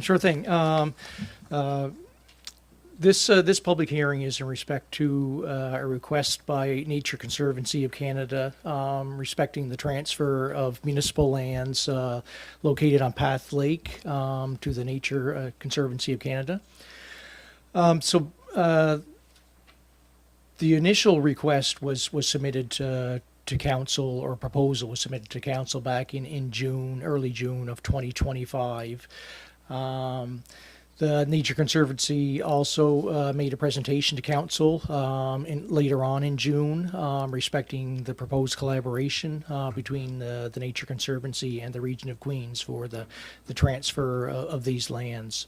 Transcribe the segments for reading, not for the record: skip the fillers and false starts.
Sure thing. This public hearing is in respect to a request by Nature Conservancy of Canada respecting the transfer of municipal lands located on Path Lake to the Nature Conservancy of Canada. So the initial request was submitted to council, or proposal was submitted to council back in June, early June of 2025. The Nature Conservancy also made a presentation to council later on in June respecting the proposed collaboration between the Nature Conservancy and the Region of Queens for the transfer of these lands.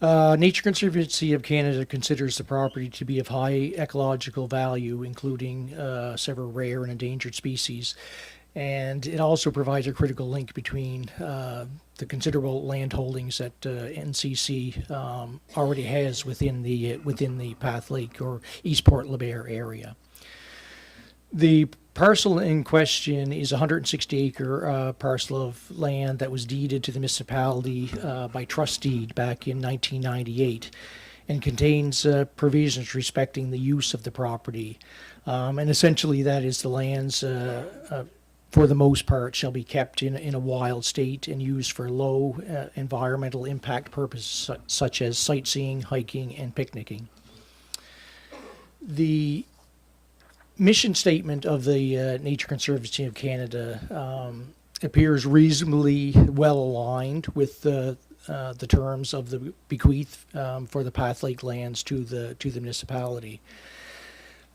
Nature Conservancy of Canada considers the property to be of high ecological value, including several rare and endangered species. And it also provides a critical link between the considerable land holdings that NCC already has within the Path Lake or East Port LeBaire area. The parcel in question is a 160-acre parcel of land that was deeded to the municipality by trust deed back in 1998, and contains provisions respecting the use of the property. And essentially, that is the lands, for the most part, shall be kept in a wild state and used for low environmental impact purposes such as sightseeing, hiking, and picnicking. The mission statement of the Nature Conservancy of Canada appears reasonably well aligned with the terms of the bequeath for the Path Lake lands to the municipality.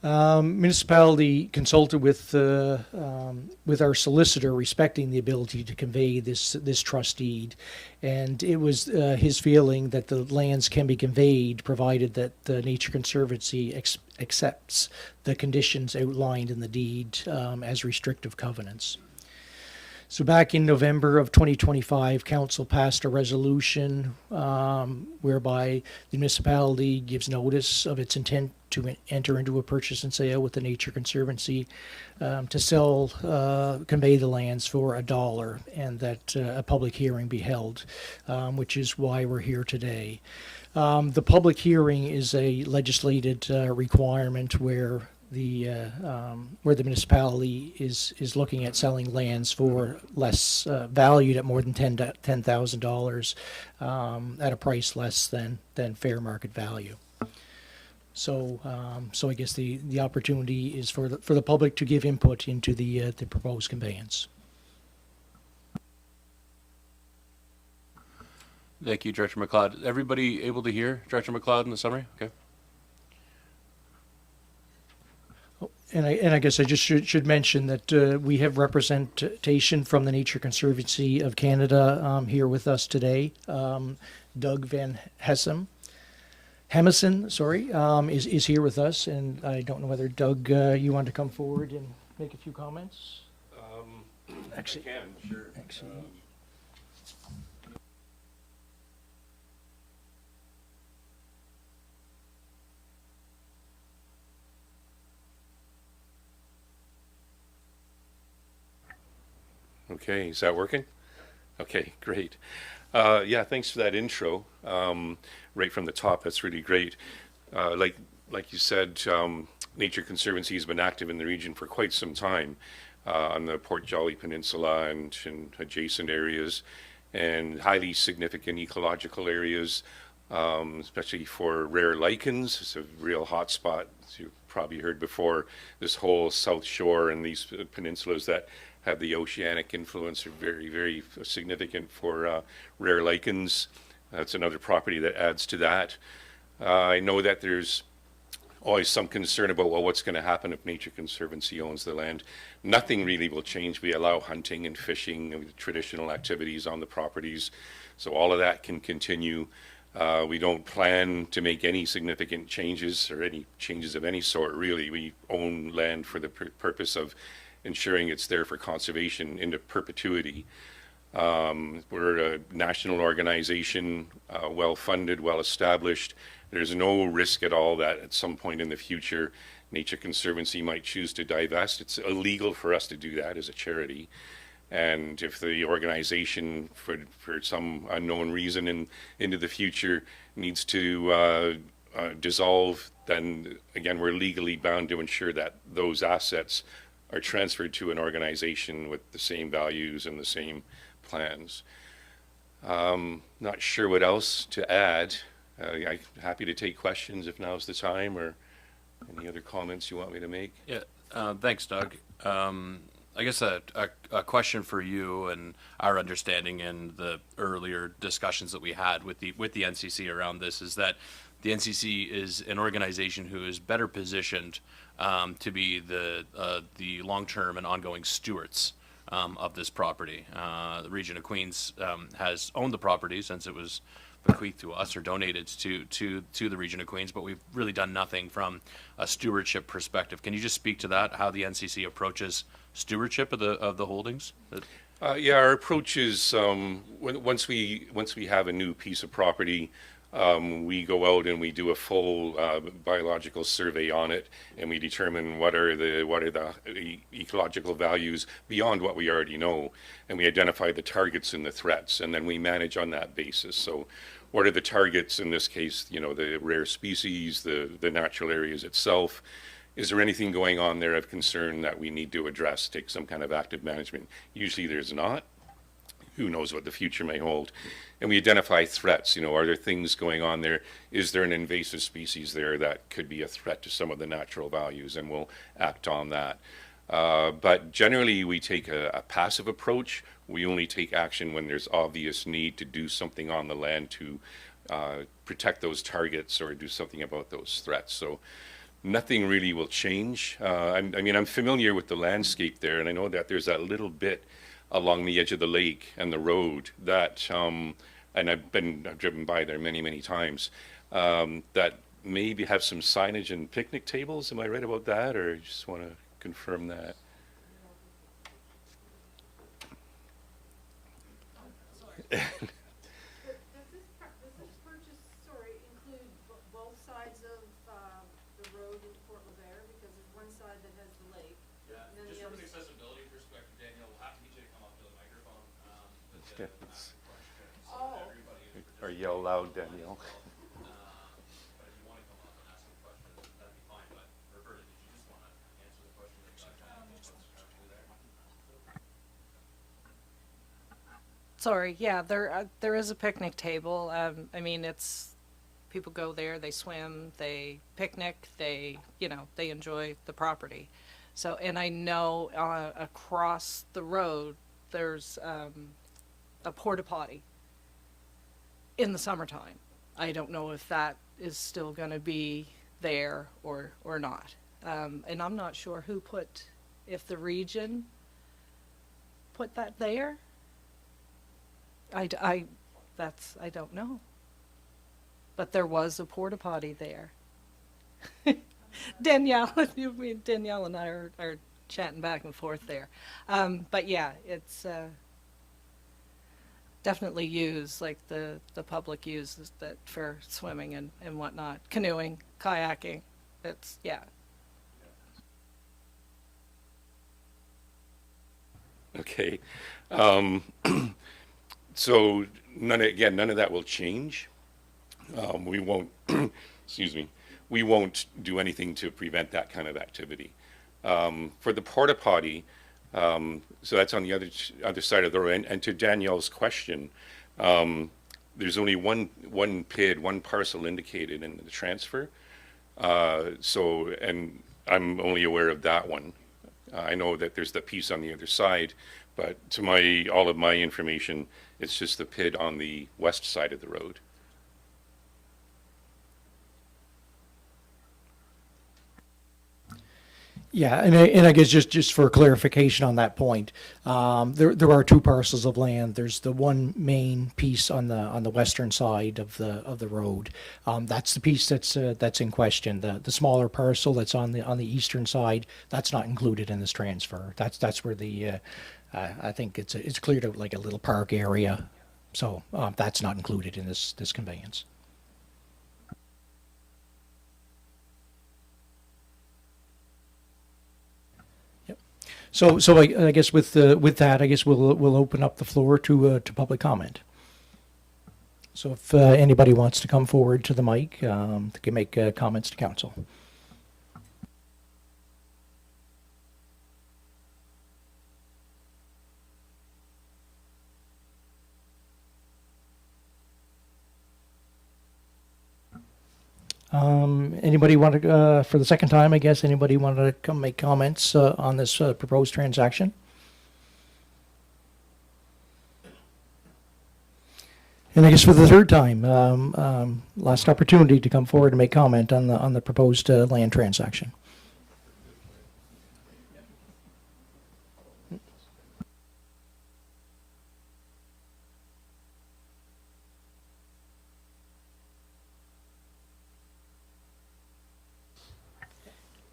Municipality consulted with our solicitor respecting the ability to convey this trust deed, and it was his feeling that the lands can be conveyed provided that the Nature Conservancy accepts the conditions outlined in the deed as restrictive covenants. So back in November of 2025, Council passed a resolution whereby the municipality gives notice of its intent to enter into a purchase and sale with the Nature Conservancy to convey the lands for $1, and that a public hearing be held, which is why we're here today. The public hearing is a legislated requirement where the municipality is looking at selling lands for less valued at more than $10,000 at a price less than fair market value. So I guess the opportunity is for the public to give input into the proposed conveyance. Thank you, Director McLeod. Everybody able to hear Director McLeod in the summary? Okay. And I guess I just should mention that we have representation from the Nature Conservancy of Canada here with us today. Doug Van Hemison, is here with us, and I don't know whether Doug, you want to come forward and make a few comments. Actually, I can, sure. Actually. Okay, is that working? Okay, great. Yeah, thanks for that intro. Right from the top, that's really great. Like you said, Nature Conservancy has been active in the region for quite some time on the Port Jolly Peninsula and adjacent areas, and highly significant ecological areas, especially for rare lichens. It's a real hot spot, as you've probably heard before. This whole South Shore and these peninsulas that have the oceanic influence are very, very significant for rare lichens. That's another property that adds to that. I know that there's always some concern about, well, what's going to happen if Nature Conservancy owns the land? Nothing really will change. We allow hunting and fishing and traditional activities on the properties, so all of that can continue. We don't plan to make any significant changes or any changes of any sort, really. We own land for the purpose of ensuring it's there for conservation into perpetuity. We're a national organization, well-funded, well-established. There's no risk at all that at some point in the future, Nature Conservancy might choose to divest. It's illegal for us to do that as a charity. And if the organization, for some unknown reason into the future, needs to dissolve, then again, we're legally bound to ensure that those assets are transferred to an organization with the same values and the same plans. Not sure what else to add. I'm happy to take questions if now's the time, or any other comments you want me to make. Yeah, thanks, Doug. I guess a question for you and our understanding in the earlier discussions that we had with the NCC around this is that the NCC is an organization who is better positioned to be the long-term and ongoing stewards of this property. The Region of Queens has owned the property since it was bequeathed to us or donated to the Region of Queens, but we've really done nothing from a stewardship perspective. Can you just speak to that, how the NCC approaches stewardship of the holdings? Yeah, our approach is once we have a new piece of property, we go out and we do a full biological survey on it, and we determine what are the ecological values beyond what we already know, and we identify the targets and the threats, and then we manage on that basis. So, what are the targets in this case? You know, the rare species, the natural areas itself. Is there anything going on there of concern that we need to address, take some kind of active management? Usually there's not. Who knows what the future may hold. And we identify threats. You know, are there things going on there? Is there an invasive species there that could be a threat to some of the natural values? And we'll act on that. But generally we take a passive approach. We only take action when there's obvious need to do something on the land to protect those targets or do something about those threats. So nothing really will change. I mean, I'm familiar with the landscape there, and I know that there's that little bit along the edge of the lake and the road that, and I've driven by there many, many times, that maybe have some signage and picnic tables. Am I right about that, or you just want to confirm that? Does this purchase, sorry, include both sides of the road into Fort LeBert? Because there's one side that has the lake. Yeah, and then just the from other an accessibility perspective, Daniel, we'll have to get you to come up to the microphone. Yeah, Oh. or yell loud, Danielle. But if you want to come up and ask some questions, that'd be fine. But Roberta, did you just want to answer the question that what's actually there? Sorry, yeah, there is a picnic table. I mean, it's people go there, they swim, they picnic, they enjoy the property. So, and I know across the road there's a porta potty in the summertime. I don't know if that is still going to be there or not. And I'm not sure if the region put that there. I don't know. But there was a porta potty there. Danielle and I are chatting back and forth there. But yeah, it's definitely used, like the public uses that for swimming and whatnot, canoeing, kayaking. It's, yeah. Okay. So none of that will change. We won't, excuse me, we won't do anything to prevent that kind of activity. For the porta potty, so that's on the other side of the road. And to Danielle's question, there's only one PID, one parcel indicated in the transfer. And I'm only aware of that one. I know that there's the piece on the other side, but to all of my information, it's just the PID on the west side of the road. Yeah, and I guess just for clarification on that point, there are two parcels of land. There's the one main piece on the western side of the road. That's the piece that's in question. The smaller parcel that's on the eastern side, that's not included in this transfer. That's where I think it's cleared out like a little park area, so that's not included in this conveyance. So I guess with that, I guess we'll open up the floor to public comment. So if anybody wants to come forward to the mic, they can make comments to council. Anybody want to, for the second time, I guess, anybody want to come make comments on this proposed transaction? And I guess for the third time, last opportunity to come forward and make comment on the proposed land transaction.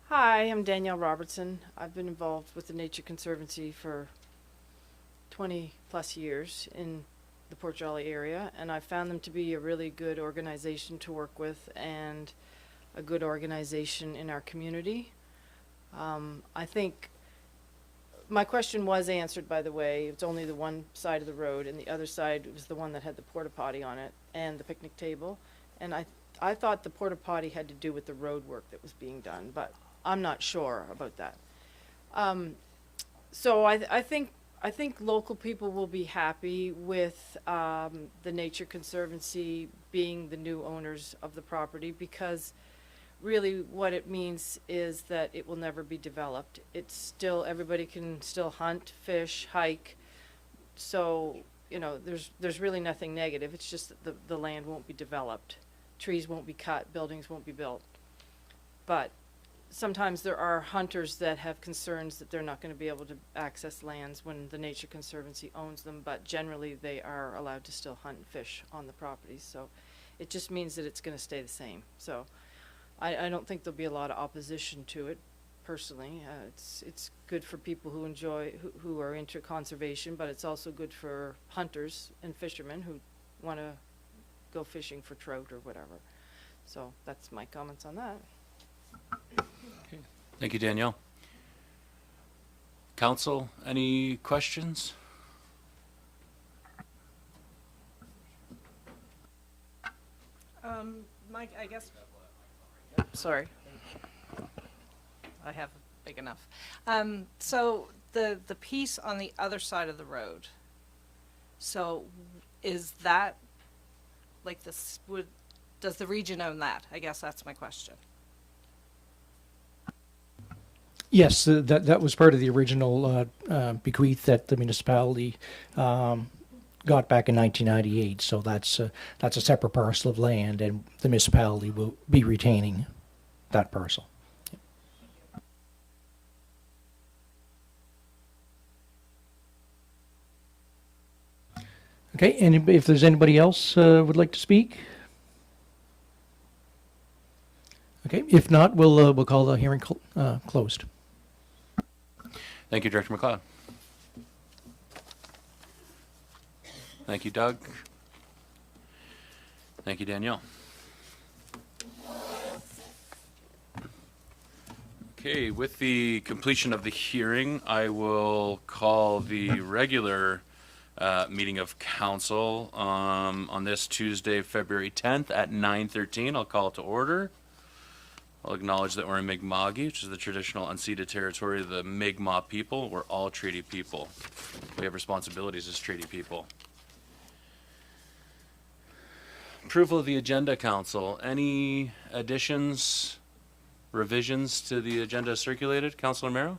Hi, I'm Danielle Robertson. I've been involved with the Nature Conservancy for 20 plus years in the Port Jolly area, and I found them to be a really good organization to work with and a good organization in our community. I think my question was answered, by the way. It's only the one side of the road, and the other side was the one that had the porta potty on it and the picnic table. And I thought the porta potty had to do with the road work that was being done, but I'm not sure about that. So I think local people will be happy with the Nature Conservancy being the new owners of the property, because really what it means is that it will never be developed. It's still, everybody can still hunt, fish, hike. So, you know, there's really nothing negative. It's just that the land won't be developed. Trees won't be cut, buildings won't be built. But sometimes there are hunters that have concerns that they're not going to be able to access lands when the Nature Conservancy owns them, but generally they are allowed to still hunt and fish on the properties. So it just means that it's going to stay the same. So I don't think there'll be a lot of opposition to it, personally. It's good for people who enjoy, who are into conservation, but it's also good for hunters and fishermen who want to go fishing for trout or whatever. So that's my comments on that. Thank you, Danielle. Council, any questions? Mike, I guess. Sorry. I have big enough. So the piece on the other side of the road. So is that like this? Does the region own that? I guess that's my question. Yes, that was part of the original bequeath that the municipality got back in 1998. So that's a separate parcel of land, and the municipality will be retaining that parcel. Okay, and if there's anybody else would like to speak? Okay, if not, we'll call the hearing closed. Thank you, Director McLeod. Thank you, Doug. Thank you, Danielle. Okay, with the completion of the hearing, I will call the regular meeting of council on this Tuesday, February 10th at 9:13. I'll call it to order. I'll acknowledge that we're in Mi'kma'ki, which is the traditional unceded territory of the Mi'kmaq people. We're all treaty people. We have responsibilities as treaty people. Approval of the agenda, council. Any additions, revisions to the agenda circulated? Councilor Merrow?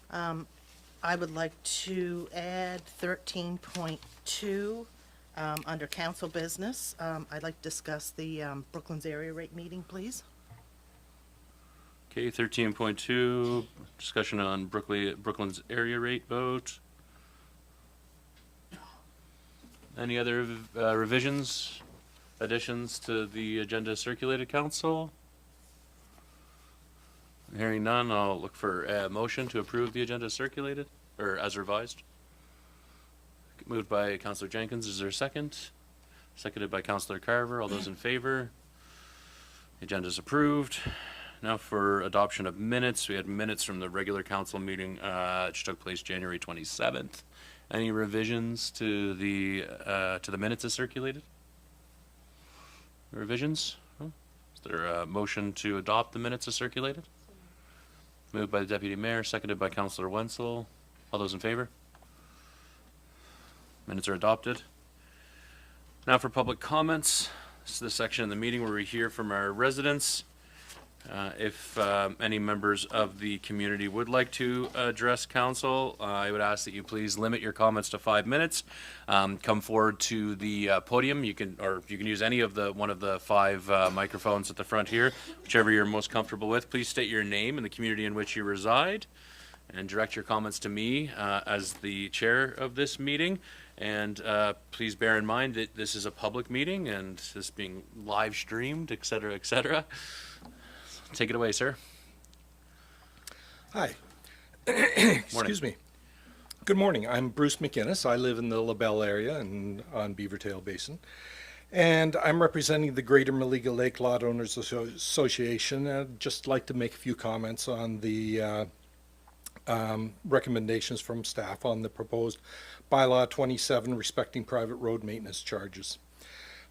I would like to add 13.2 under council business. I'd like to discuss the Brooklands area rate meeting, please. Okay, 13.2, discussion on Brooklands area rate vote. Any other revisions, additions to the agenda circulated, council? Hearing none, I'll look for a motion to approve the agenda circulated, or as revised. Moved by Councilor Jenkins. Is there a second? Seconded by Councilor Carver. All those in favor? The agenda is approved. Now for adoption of minutes, we had minutes from the regular council meeting, which took place January 27th. Any revisions to the minutes as circulated? Revisions? Oh. Is there a motion to adopt the minutes as circulated? Moved by the Deputy Mayor, seconded by Councillor Wenzel. All those in favor? Minutes are adopted. Now for public comments. This is the section of the meeting where we hear from our residents. If any members of the community would like to address council, I would ask that you please limit your comments to 5 minutes. Come forward to the podium. You can use any of one of the 5 microphones at the front here, whichever you're most comfortable with. Please state your name and the community in which you reside, and direct your comments to me as the chair of this meeting. And please bear in mind that this is a public meeting and this being live streamed, et cetera, et cetera. Take it away, sir. Hi. Excuse me. Good morning. I'm Bruce McInnes. I live in the LaBelle area and on Beavertail Basin. And I'm representing the Greater Maliga Lake Lot Owners Association. I'd just like to make a few comments on the recommendations from staff on the proposed bylaw 27 respecting private road maintenance charges.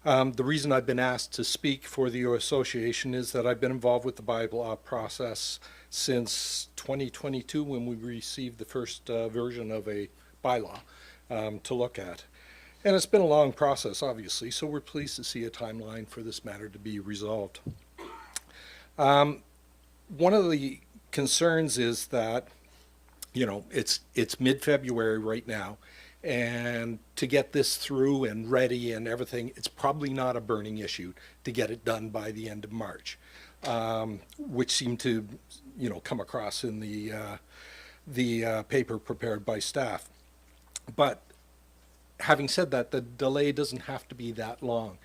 The reason I've been asked to speak for the association is that I've been involved with the bylaw process since 2022 when we received the first version of a bylaw to look at. And it's been a long process, obviously, so we're pleased to see a timeline for this matter to be resolved. One of the concerns is that, you know, it's mid-February right now, and to get this through and ready and everything, it's probably not a burning issue to get it done by the end of March, which seemed to, you know, come across in the paper prepared by staff. But having said that, the delay doesn't have to be that long.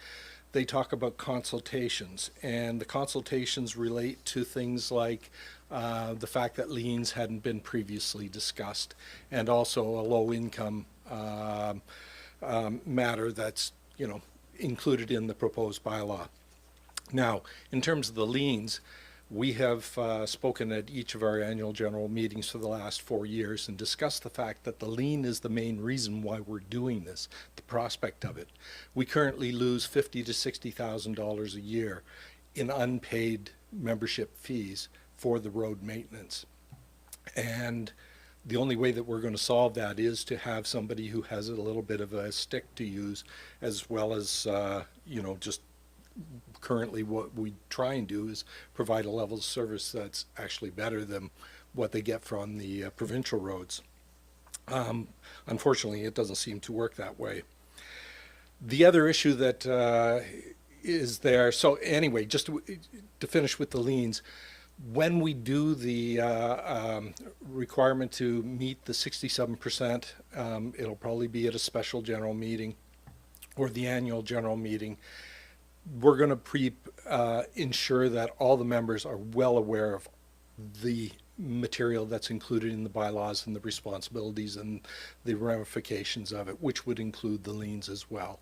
They talk about consultations, and the consultations relate to things like the fact that liens hadn't been previously discussed, and also a low-income matter that's, you know, included in the proposed bylaw. Now, in terms of the liens, we have spoken at each of our annual general meetings for the last 4 years and discussed the fact that the lien is the main reason why we're doing this, the prospect of it. We currently lose $50,000 to $60,000 a year in unpaid membership fees for the road maintenance. And the only way that we're going to solve that is to have somebody who has a little bit of a stick to use, as well as, you know, just currently what we try and do is provide a level of service that's actually better than what they get from the provincial roads. Unfortunately, it doesn't seem to work that way. The other issue that is there, so anyway, just to finish with the liens, when we do the requirement to meet the 67%, it'll probably be at a special general meeting or the annual general meeting. We're going to ensure that all the members are well aware of the material that's included in the bylaws and the responsibilities and the ramifications of it, which would include the liens as well.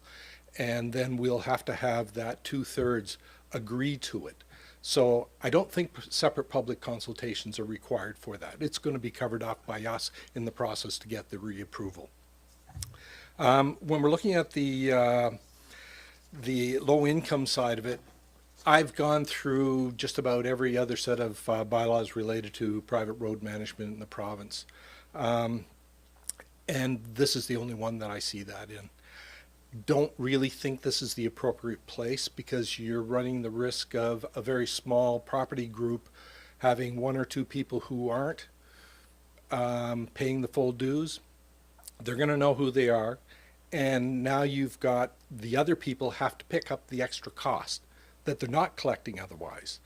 And then we'll have to have that 2/3 agree to it. So I don't think separate public consultations are required for that. It's going to be covered off by us in the process to get the reapproval. When we're looking at the low income side of it, I've gone through just about every other set of bylaws related to private road management in the province. And this is the only one that I see that in. Don't really think this is the appropriate place because you're running the risk of a very small property group having 1 or 2 people who aren't paying the full dues. They're going to know who they are. And now you've got the other people have to pick up the extra cost that they're not collecting otherwise.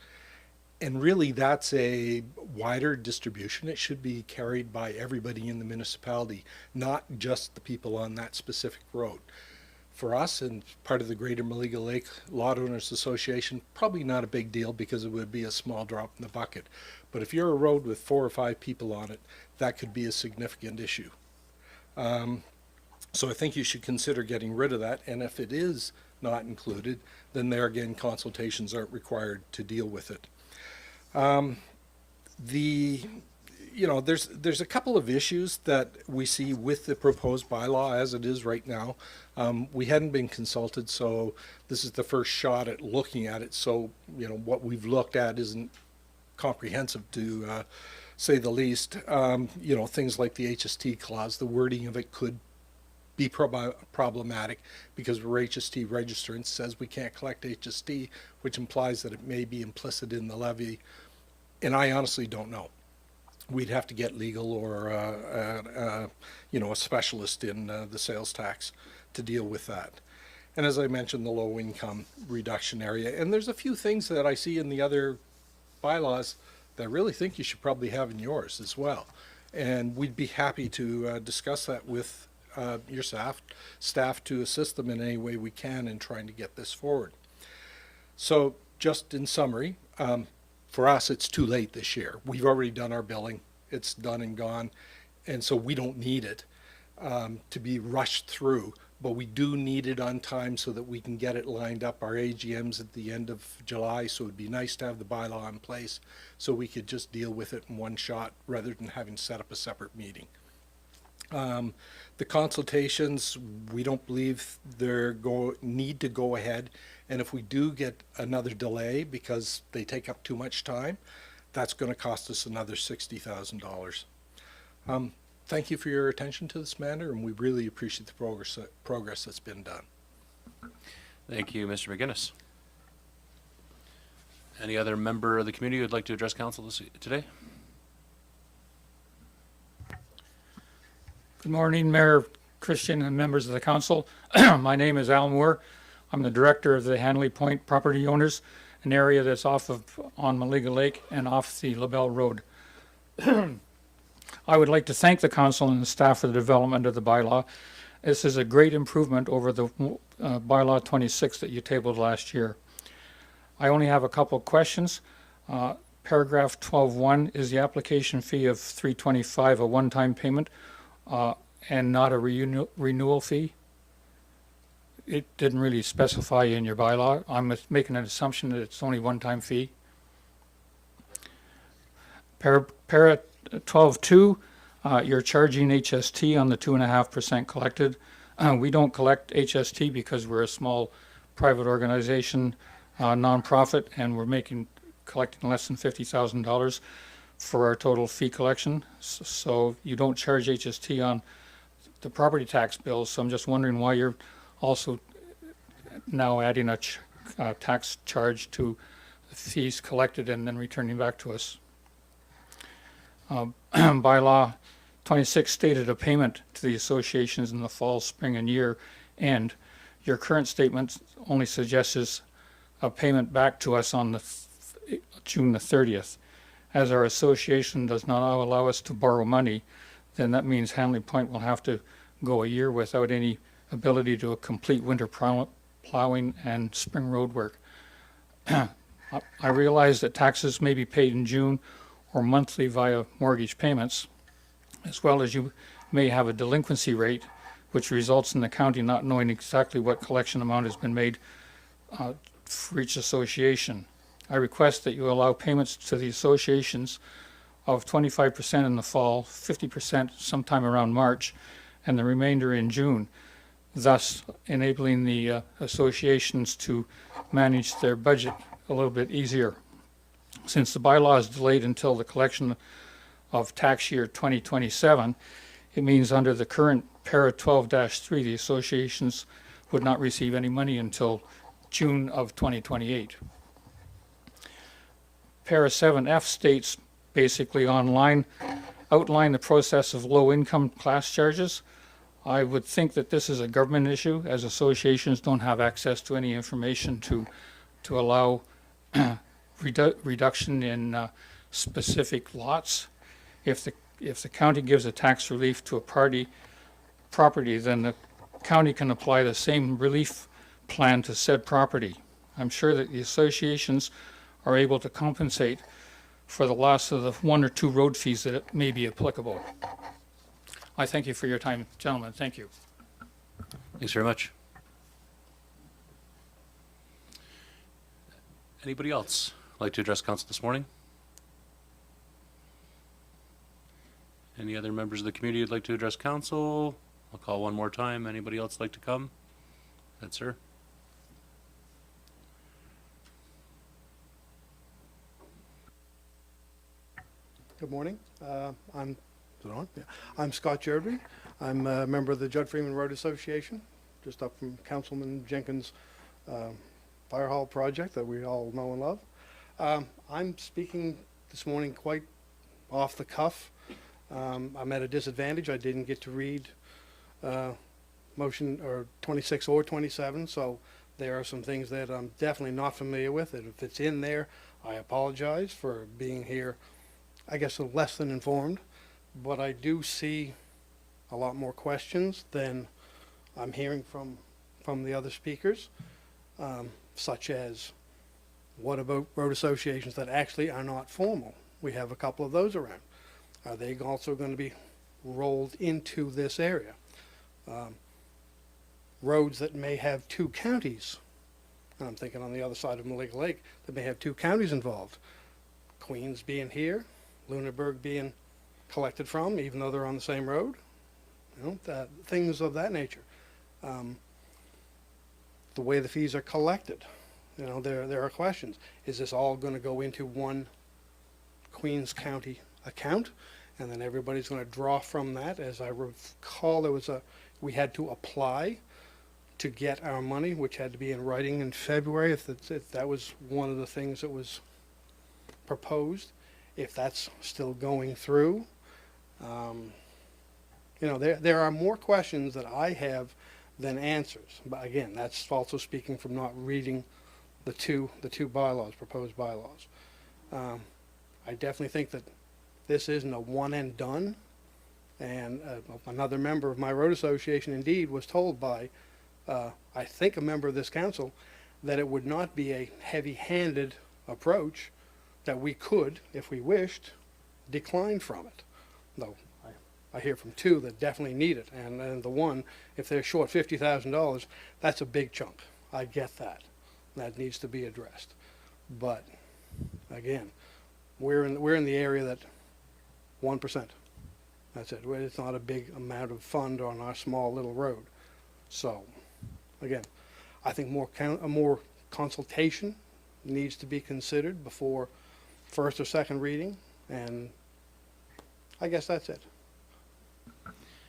And really that's a wider distribution. It should be carried by everybody in the municipality, not just the people on that specific road. For us and part of the Greater Maliga Lake Lot Owners Association, probably not a big deal because it would be a small drop in the bucket. But if you're a road with 4 or 5 people on it, that could be a significant issue. So I think you should consider getting rid of that. And if it is not included, then there again, consultations aren't required to deal with it. There's a couple of issues that we see with the proposed bylaw as it is right now. We hadn't been consulted, so this is the first shot at looking at it. So, what we've looked at isn't comprehensive to say the least. Things like the HST clause, the wording of it could be problematic because our HST registrant says we can't collect HST, which implies that it may be implicit in the levy. And I honestly don't know. We'd have to get legal or a specialist in the sales tax to deal with that. And as I mentioned, the low income reduction area. And there's a few things that I see in the other bylaws that I really think you should probably have in yours as well. And we'd be happy to discuss that with your staff to assist them in any way we can in trying to get this forward. So just in summary, for us, it's too late this year. We've already done our billing. It's done and gone. And so we don't need it to be rushed through, but we do need it on time so that we can get it lined up. Our AGM's at the end of July, so it'd be nice to have the bylaw in place so we could just deal with it in one shot rather than having to set up a separate meeting. The consultations, we don't believe need to go ahead. And if we do get another delay because they take up too much time, that's going to cost us another $60,000. Thank you for your attention to this matter, and we really appreciate the progress that's been done. Thank you, Mr. McGinnis. Any other member of the community who would like to address council today? Good morning, Mayor Christian and members of the council. My name is Al Moore. I'm the director of the Hanley Point Property Owners, an area that's on Maliga Lake and off the LaBelle Road. I would like to thank the council and the staff for the development of the bylaw. This is a great improvement over the bylaw 26 that you tabled last year. I only have a couple of questions. Paragraph 12.1, is the application fee of $325 a one-time payment and not a renewal fee? It didn't really specify in your bylaw. I'm making an assumption that it's only one-time fee. Para 12.2, you're charging HST on the 2.5% collected. We don't collect HST because we're a small private organization, nonprofit, and we're collecting less than $50,000 for our total fee collection. So you don't charge HST on the property tax bills. So I'm just wondering why you're also now adding a tax charge to the fees collected and then returning back to us. Bylaw 26 stated a payment to the associations in the fall, spring, and year, and your current statement only suggests a payment back to us on the June the 30th. As our association does not allow us to borrow money, then that means Hanley Point will have to go a year without any ability to complete winter plowing and spring road work. I realize that taxes may be paid in June or monthly via mortgage payments, as well as you may have a delinquency rate, which results in the county not knowing exactly what collection amount has been made for each association. I request that you allow payments to the associations of 25% in the fall, 50% sometime around March, and the remainder in June, thus enabling the associations to manage their budget a little bit easier. Since the bylaw is delayed until the collection of tax year 2027, it means under the current Para 12-3, the associations would not receive any money until June of 2028. Para 7F states basically outline the process of low-income class charges. I would think that this is a government issue, as associations don't have access to any information to allow reduction in specific lots. If the county gives a tax relief to a property, then the county can apply the same relief plan to said property. I'm sure that the associations are able to compensate for the loss of the one or two road fees that may be applicable. I thank you for your time, gentlemen. Thank you. Thanks very much. Anybody else like to address council this morning? Any other members of the community who'd like to address council? I'll call one more time. Anybody else like to come? That's sir. Good morning. I'm, is it on? Yeah. I'm Scott Jerdry. I'm a member of the Judd Freeman Road Association, just up from Councilman Jenkins' fire hall project that we all know and love. I'm speaking this morning quite off the cuff. I'm at a disadvantage. I didn't get to read motion or 26 or 27, so there are some things that I'm definitely not familiar with. And if it's in there, I apologize for being here, I guess, less than informed, but I do see a lot more questions than I'm hearing from the other speakers, such as, what about road associations that actually are not formal? We have a couple of those around. Are they also going to be rolled into this area? Roads that may have two counties, and I'm thinking on the other side of Malika Lake, that may have two counties involved. Queens being here, Lunenburg being collected from, even though they're on the same road. You know, things of that nature. The way the fees are collected, you know, there are questions. Is this all going to go into one Queens County account, and then everybody's going to draw from that? As I recall, we had to apply to get our money, which had to be in writing in February, if that was one of the things that was proposed. If that's still going through, you know, there are more questions that I have than answers. But again, that's also speaking from not reading the two bylaws, proposed bylaws. I definitely think that this isn't a one and done. And another member of my road association, indeed, was told by, I think, a member of this council, that it would not be a heavy-handed approach, that we could, if we wished, decline from it. Though I hear from two that definitely need it, and the one, if they're short $50,000, that's a big chunk. I get that. That needs to be addressed. But again, we're in the area that 1%. That's it. It's not a big amount of fund on our small little road. So, again, I think more consultation needs to be considered before first or second reading, and I guess that's it.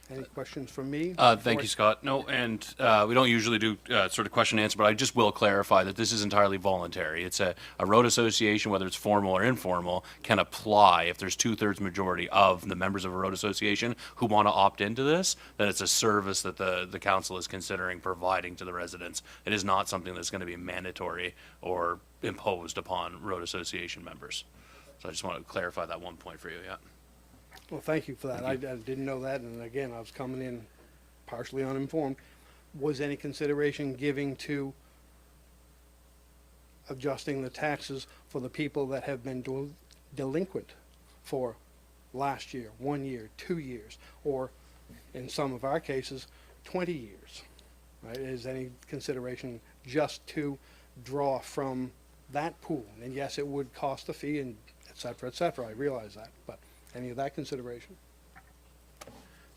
Any questions from me? Thank you, Scott. No, and we don't usually do sort of question and answer, but I just will clarify that this is entirely voluntary. It's a road association, whether it's formal or informal, can apply if there's 2/3 majority of the members of a road association who want to opt into this, then it's a service that the council is considering providing to the residents. It is not something that's going to be mandatory or imposed upon road association members. So I just want to clarify that one point for you, yeah. Well, thank you for that. I didn't know that, and again, I was coming in partially uninformed. Was any consideration giving to adjusting the taxes for the people that have been delinquent for last year, 1 year, 2 years, or in some of our cases, 20 years? Right? Is any consideration just to draw from that pool? And yes, it would cost a fee, and et cetera, I realize that, but any of that consideration?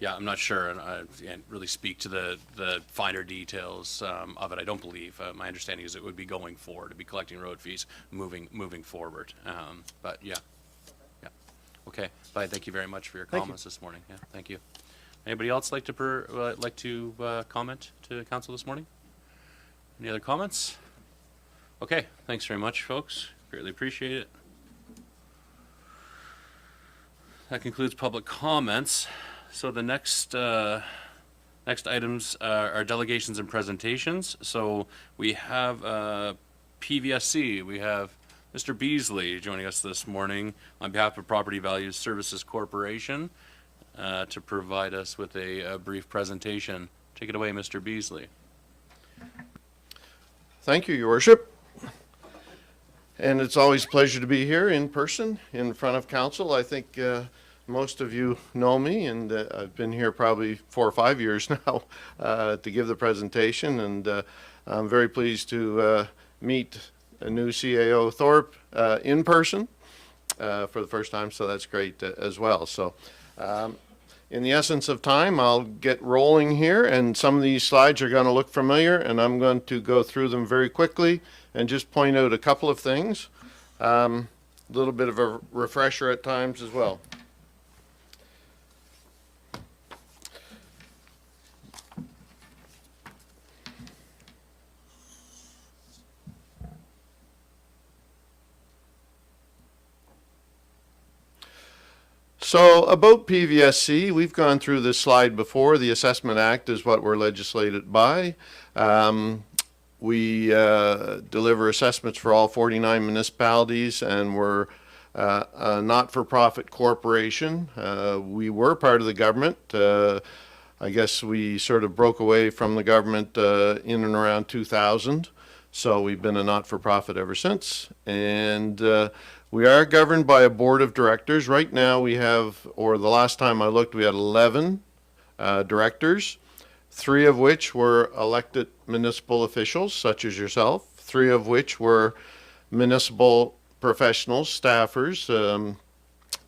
Yeah, I'm not sure, and I can't really speak to the finer details of it. I don't believe. My understanding is it would be going forward, to be collecting road fees moving forward. But yeah. Okay. Bye. Thank you very much for your comments this morning. Yeah, thank you. Anybody else like to comment to council this morning? Any other comments? Okay. Thanks very much, folks. Greatly appreciate it. That concludes public comments. So the next items are delegations and presentations. So we have PVSC. We have Mr. Beasley joining us this morning on behalf of Property Values Services Corporation to provide us with a brief presentation. Take it away, Mr. Beasley. Thank you, Your Worship. And it's always a pleasure to be here in person in front of council. I think most of you know me, and I've been here probably 4 or 5 years now to give the presentation, and I'm very pleased to meet a new CAO Thorpe in person for the first time, so that's great as well. So In the essence of time, I'll get rolling here, and some of these slides are going to look familiar, and I'm going to go through them very quickly and just point out a couple of things. A little bit of a refresher at times as well. So about PVSC, we've gone through this slide before. The Assessment Act is what we're legislated by. We deliver assessments for all 49 municipalities, and we're a not-for-profit corporation. We were part of the government. I guess we sort of broke away from the government in and around 2000. So we've been a not-for-profit ever since. And we are governed by a board of directors. Right now we have, or the last time I looked, we had 11 directors, 3 of which were elected municipal officials, such as yourself, 3 of which were municipal professionals, staffers,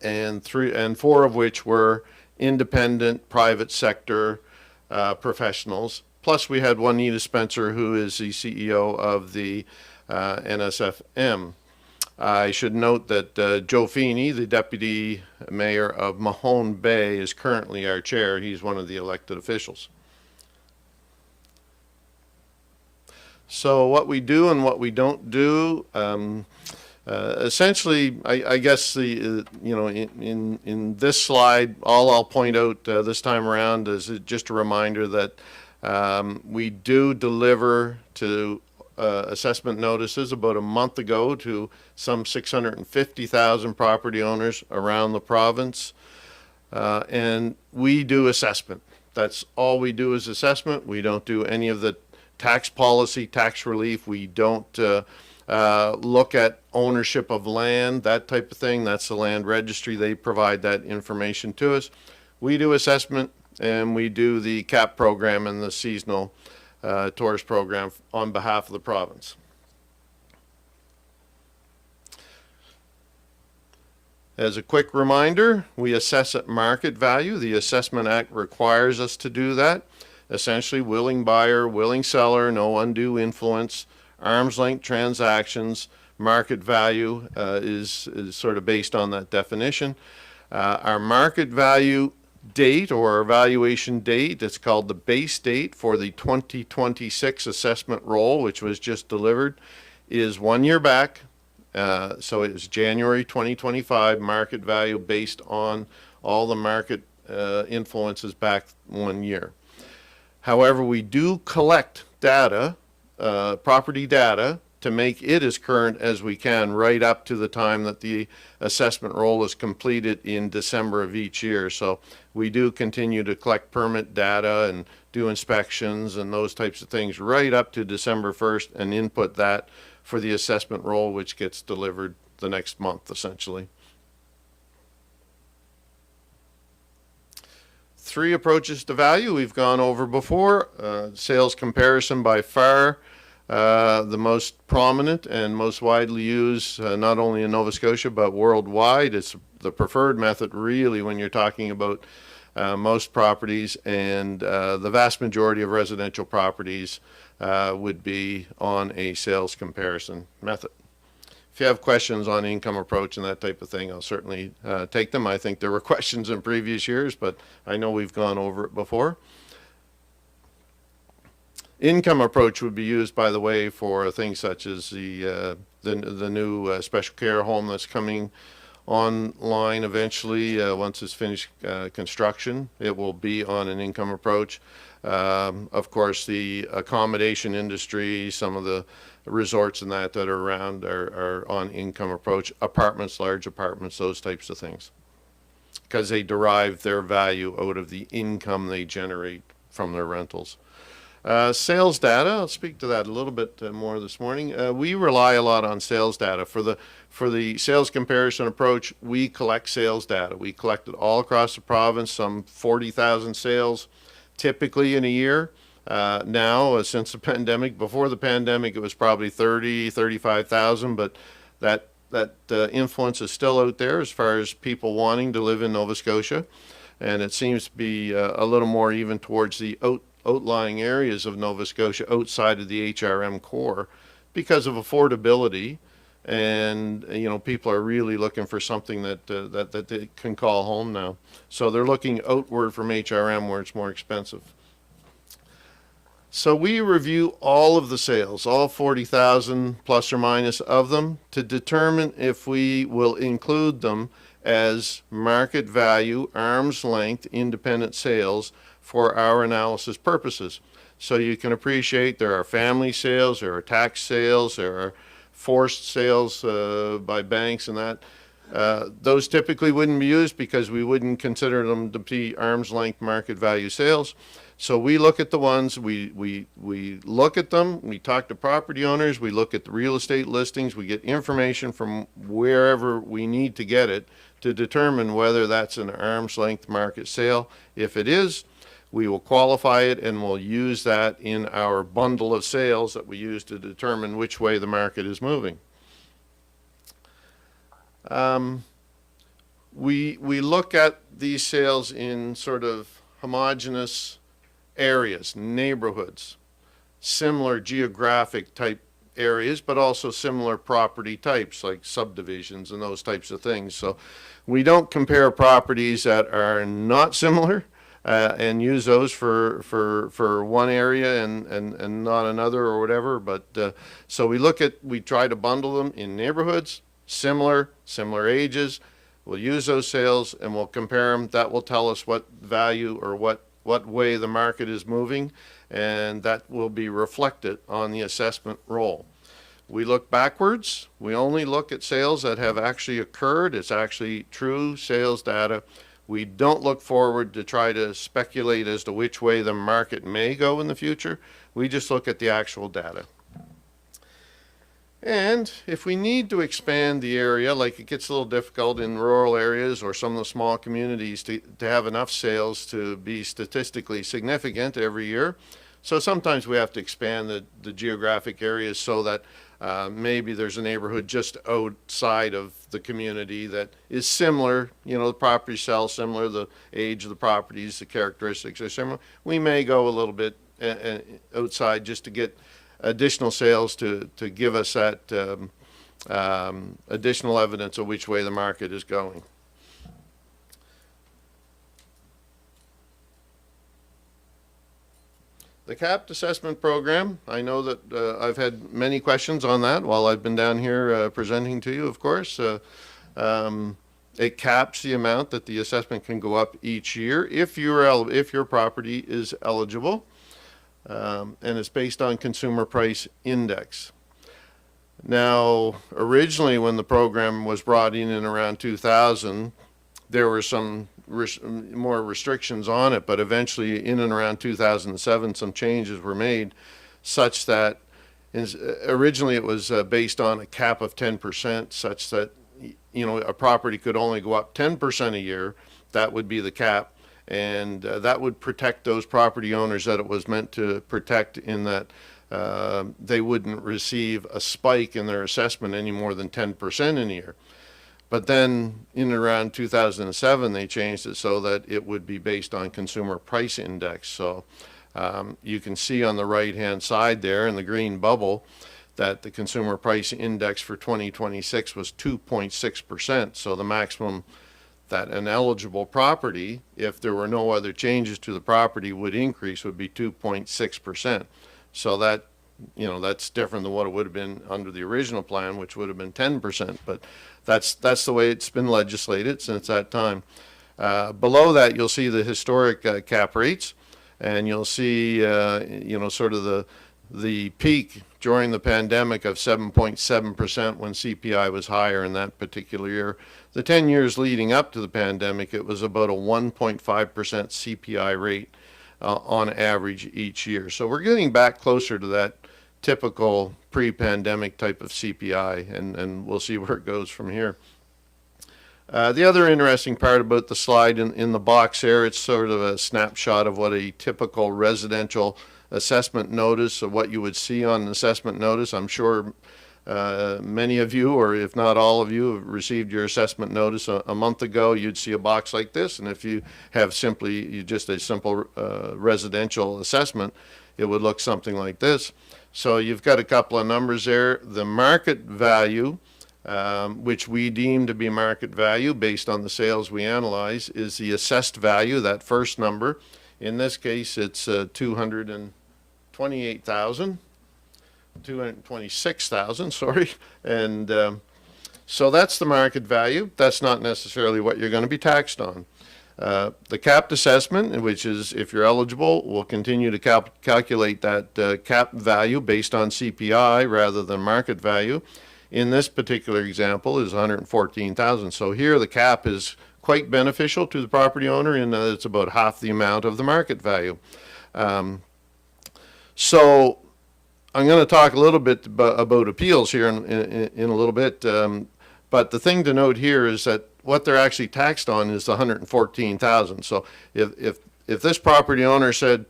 and 4 of which were independent private sector professionals. Plus we had Juanita Spencer, who is the CEO of the NSFM. I should note that Joe Feeney, the deputy mayor of Mahone Bay, is currently our chair. He's one of the elected officials. So what we do and what we don't do, essentially, I guess the in this slide, all I'll point out this time around is just a reminder that we do deliver to assessment notices about a month ago to some 650,000 property owners around the province, and we do assessment. That's all we do is assessment. We don't do any of the tax policy, tax relief. We don't look at ownership of land, that type of thing. That's the land registry. They provide that information to us. We do assessment, and we do the CAP program and the seasonal tourist program on behalf of the province. As a quick reminder, we assess at market value. The Assessment Act requires us to do that. Essentially, willing buyer, willing seller, no undue influence, arm's length transactions, market value is sort of based on that definition. Our market value date or evaluation date, it's called the base date for the 2026 assessment roll, which was just delivered, is 1 year back. So it is January 2025 market value based on all the market influences back 1 year. However, we do collect data, property data, to make it as current as we can right up to the time that the assessment roll is completed in December of each year. So we do continue to collect permit data and do inspections and those types of things right up to December 1st and input that for the assessment roll, which gets delivered the next month essentially. 3 approaches to value we've gone over before. Sales comparison by far the most prominent and most widely used, not only in Nova Scotia but worldwide. It's the preferred method really when you're talking about most properties, and the vast majority of residential properties would be on a sales comparison method. If you have questions on income approach and that type of thing, I'll certainly take them. I think there were questions in previous years, but I know we've gone over it before. Income approach would be used, by the way, for things such as the new special care home that's coming online eventually. Once it's finished construction, it will be on an income approach. Of course, the accommodation industry, some of the resorts and that are around are on income approach. Apartments, large apartments, those types of things, because they derive their value out of the income they generate from their rentals. Sales data, I'll speak to that a little bit more this morning. We rely a lot on sales data. For the sales comparison approach, we collect sales data. We collect it all across the province, some 40,000 sales typically in a year. Now, since the pandemic, before the pandemic, it was probably 35,000, but that influence is still out there as far as people wanting to live in Nova Scotia. and it seems to be a little more even towards the outlying areas of Nova Scotia outside of the HRM core because of affordability. And people are really looking for something that they can call home now. So they're looking outward from HRM where it's more expensive. So we review all of the sales, all 40,000 plus or minus of them, to determine if we will include them as market value, arm's length, independent sales for our analysis purposes. So you can appreciate there are family sales, there are tax sales, there are forced sales by banks and that. Those typically wouldn't be used because we wouldn't consider them to be arm's length market value sales. So we look at the ones, we look at them, we talk to property owners, we look at the real estate listings, we get information from wherever we need to get it to determine whether that's an arm's length market sale. If it is, we will qualify it and we'll use that in our bundle of sales that we use to determine which way the market is moving. We look at these sales in sort of homogeneous areas, neighborhoods, similar geographic type areas, but also similar property types like subdivisions and those types of things. So we don't compare properties that are not similar and use those for one area and not another or whatever. But so we try to bundle them in neighborhoods, similar ages. We'll use those sales and we'll compare them. That will tell us what value or what way the market is moving, and that will be reflected on the assessment roll. We look backwards. We only look at sales that have actually occurred. It's actually true sales data. We don't look forward to try to speculate as to which way the market may go in the future. We just look at the actual data. And if we need to expand the area, like it gets a little difficult in rural areas or some of the small communities to have enough sales to be statistically significant every year. So sometimes we have to expand the geographic areas so that maybe there's a neighborhood just outside of the community that is similar, the property sells similar, the age of the properties, the characteristics are similar. We may go a little bit outside just to get additional sales to give us that additional evidence of which way the market is going. The capped assessment program, I know that I've had many questions on that while I've been down here presenting to you, of course. It caps the amount that the assessment can go up each year if your property is eligible. And it's based on consumer price index. Now, originally when the program was brought in around 2000, there were some more restrictions on it, but eventually in and around 2007, some changes were made such that originally it was based on a cap of 10%, such that a property could only go up 10% a year. That would be the cap. And that would protect those property owners that it was meant to protect, in that they wouldn't receive a spike in their assessment any more than 10% in a year. But then in around 2007, they changed it so that it would be based on consumer price index. So you can see on the right-hand side there in the green bubble that the consumer price index for 2026 was 2.6%. So the maximum that an eligible property, if there were no other changes to the property, would increase would be 2.6%. So that, that's different than what it would have been under the original plan, which would have been 10%. But that's the way it's been legislated since that time. Below that, you'll see the historic cap rates, and you'll see, sort of the peak during the pandemic of 7.7% when CPI was higher in that particular year. The 10 years leading up to the pandemic, it was about a 1.5% CPI rate on average each year. So we're getting back closer to that typical pre-pandemic type of CPI, and we'll see where it goes from here. The other interesting part about the slide in the box there, it's sort of a snapshot of what a typical residential assessment notice, of what you would see on an assessment notice. I'm sure Many of you, or if not all of you, have received your assessment notice a month ago. You'd see a box like this, and if you have just a simple residential assessment, it would look something like this. So you've got a couple of numbers there. The market value, which we deem to be market value based on the sales we analyze, is the assessed value, that first number. In this case, it's 226,000, sorry. And so that's the market value. That's not necessarily what you're going to be taxed on. The capped assessment, which is, if you're eligible, will continue to calculate that cap value based on CPI rather than market value. In this particular example is 114,000. So here the cap is quite beneficial to the property owner in that it's about half the amount of the market value. So I'm going to talk a little bit about appeals here in a little bit. But the thing to note here is that what they're actually taxed on is the 114,000. So if this property owner said,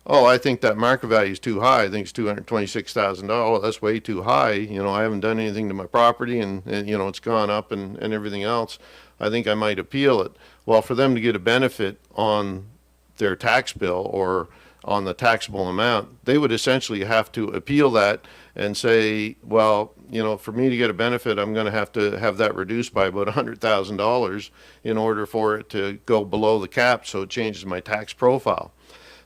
oh, I think that market value is too high, I think it's $226,000, oh, that's way too high, you know, I haven't done anything to my property and you know, it's gone up and everything else, I think I might appeal it. Well, for them to get a benefit on their tax bill or on the taxable amount, they would essentially have to appeal that and say, well, you know, for me to get a benefit, I'm going to have that reduced by about $100,000 in order for it to go below the cap, so it changes my tax profile.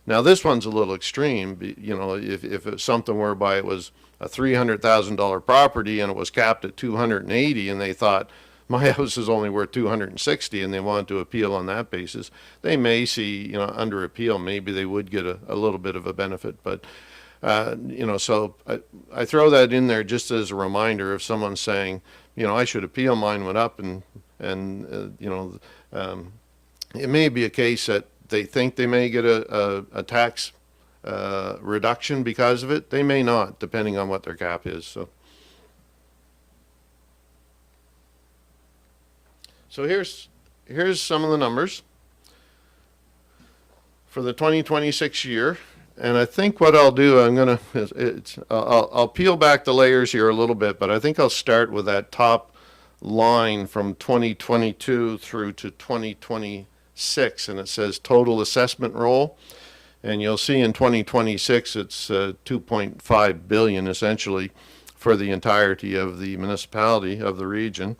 Now, this one's a little extreme. You know, if it's something whereby it was a $300,000 property and it was capped at 280, and they thought my house is only worth 260, and they want to appeal on that basis, they may see, you know, under appeal, maybe they would get a little bit of a benefit. But you know, so I throw that in there just as a reminder if someone's saying, you know, I should appeal, mine went up, and you know, it may be a case that they think they may get a tax reduction because of it. They may not, depending on what their cap is. So here's some of the numbers for the 2026 year. And I think what I'll do, I'll peel back the layers here a little bit, but I think I'll start with that top line from 2022 through to 2026, and it says total assessment roll. And you'll see in 2026 it's 2.5 billion essentially for the entirety of the municipality of the region.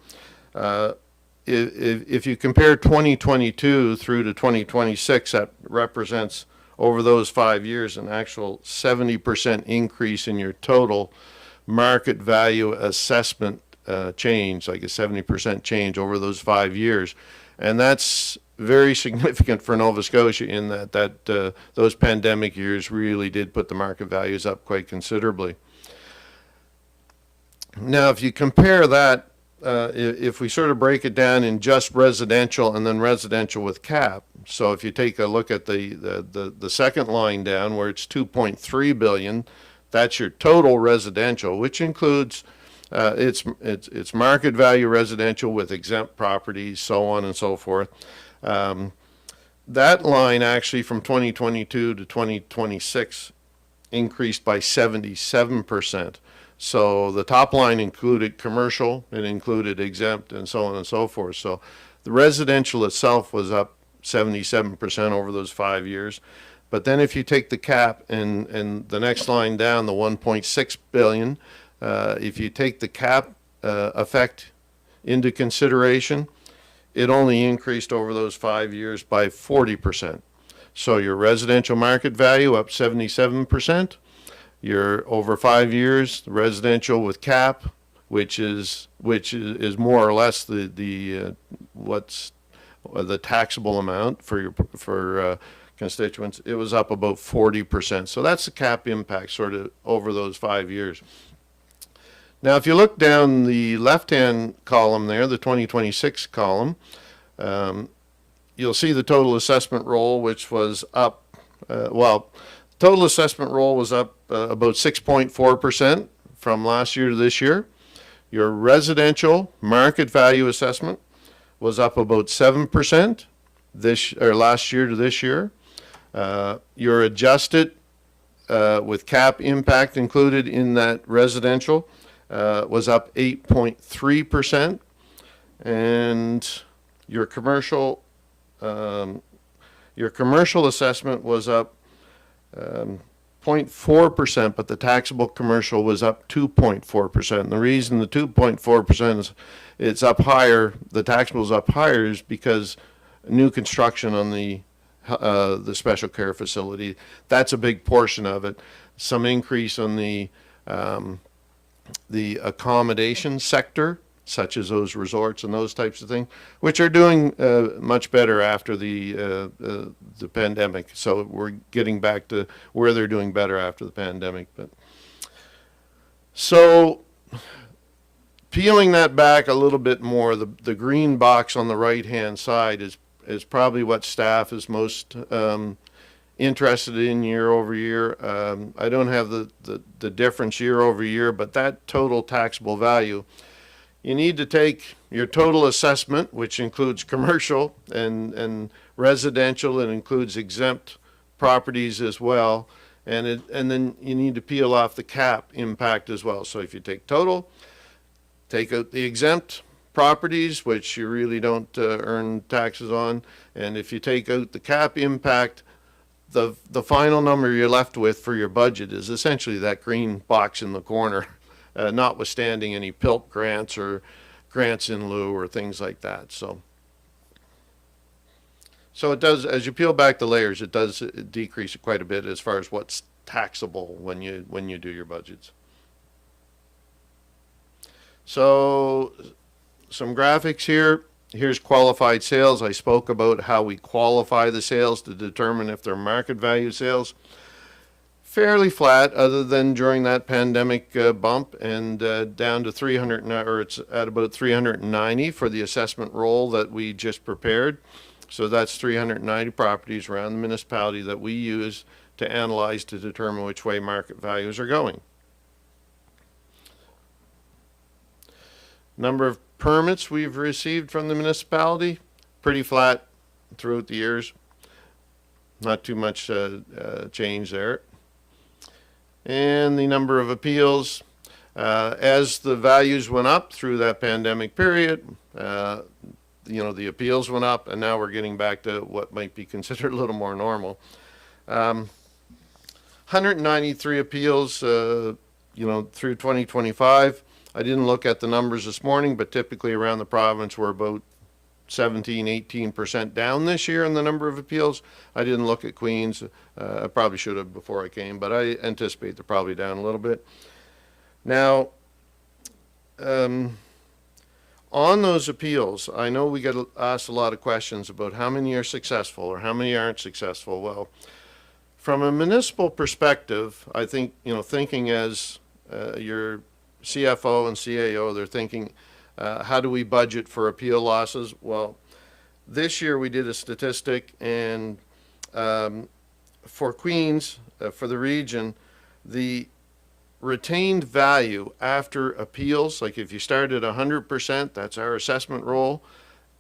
If you compare 2022 through to 2026, that represents over those 5 years an actual 70% increase in your total market value assessment change, like a 70% change over those 5 years. And that's very significant for Nova Scotia in that those pandemic years really did put the market values up quite considerably. Now, if you compare that, if we sort of break it down in just residential and then residential with cap, so if you take a look at the second line down where it's 2.3 billion, that's your total residential, which includes it's market value residential with exempt properties, so on and so forth. That line actually from 2022 to 2026 increased by 77%. So the top line included commercial, it included exempt, and so on and so forth. So the residential itself was up 77% over those 5 years. But then if you take the cap and the next line down, the 1.6 billion, if you take the cap effect into consideration, it only increased over those 5 years by 40%. So your residential market value up 77%. Your over 5 years, the residential with cap, which is more or less what's the taxable amount for constituents. It was up about 40%. So that's the cap impact sort of over those 5 years. Now, if you look down the left-hand column there, the 2026 column, you'll see the total assessment roll, which was up, total assessment roll was up about 6.4% from last year to this year. Your residential market value assessment was up about 7% last year to this year. Your adjusted with cap impact included in that residential was up 8.3%, and your commercial assessment was up 0.4%, but the taxable commercial was up 2.4%. And the reason the 2.4% is it's up higher, the taxable is up higher, is because new construction on the special care facility, that's a big portion of it. Some increase on the accommodation sector, such as those resorts and those types of things, which are doing much better after the pandemic. So we're getting back to where they're doing better after the pandemic. But so peeling that back a little bit more, the green box on the right-hand side is probably what staff is most interested in year over year. I don't have the difference year over year, but that total taxable value, you need to take your total assessment, which includes commercial and residential, and includes exempt properties as well, and then you need to peel off the cap impact as well. So if you take total, take out the exempt properties, which you really don't earn taxes on, and if you take out the cap impact, the final number you're left with for your budget is essentially that green box in the corner. Notwithstanding any PILT grants or grants in lieu or things like that. So it does, as you peel back the layers, it does decrease quite a bit as far as what's taxable when you do your budgets. So some graphics here. Here's qualified sales. I spoke about how we qualify the sales to determine if they're market value sales. Fairly flat, other than during that pandemic bump, and down to 300, or it's at about 390 for the assessment roll that we just prepared. So that's 390 properties around the municipality that we use to analyze to determine which way market values are going. Number of permits we've received from the municipality, pretty flat throughout the years. Not too much change there. And the number of appeals, as the values went up through that pandemic period, the appeals went up, and now we're getting back to what might be considered a little more normal. 193 appeals, through 2025. I didn't look at the numbers this morning, but typically around the province we're about 17-18% down this year in the number of appeals. I didn't look at Queens. I probably should have before I came, but I anticipate they're probably down a little bit. Now, on those appeals, I know we get asked a lot of questions about how many are successful or how many aren't successful. Well, from a municipal perspective, I think, thinking as your CFO and CAO, they're thinking, how do we budget for appeal losses? Well, this year we did a statistic, and for Queens, for the region, the retained value after appeals, like if you started 100%, that's our assessment roll.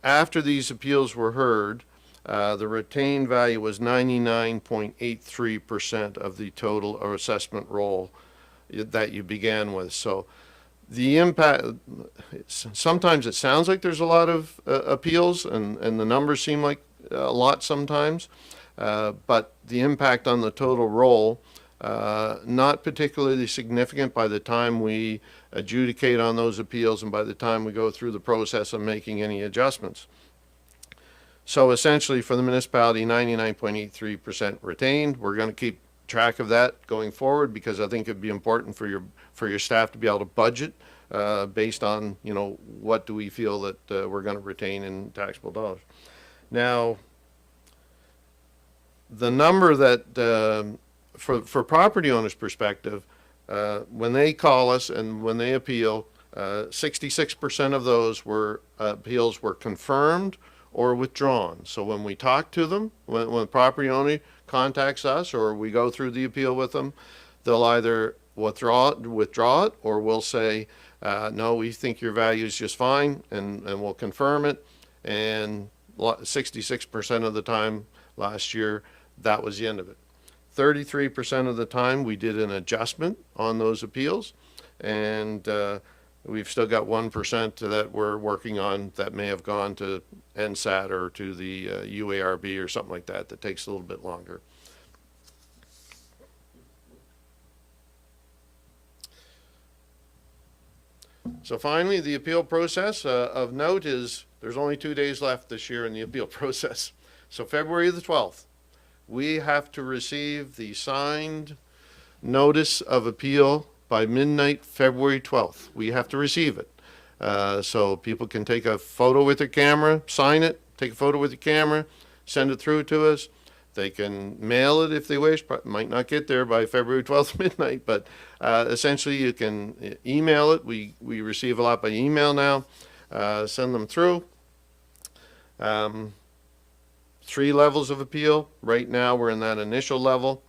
After these appeals were heard, the retained value was 99.83% of the total or assessment roll that you began with. So the impact, sometimes it sounds like there's a lot of appeals, and the numbers seem like a lot sometimes, but the impact on the total roll, not particularly significant by the time we adjudicate on those appeals and by the time we go through the process of making any adjustments. So essentially for the municipality, 99.83% retained. We're going to keep track of that going forward, because I think it'd be important for your staff to be able to budget based on, what do we feel that we're going to retain in taxable dollars. Now, the number that for property owners' perspective, when they call us and when they appeal, 66% of those appeals were confirmed or withdrawn. So when we talk to them, when the property owner contacts us or we go through the appeal with them, they'll either withdraw it, or we'll say, no, we think your value is just fine, and we'll confirm it. And 66% of the time last year, that was the end of it. 33% of the time we did an adjustment on those appeals, and we've still got 1% that we're working on that may have gone to NSAT or to the UARB or something like that. That takes a little bit longer. So finally, the appeal process of note is there's only 2 days left this year in the appeal process. So February the 12th, we have to receive the signed notice of appeal by midnight, February 12th. We have to receive it. So people can take a photo with their camera, sign it, take a photo with your camera, send it through to us. They can mail it if they wish. Might not get there by February 12th midnight, but essentially you can email it. We receive a lot by email now. Send them through. 3 levels of appeal. Right now we're in that initial level.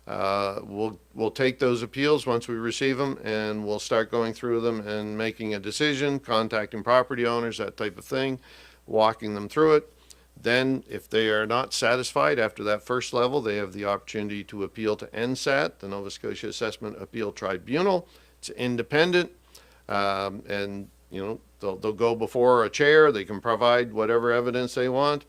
We'll take those appeals once we receive them, and we'll start going through them and making a decision, contacting property owners, that type of thing, walking them through it. Then, if they are not satisfied after that first level, they have the opportunity to appeal to NSAT, the Nova Scotia Assessment Appeal Tribunal. It's independent, and they'll go before a chair. They can provide whatever evidence they want.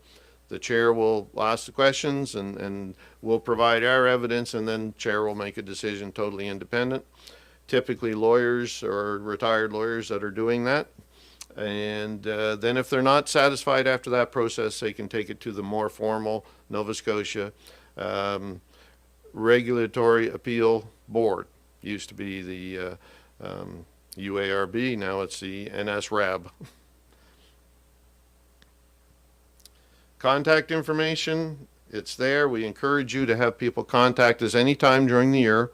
The chair will ask the questions, and we'll provide our evidence, and then chair will make a decision, totally independent. Typically lawyers or retired lawyers that are doing that. And then if they're not satisfied after that process, they can take it to the more formal Nova Scotia Regulatory Appeal Board. Used to be the UARB, now it's the NSRAB. Contact information, it's there. We encourage you to have people contact us anytime during the year.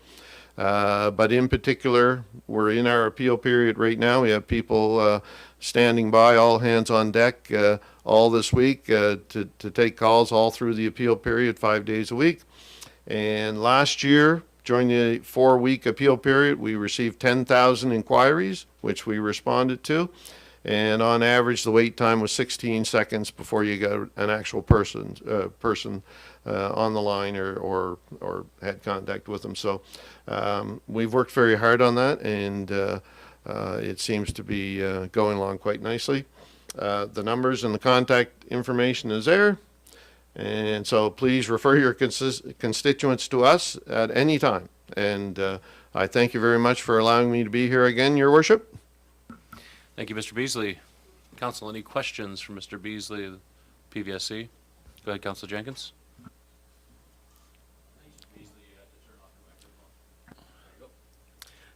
But in particular, we're in our appeal period right now. We have people standing by, all hands on deck, all this week to take calls all through the appeal period, 5 days a week. And last year, during the 4-week appeal period, we received 10,000 inquiries, which we responded to. And on average, the wait time was 16 seconds before you got an actual person on the line or had contact with them. So we've worked very hard on that, and it seems to be going along quite nicely. The numbers and the contact information is there, and so please refer your constituents to us at any time. And I thank you very much for allowing me to be here again, Your Worship. Thank you, Mr. Beasley. Council, any questions for Mr. Beasley, PVSC? Go ahead, Council Jenkins.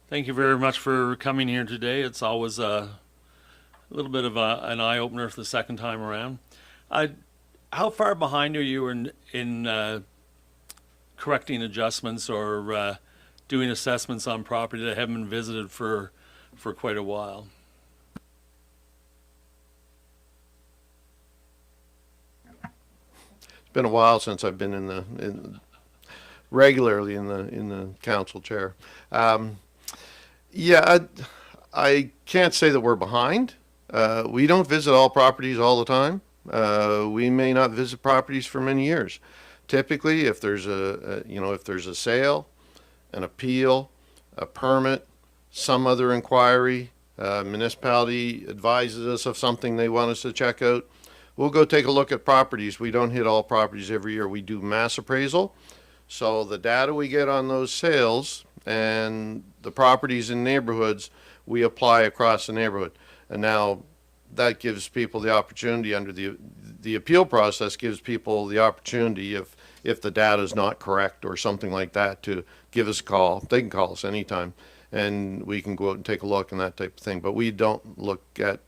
Thank you very much for coming here today. It's always a little bit of an eye-opener for the second time around. How far behind are you in correcting adjustments or doing assessments on property that haven't been visited for quite a while? It's been a while since I've been regularly in the council chair. Yeah, I can't say that we're behind. We don't visit all properties all the time. We may not visit properties for many years. Typically, if there's if there's a sale, an appeal, a permit, some other inquiry, municipality advises us of something they want us to check out, we'll go take a look at properties. We don't hit all properties every year. We do mass appraisal. So the data we get on those sales and the properties in neighborhoods, we apply across the neighborhood. And now that gives people the opportunity under the appeal process, gives people the opportunity if the data is not correct or something like that to give us a call. They can call us anytime and we can go out and take a look and that type of thing. But we don't look at,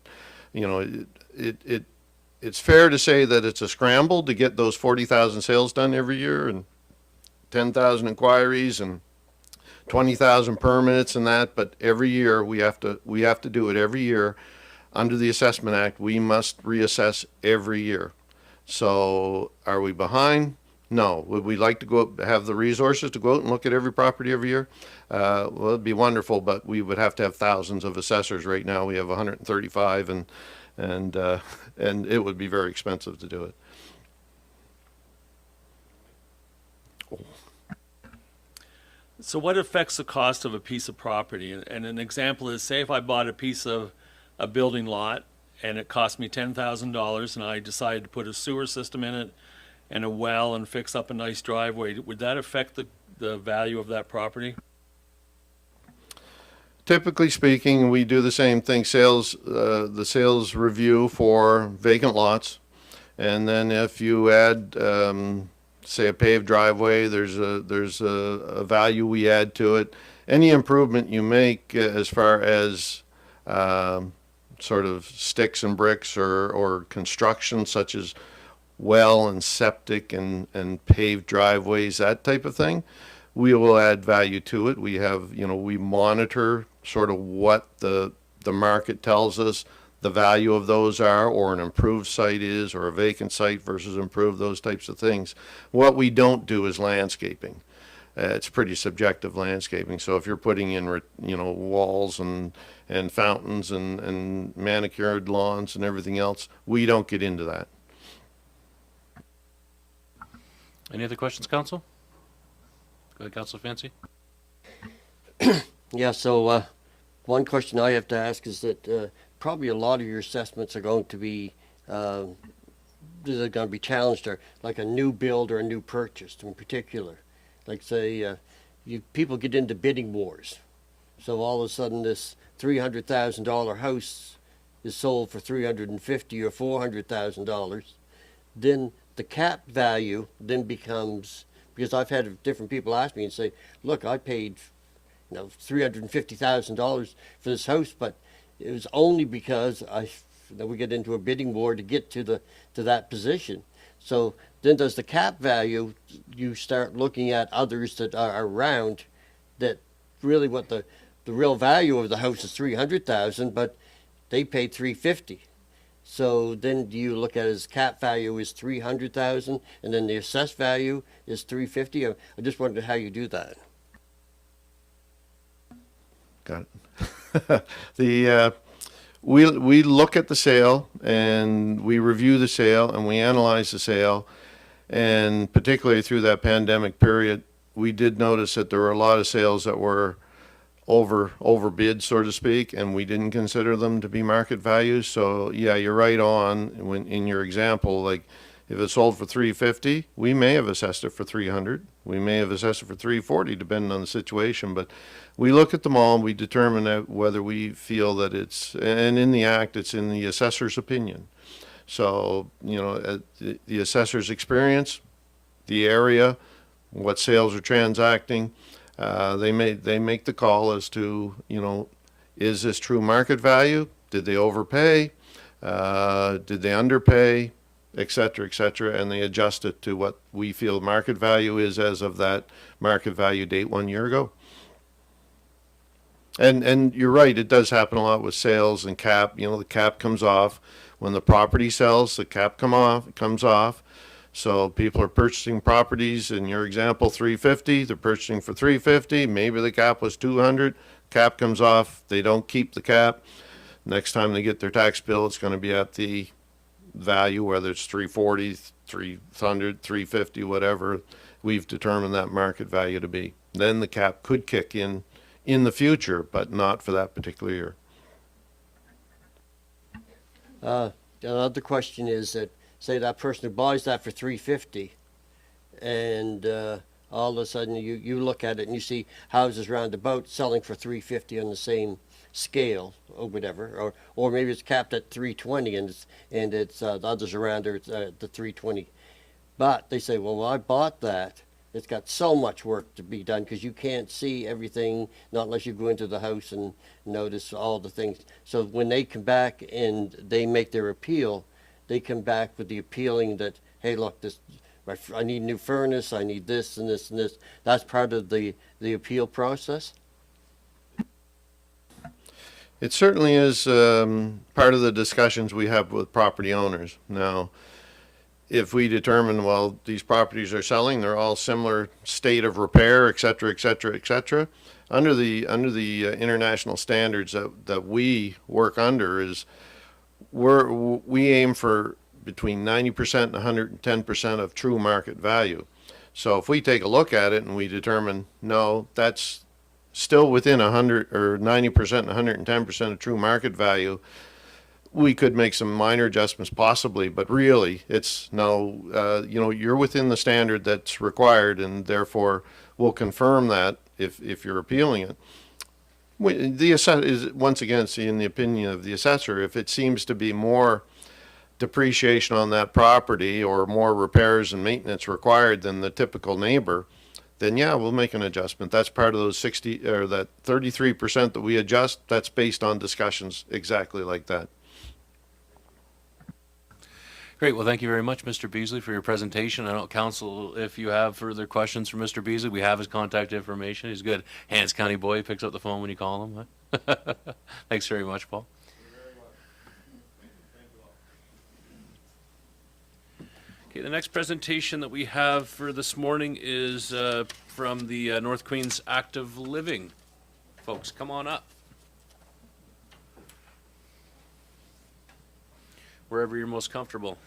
it's fair to say that it's a scramble to get those 40,000 sales done every year and 10,000 inquiries and 20,000 permits and that, but every year we have to do it every year. Under the Assessment Act, we must reassess every year. So are we behind? No. Would we like to have the resources to go out and look at every property every year? Well, it'd be wonderful, but we would have to have thousands of assessors. Right now we have 135 and it would be very expensive to do it. So what affects the cost of a piece of property? And an example is, say if I bought a piece of a building lot and it cost me $10,000 and I decided to put a sewer system in it and a well and fix up a nice driveway, would that affect the value of that property? Typically speaking, we do the same thing, the sales review for vacant lots. And then if you add, say a paved driveway, there's a value we add to it. Any improvement you make as far as sort of sticks and bricks or construction such as well and septic and paved driveways, that type of thing, we will add value to it. We have, we monitor sort of what the market tells us the value of those are, or an improved site is, or a vacant site versus improved, those types of things. What we don't do is landscaping. It's pretty subjective landscaping. So if you're putting in, walls and fountains and manicured lawns and everything else, we don't get into that. Any other questions, Council? Go ahead, Councilor Fancy. Yeah, so one question I have to ask is that probably a lot of your assessments are going to be challenged, or like a new build or a new purchase in particular. Like say, people get into bidding wars. So all of a sudden this $300,000 house is sold for $350,000 or $400,000. Then the cap value then becomes, because I've had different people ask me and say, look, I paid $350,000 for this house, but it was only because we get into a bidding war to get to that position. So then does the cap value, you start looking at others that are around that really what the real value of the house is $300,000, but they paid $350,000. So then do you look at his cap value is $300,000 and then the assessed value is $350,000? I just wondered how you do that. Got it. We look at the sale and we review the sale and we analyze the sale, and particularly through that pandemic period, we did notice that there were a lot of sales that were overbid, so to speak, and we didn't consider them to be market values. So yeah, you're right on when in your example, like if it sold for $350,000, we may have assessed it for $300,000. We may have assessed it for $340,000, depending on the situation. But we look at them all and we determine whether we feel that it's, and in the act, it's in the assessor's opinion. So, the assessor's experience, the area, what sales are transacting, they make the call as to, is this true market value? Did they overpay? Did they underpay? Et cetera, and they adjust it to what we feel market value is as of that market value date 1 year ago. And you're right, it does happen a lot with sales and cap. The cap comes off. When the property sells, the cap comes off. So people are purchasing properties, in your example, $350,000, they're purchasing for $350,000, maybe the cap was $200,000, cap comes off, they don't keep the cap. Next time they get their tax bill, it's going to be at the value, whether it's $340,000, $300,000, $350,000, whatever we've determined that market value to be. Then the cap could kick in the future, but not for that particular year. Another question is that, say that person who buys that for $350,000 and all of a sudden you look at it and you see houses round about selling for $350,000 on the same scale or whatever, or maybe it's capped at $320,000 and it's the others around there it's the $320,000. But they say, well, when I bought that, it's got so much work to be done because you can't see everything, not unless you go into the house and notice all the things. So when they come back and they make their appeal, they come back with the appealing that, hey, look, I need new furnace, I need this and this and this. That's part of the appeal process. It certainly is part of the discussions we have with property owners. Now, if we determine, well, these properties are selling, they're all similar state of repair, et cetera, et cetera, et cetera, under the international standards that we work under, is we aim for between 90% and 110% of true market value. So if we take a look at it and we determine, no, that's still within 100 or 90% and 110% of true market value, we could make some minor adjustments possibly, but really it's no, you're within the standard that's required, and therefore we'll confirm that if you're appealing it. The assessor is, once again, in the opinion of the assessor, if it seems to be more depreciation on that property or more repairs and maintenance required than the typical neighbor, then yeah, we'll make an adjustment. That's part of those 60 or that 33% that we adjust. That's based on discussions exactly like that. Great. Well, thank you very much, Mr. Beasley, for your presentation. I don't, Council, if you have further questions for Mr. Beasley, we have his contact information. He's a good Hants County boy. He picks up the phone when you call him. Huh? Thanks very much, Paul. Okay, the next presentation that we have for this morning is from the North Queens Active Living. Folks, come on up. Wherever you're most comfortable.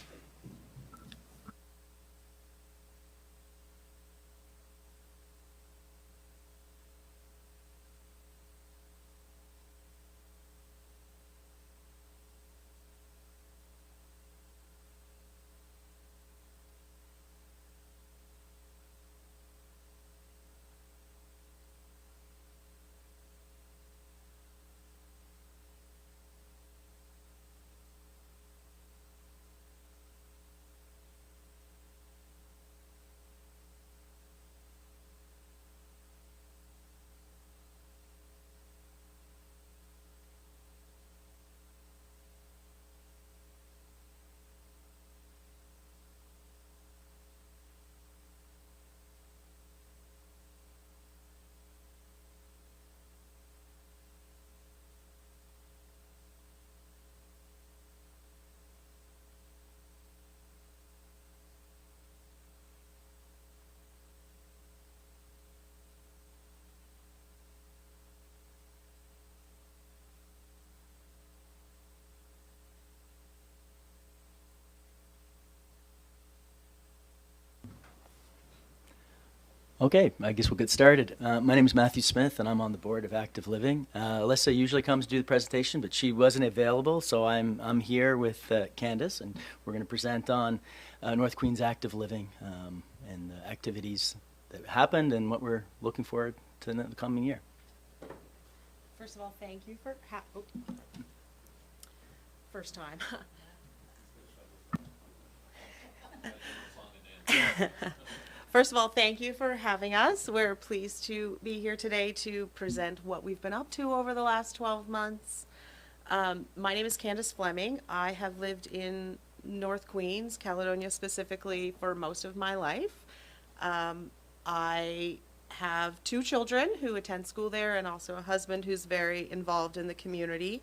Okay, I guess we'll get started. My name is Matthew Smith, and I'm on the board of Active Living. Alyssa usually comes to do the presentation, but she wasn't available, so I'm here with Candace, and we're going to present on North Queens Active Living and the activities that happened and what we're looking forward to in the coming year. First of all, thank you for first time. First of all, thank you for having us. We're pleased to be here today to present what we've been up to over the last 12 months. My name is Candace Fleming. I have lived in North Queens, Caledonia specifically, for most of my life. I have 2 children who attend school there and also a husband who's very involved in the community.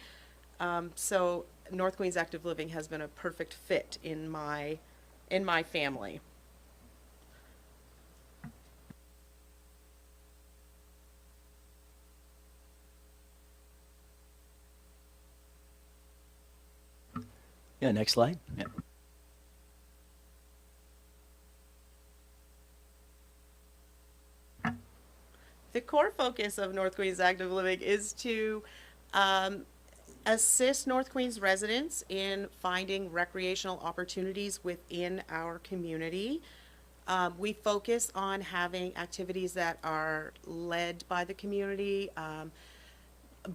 So North Queens Active Living has been a perfect fit in my family. Yeah, next slide. Yeah. The core focus of North Queens Active Living is to assist North Queens residents in finding recreational opportunities within our community. We focus on having activities that are led by the community,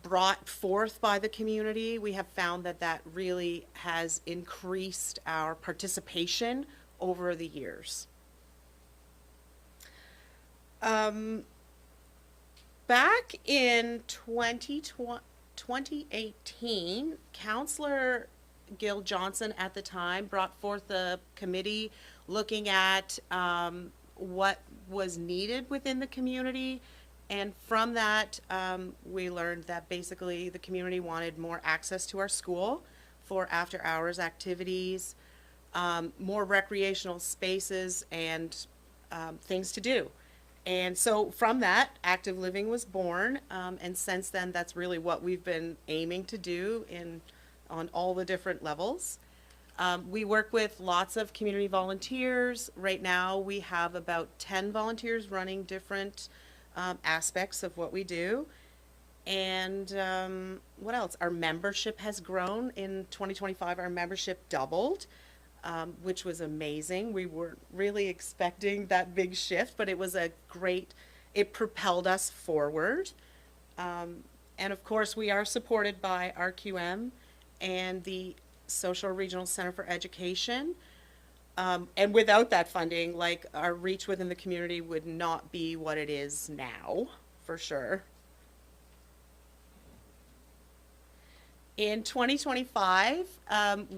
brought forth by the community. We have found that that really has increased our participation over the years. Back in 2018, Councillor Gil Johnson at the time brought forth a committee looking at what was needed within the community. And from that, we learned that basically the community wanted more access to our school for after-hours activities, more recreational spaces, and things to do. And so from that, Active Living was born, and since then, that's really what we've been aiming to do on all the different levels. We work with lots of community volunteers. Right now, we have about 10 volunteers running different aspects of what we do. And what else? Our membership has grown. In 2025, our membership doubled, which was amazing. We weren't really expecting that big shift, but it was it propelled us forward. And of course, we are supported by RQM and the Social Regional Center for Education. And without that funding, like, our reach within the community would not be what it is now, for sure. In 2025,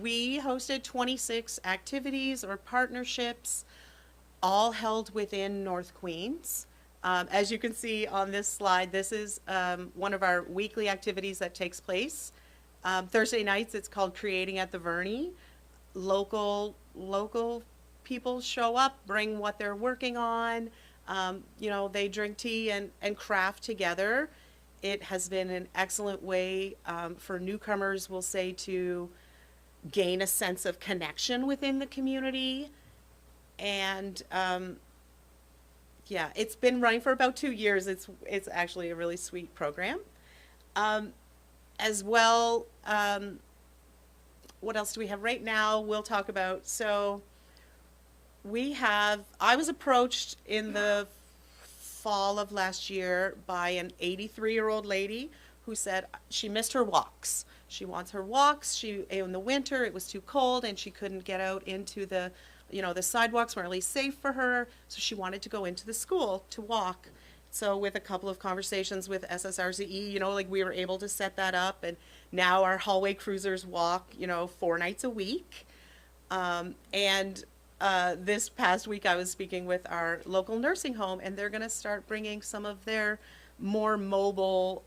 we hosted 26 activities or partnerships, all held within North Queens. As you can see on this slide, this is one of our weekly activities that takes place. Thursday nights, it's called Creating at the Verney. Local people show up, bring what they're working on. They drink tea and craft together. It has been an excellent way for newcomers, we'll say, to gain a sense of connection within the community. And yeah, it's been running for about 2 years. It's actually a really sweet program. As well, what else do we have right now? We'll talk about, so I was approached in the fall of last year by an 83-year-old lady who said she missed her walks. She wants her walks. In the winter, it was too cold and she couldn't get out into the sidewalks weren't really safe for her. So she wanted to go into the school to walk. So with a couple of conversations with SSRCE, we were able to set that up. And now our hallway cruisers walk, 4 nights a week. This past week I was speaking with our local nursing home, and they're going to start bringing some of their more mobile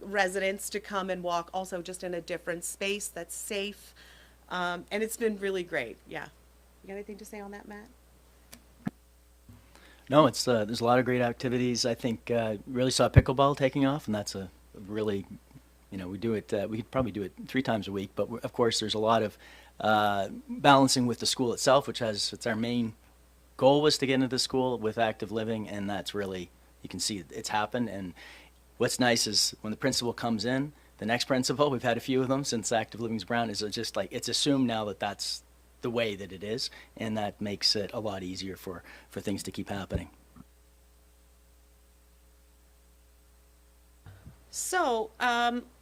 residents to come and walk, also just in a different space that's safe. And it's been really great. Yeah. You got anything to say on that, Matt? No, it's there's a lot of great activities. I think really saw pickleball taking off, and that's a really, we do it. We could probably do it 3 times a week, but of course there's a lot of balancing with the school itself, which it's our main goal was to get into the school with active living, and that's really, you can see it's happened. And what's nice is when the principal comes in, the next principal, we've had a few of them since Active Living's Brown, is just like, it's assumed now that that's the way that it is, and that makes it a lot easier for things to keep happening. So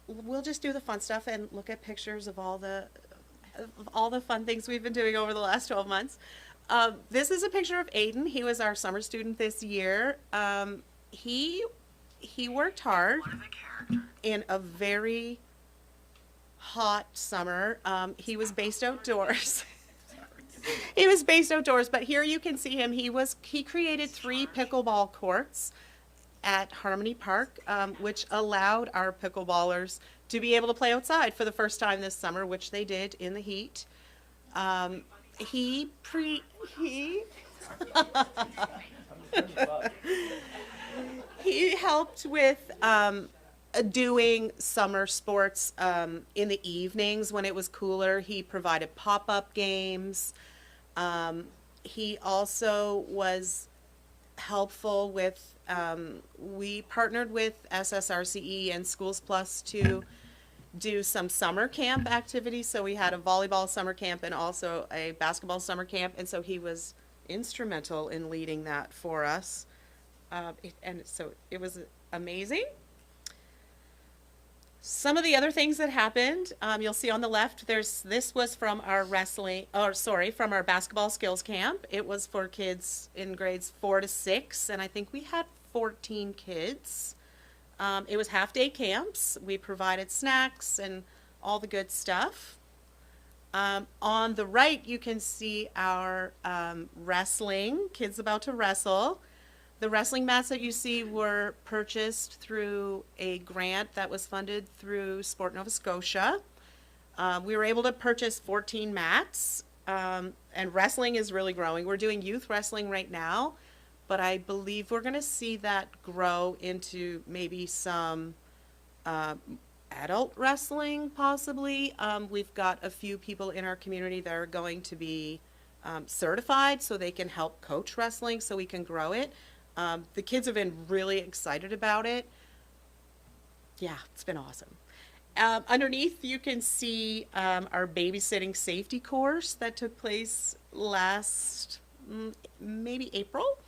we'll just do the fun stuff and look at pictures of all the fun things we've been doing over the last 12 months. This is a picture of Aiden. He was our summer student this year. He worked hard in a very hot summer. He was based outdoors. He was based outdoors, but here you can see him. He created 3 pickleball courts at Harmony Park, which allowed our pickleballers to be able to play outside for the first time this summer, which they did in the heat. He helped with doing summer sports in the evenings when it was cooler. He provided pop-up games. He also was helpful with, we partnered with SSRCE and Schools Plus to do some summer camp activities. So we had a volleyball summer camp and also a basketball summer camp. And so he was instrumental in leading that for us. And so it was amazing. Some of the other things that happened, you'll see on the left, this was from our from our basketball skills camp. It was for kids in grades 4 to 6, and I think we had 14 kids. It was half-day camps. We provided snacks and all the good stuff. On the right, you can see our wrestling, kids about to wrestle. The wrestling mats that you see were purchased through a grant that was funded through Sport Nova Scotia. We were able to purchase 14 mats, and wrestling is really growing. We're doing youth wrestling right now, but I believe we're going to see that grow into maybe some adult wrestling, possibly. We've got a few people in our community that are going to be certified so they can help coach wrestling so we can grow it. The kids have been really excited about it. Yeah, it's been awesome. Underneath, you can see our babysitting safety course that took place last, maybe April.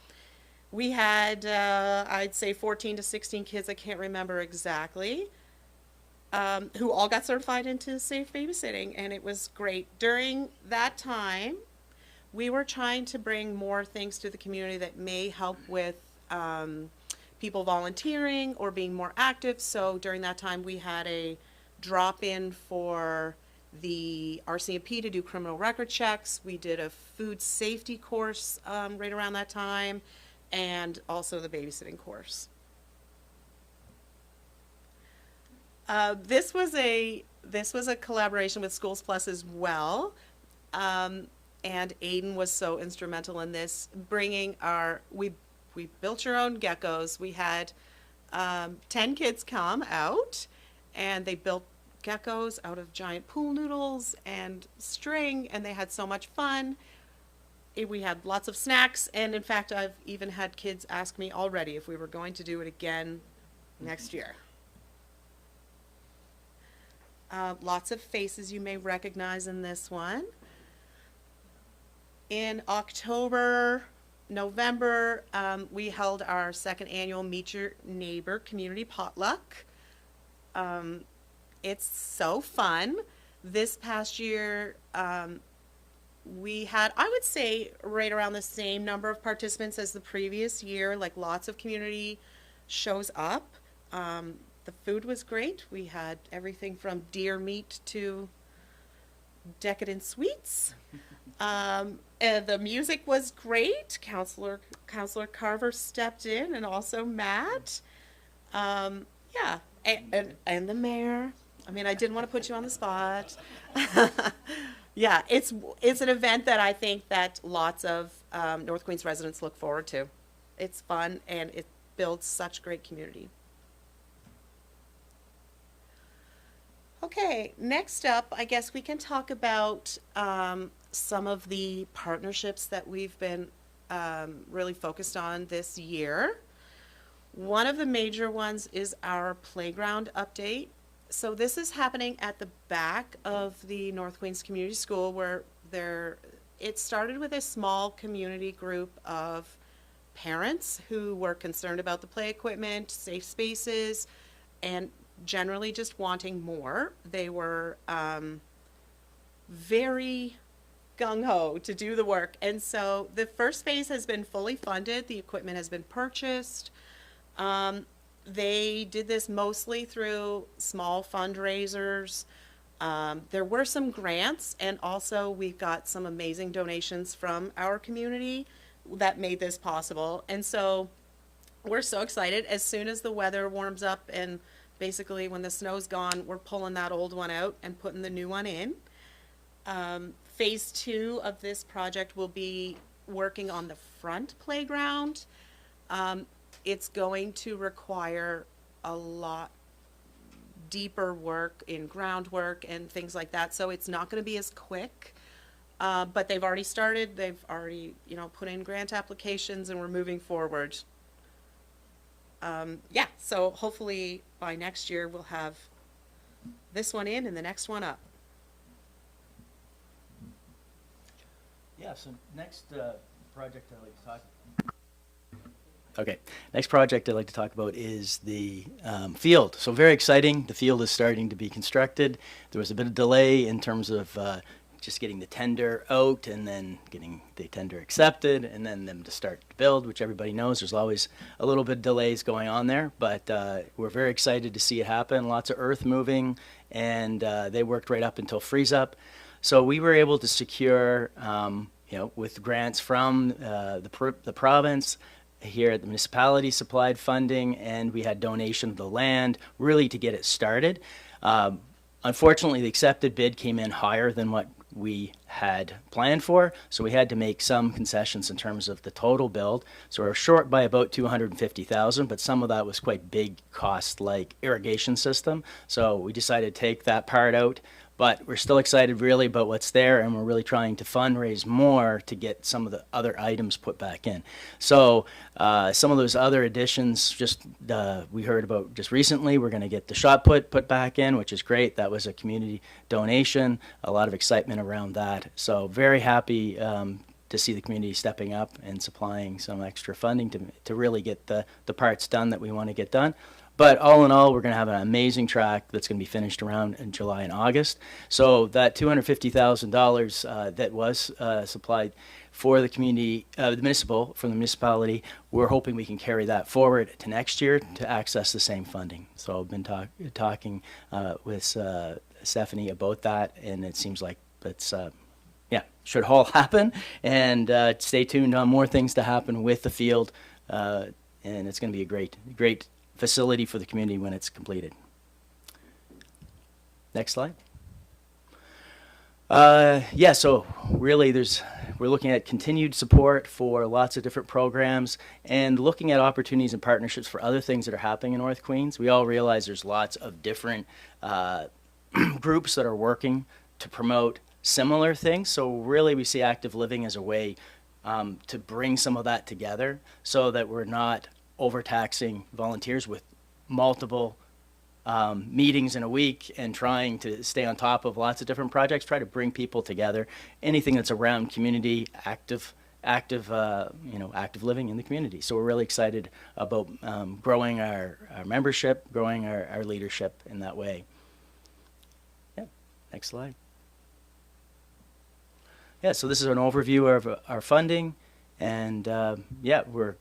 We had, I'd say 14 to 16 kids, I can't remember exactly, who all got certified into safe babysitting, and it was great. During that time, we were trying to bring more things to the community that may help with people volunteering or being more active. So during that time, we had a drop-in for the RCMP to do criminal record checks. We did a food safety course right around that time, and also the babysitting course. This was a collaboration with Schools Plus as well, and Aiden was so instrumental in this, bringing we built your own geckos. We had 10 kids come out, and they built geckos out of giant pool noodles and string, and they had so much fun. We had lots of snacks, and in fact, I've even had kids ask me already if we were going to do it again next year. Lots of faces you may recognize in this one. In October, November, we held our second annual Meet Your Neighbor Community Potluck. It's so fun. This past year, we had, I would say, right around the same number of participants as the previous year. Like, lots of community shows up. The food was great. We had everything from deer meat to decadent sweets. And the music was great. Counselor Carver stepped in, and also Matt. Yeah, and the mayor. I mean, I didn't want to put you on the spot. Yeah, it's an event that I think that lots of North Queens residents look forward to. It's fun, and it builds such great community. Okay, next up, I guess we can talk about some of the partnerships that we've been really focused on this year. One of the major ones is our playground update. So this is happening at the back of the North Queens Community School, where it started with a small community group of parents who were concerned about the play equipment, safe spaces, and generally just wanting more. They were very gung-ho to do the work. And so the first phase has been fully funded. The equipment has been purchased. They did this mostly through small fundraisers. There were some grants, and also we've got some amazing donations from our community that made this possible. And so we're so excited. As soon as the weather warms up, and basically when the snow's gone, we're pulling that old one out and putting the new one in. Phase 2 of this project will be working on the front playground. It's going to require a lot deeper work in groundwork and things like that, so it's not going to be as quick. But they've already started. They've already, put in grant applications, and we're moving forward. Yeah, so hopefully by next year we'll have this one in and the next one up. Yeah, so next project I'd like to talk. Okay, next project I'd like to talk about is the field. So very exciting. The field is starting to be constructed. There was a bit of delay in terms of just getting the tender out, and then getting the tender accepted, and then them to start to build, which everybody knows there's always a little bit of delays going on there. But we're very excited to see it happen. Lots of earth moving, and they worked right up until freeze up. So we were able to secure, with grants from the province, here at the municipality supplied funding, and we had donation of the land really to get it started. Unfortunately, the accepted bid came in higher than what we had planned for, so we had to make some concessions in terms of the total build. So we're short by about 250,000, but some of that was quite big cost, like irrigation system. So we decided to take that part out, but we're still excited really about what's there, and we're really trying to fundraise more to get some of the other items put back in. So some of those other additions, just we heard about just recently, we're going to get the shot put back in, which is great. That was a community donation, a lot of excitement around that. So very happy to see the community stepping up and supplying some extra funding to really get the parts done that we want to get done. But all in all, we're going to have an amazing track that's going to be finished around in July and August. So that $250,000 that was supplied for the community, from the municipality, we're hoping we can carry that forward to next year to access the same funding. So I've been talking with Stephanie about that, and it seems like it's should all happen. And stay tuned on more things to happen with the field, and it's going to be a great facility for the community when it's completed. Next slide. So really we're looking at continued support for lots of different programs and looking at opportunities and partnerships for other things that are happening in North Queens. We all realize there's lots of different groups that are working to promote similar things. So really we see active living as a way to bring some of that together so that we're not overtaxing volunteers with multiple meetings in a week and trying to stay on top of lots of different projects. Try to bring people together. Anything that's around community active living in the community. So we're really excited about growing our membership, growing our leadership in that way. Yeah. Next slide. Yeah. So this is an overview of our funding, and we're,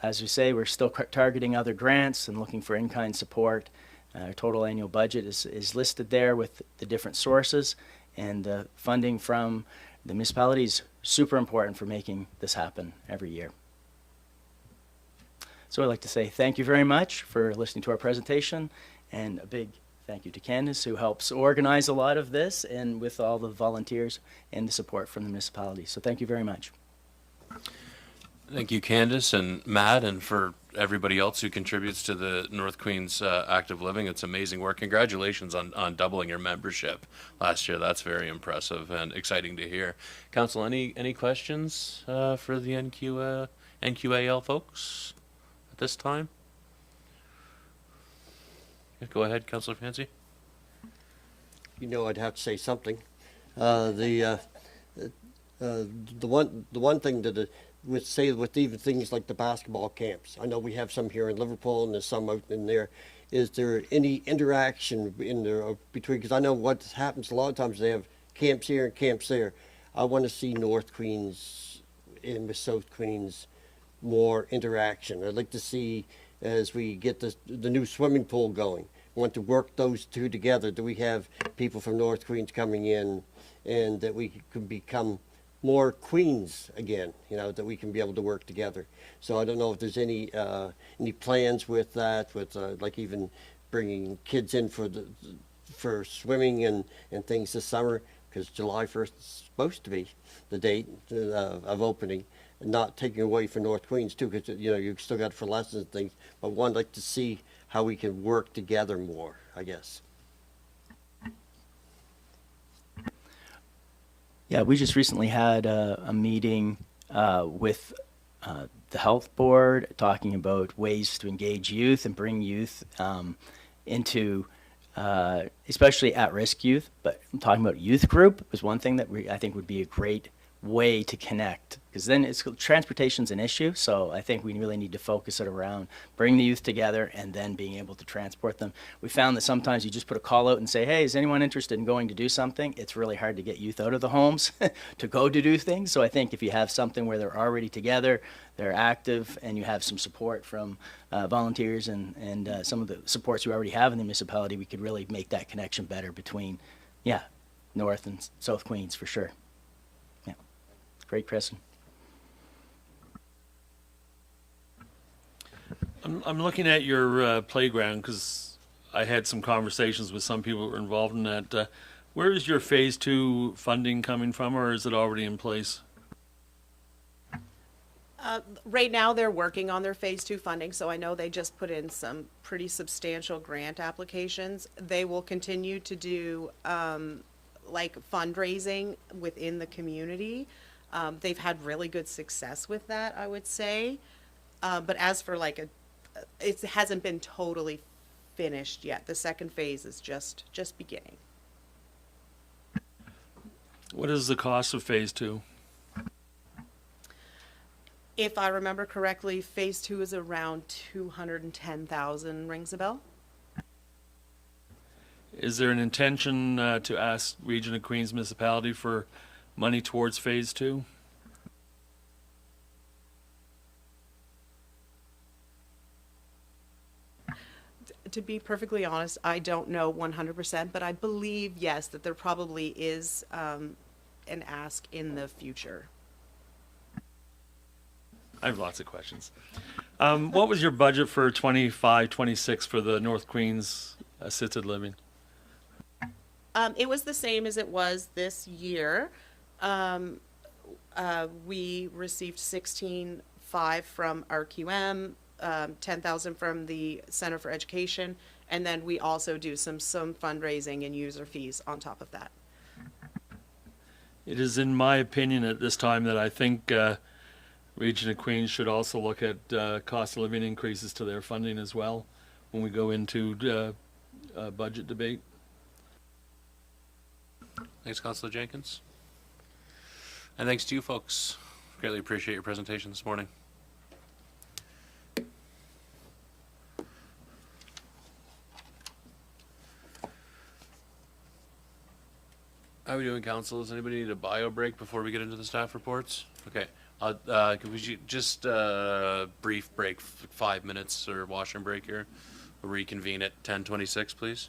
as we say, we're still targeting other grants and looking for in-kind support. Our total annual budget is listed there with the different sources, and the funding from the municipality is super important for making this happen every year. So I'd like to say thank you very much for listening to our presentation, and a big thank you to Candace, who helps organize a lot of this, and with all the volunteers and the support from the municipality. So thank you very much. Thank you, Candace and Matt, and for everybody else who contributes to the North Queens Active Living. It's amazing work. Congratulations on doubling your membership last year. That's very impressive and exciting to hear. Council, any questions for the NQAL folks at this time? Yeah, go ahead, Councillor Fancy. I'd have to say something. The one thing that with even things like the basketball camps, I know we have some here in Liverpool and there's some out in there. Is there any interaction in there between? Because I know what happens a lot of times, they have camps here and camps there. I want to see North Queens and with South Queens more interaction. I'd like to see, as we get the new swimming pool going, I want to work those two together. Do we have people from North Queens coming in, and that we could become more Queens again, that we can be able to work together. So I don't know if there's any plans with that, with like even bringing kids in for swimming and things this summer, because July 1st is supposed to be the date of opening, and not taking away from North Queens too, because you've still got it for lessons and things, but one like to see how we can work together more, I guess. Yeah, we just recently had a meeting with the health board, talking about ways to engage youth and bring youth into, especially at-risk youth. But talking about youth group was one thing that I think would be a great way to connect, because then transportation's an issue. So I think we really need to focus it around bring the youth together and then being able to transport them. We found that sometimes you just put a call out and say, hey, is anyone interested in going to do something? It's really hard to get youth out of the homes to go to do things. So I think if you have something where they're already together, they're active, and you have some support from volunteers and some of the supports you already have in the municipality, we could really make that connection better between, North and South Queens for sure. Great, Chris. I'm looking at your playground, because I had some conversations with some people who were involved in that. Where is your phase 2 funding coming from, or is it already in place? Right now, they're working on their phase 2 funding, so I know they just put in some pretty substantial grant applications. They will continue to do, like fundraising within the community. They've had really good success with that, I would say. But as for it hasn't been totally finished yet. The second phase is just beginning. What is the cost of phase 2? If I remember correctly, phase 2 is around 210,000, rings a bell? Is there an intention to ask Region of Queens Municipality for money towards phase 2? To be perfectly honest, I don't know 100%, but I believe, yes, that there probably is an ask in the future. I have lots of questions. What was your budget for 25-26 for the North Queens assisted living? It was the same as it was this year. We received 16.5 from RQM, 10,000 from the Center for Education, and then we also do some fundraising and user fees on top of that. It is in my opinion at this time that I think Region of Queens should also look at cost of living increases to their funding as well when we go into budget debate. Thanks, Councillor Jenkins. And thanks to you folks. Greatly appreciate your presentation this morning. How are we doing, council? Does anybody need a bio break before we get into the staff reports? Okay. Could we just brief break, 5 minutes or washroom break here? We'll reconvene at 10:26, please.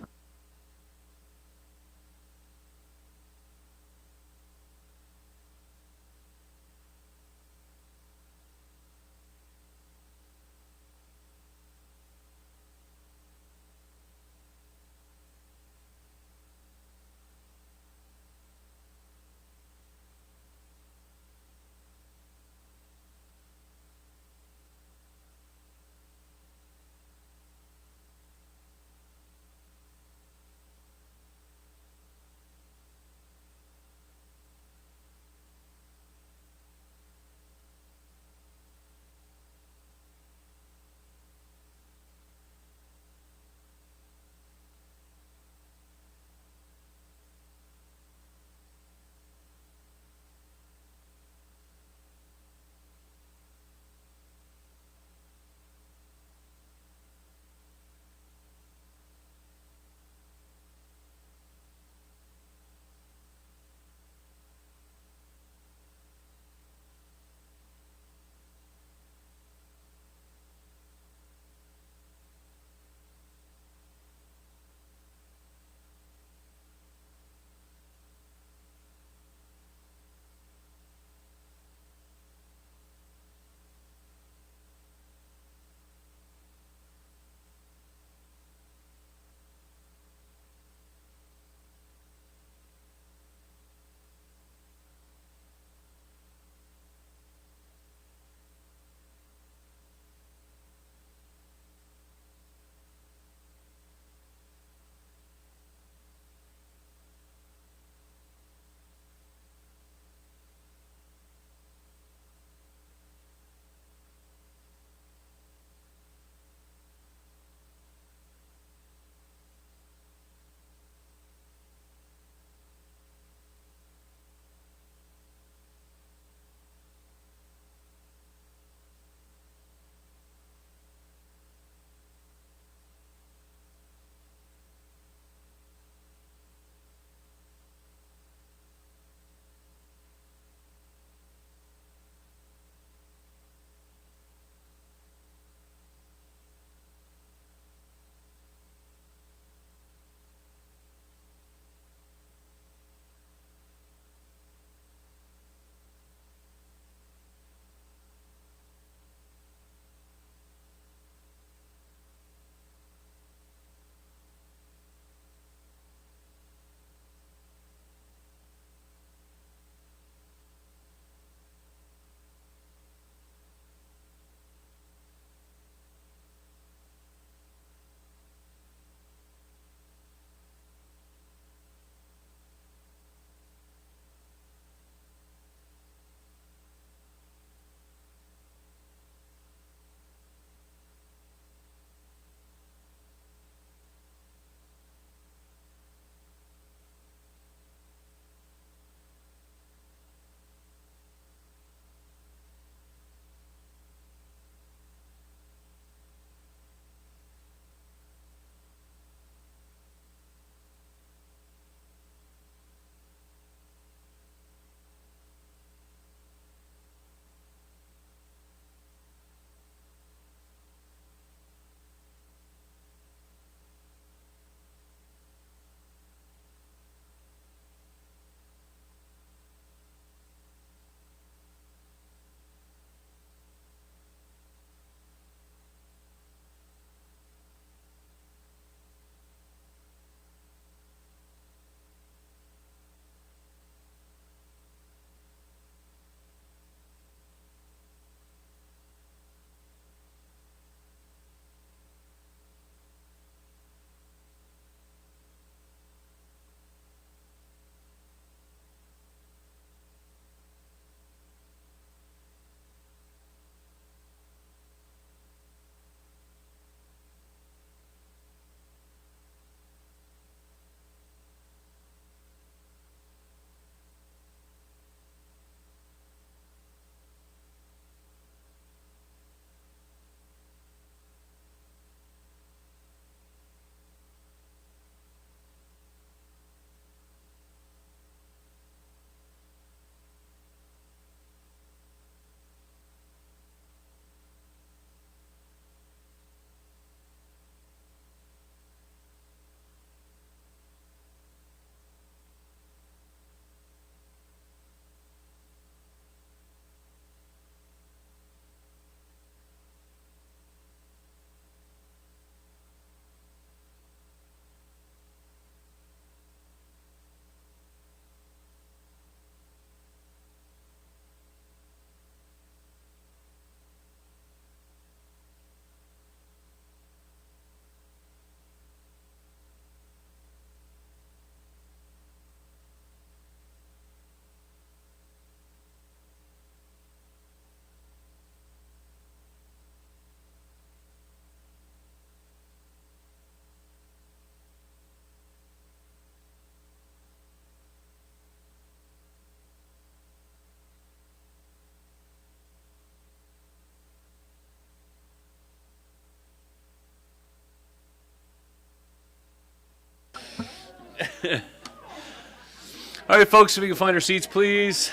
All right, folks, if we can find our seats, please.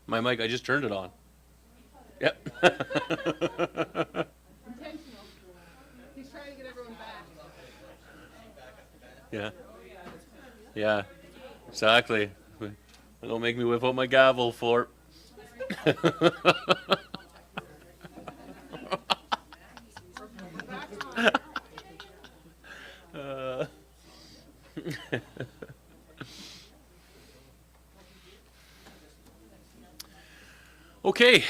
My mic, I just turned it on. Yep. He's trying to get everyone back. Yeah. Yeah. Exactly. Don't make me whip out my gavel for. Okay.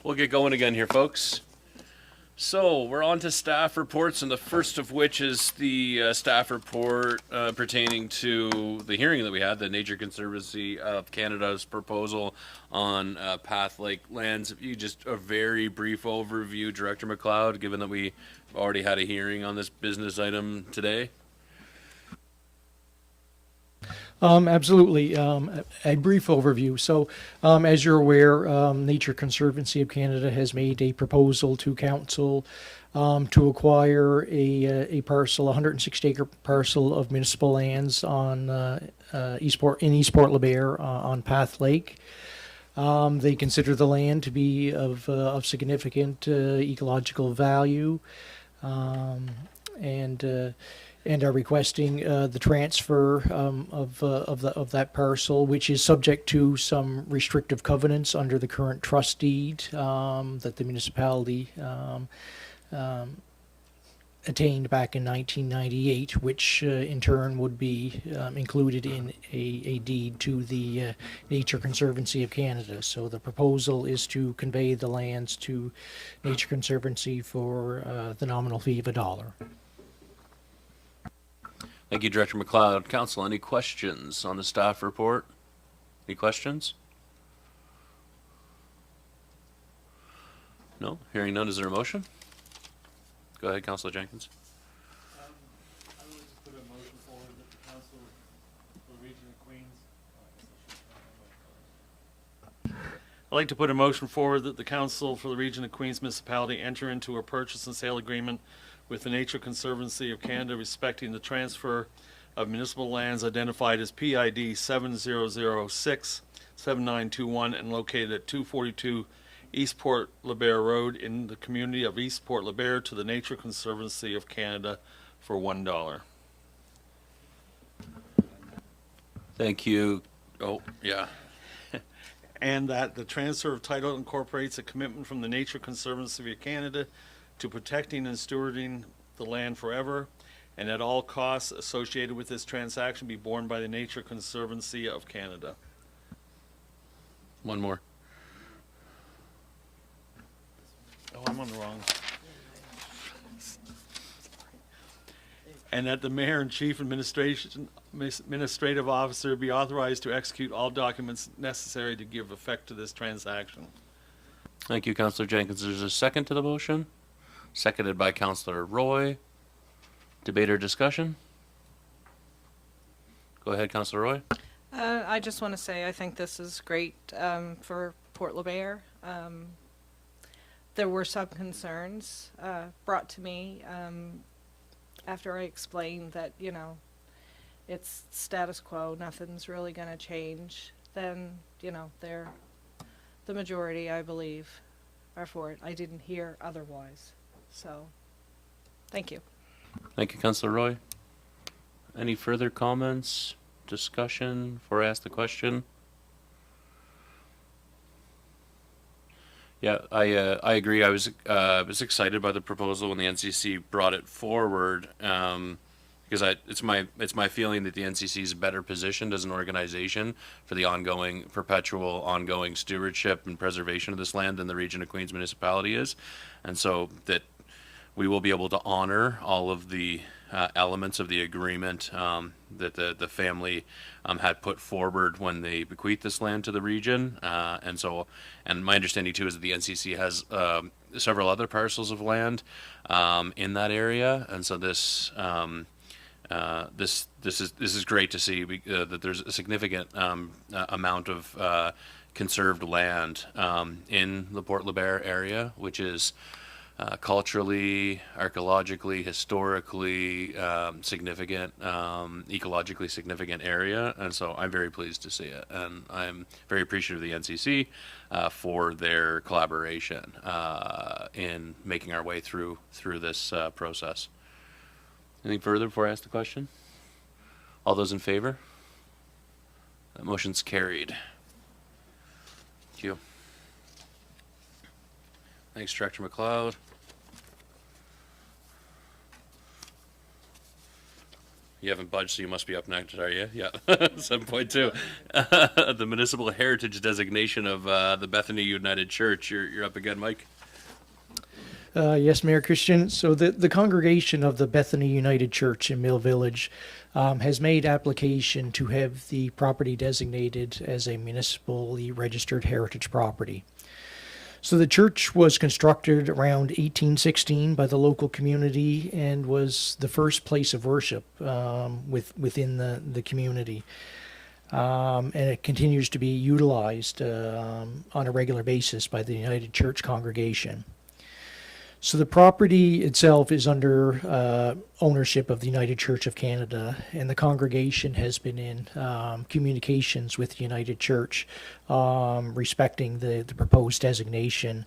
We'll get going again here, folks. So we're on to staff reports, and the first of which is the staff report pertaining to the hearing that we had, the Nature Conservancy of Canada's proposal on Path Lake lands. If you just a very brief overview, Director McLeod, given that we already had a hearing on this business item today. Absolutely. A brief overview. So, as you're aware, Nature Conservancy of Canada has made a proposal to council to acquire a parcel, 160-acre parcel of municipal lands on Eastport LeBaire on Path Lake. They consider the land to be of significant ecological value, and are requesting the transfer of that parcel, which is subject to some restrictive covenants under the current trust deed that the municipality attained back in 1998, which in turn would be included in a deed to the Nature Conservancy of Canada. So the proposal is to convey the lands to Nature Conservancy for the nominal fee of $1. Thank you, Director McLeod. Council, any questions on the staff report? Any questions? No? Hearing none, is there a motion? Go ahead, Councillor Jenkins. I would just put a motion forward that the council for the region of Queens. I'd like to put a motion forward that the council for the region of Queens Municipality enter into a purchase and sale agreement with the Nature Conservancy of Canada respecting the transfer of municipal lands identified as PID 7006-7921 and located at 242 Eastport LeBaire Road in the community of Eastport LeBaire to the Nature Conservancy of Canada for $1. Thank you. Oh, yeah. And that the transfer of title incorporates a commitment from the Nature Conservancy of Canada to protecting and stewarding the land forever, and that all costs associated with this transaction be borne by the Nature Conservancy of Canada. One more. Oh, I'm on the wrong. And that the mayor and chief administrative officer be authorized to execute all documents necessary to give effect to this transaction. Thank you, Councillor Jenkins. There's a second to the motion. Seconded by Councillor Roy. Debate or discussion? Go ahead, Councillor Roy. I just want to say I think this is great for Port LeBaire. There were some concerns brought to me after I explained that, you know, it's status quo, nothing's really going to change. Then, you know, the majority, I believe, are for it. I didn't hear otherwise. So, thank you. Thank you, Councillor Roy. Any further comments, discussion before I ask the question? Yeah, I agree. I was excited by the proposal when the NCC brought it forward because it's my feeling that the NCC is better positioned as an organization for the perpetual ongoing stewardship and preservation of this land than the region of Queens Municipality is, and so that we will be able to honor all of the elements of the agreement that the family had put forward when they bequeathed this land to the region. And my understanding too is that the NCC has several other parcels of land in that area, and so this is great to see that there's a significant amount of conserved land in the Port LeBaire area, which is culturally, archaeologically, historically significant, ecologically significant area, and so I'm very pleased to see it, and I'm very appreciative of the NCC for their collaboration in making our way through this process. Anything further before I ask the question? All those in favor? That motion's carried. Thank you. Thanks, Director McLeod. You haven't budged, so you must be up next, are you? Yeah, 7.2. The municipal heritage designation of the Bethany United Church. You're up again, Mike. Yes, Mayor Christian. So the congregation of the Bethany United Church in Mill Village has made application to have the property designated as a municipally registered heritage property. So the church was constructed around 1816 by the local community and was the first place of worship within the community. And it continues to be utilized on a regular basis by the United Church congregation. So the property itself is under ownership of the United Church of Canada, and the congregation has been in communications with the United Church respecting the proposed designation.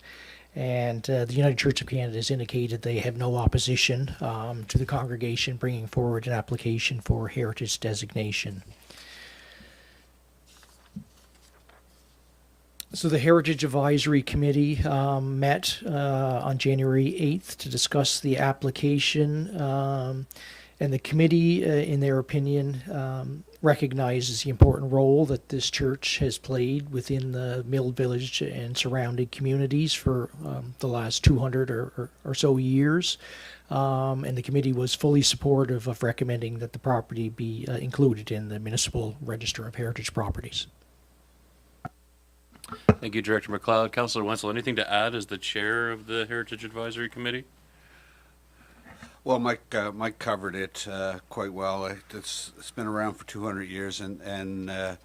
And the United Church of Canada has indicated they have no opposition to the congregation bringing forward an application for heritage designation. So the Heritage Advisory Committee met on January 8th to discuss the application, and the committee, in their opinion, recognizes the important role that this church has played within the Mill Village and surrounding communities for the last 200 or so years. And the committee was fully supportive of recommending that the property be included in the Municipal Register of Heritage Properties. Thank you, Director McLeod. Councillor Wenzel, anything to add as the chair of the Heritage Advisory Committee? Well, Mike covered it quite well. It's been around for 200 years, and I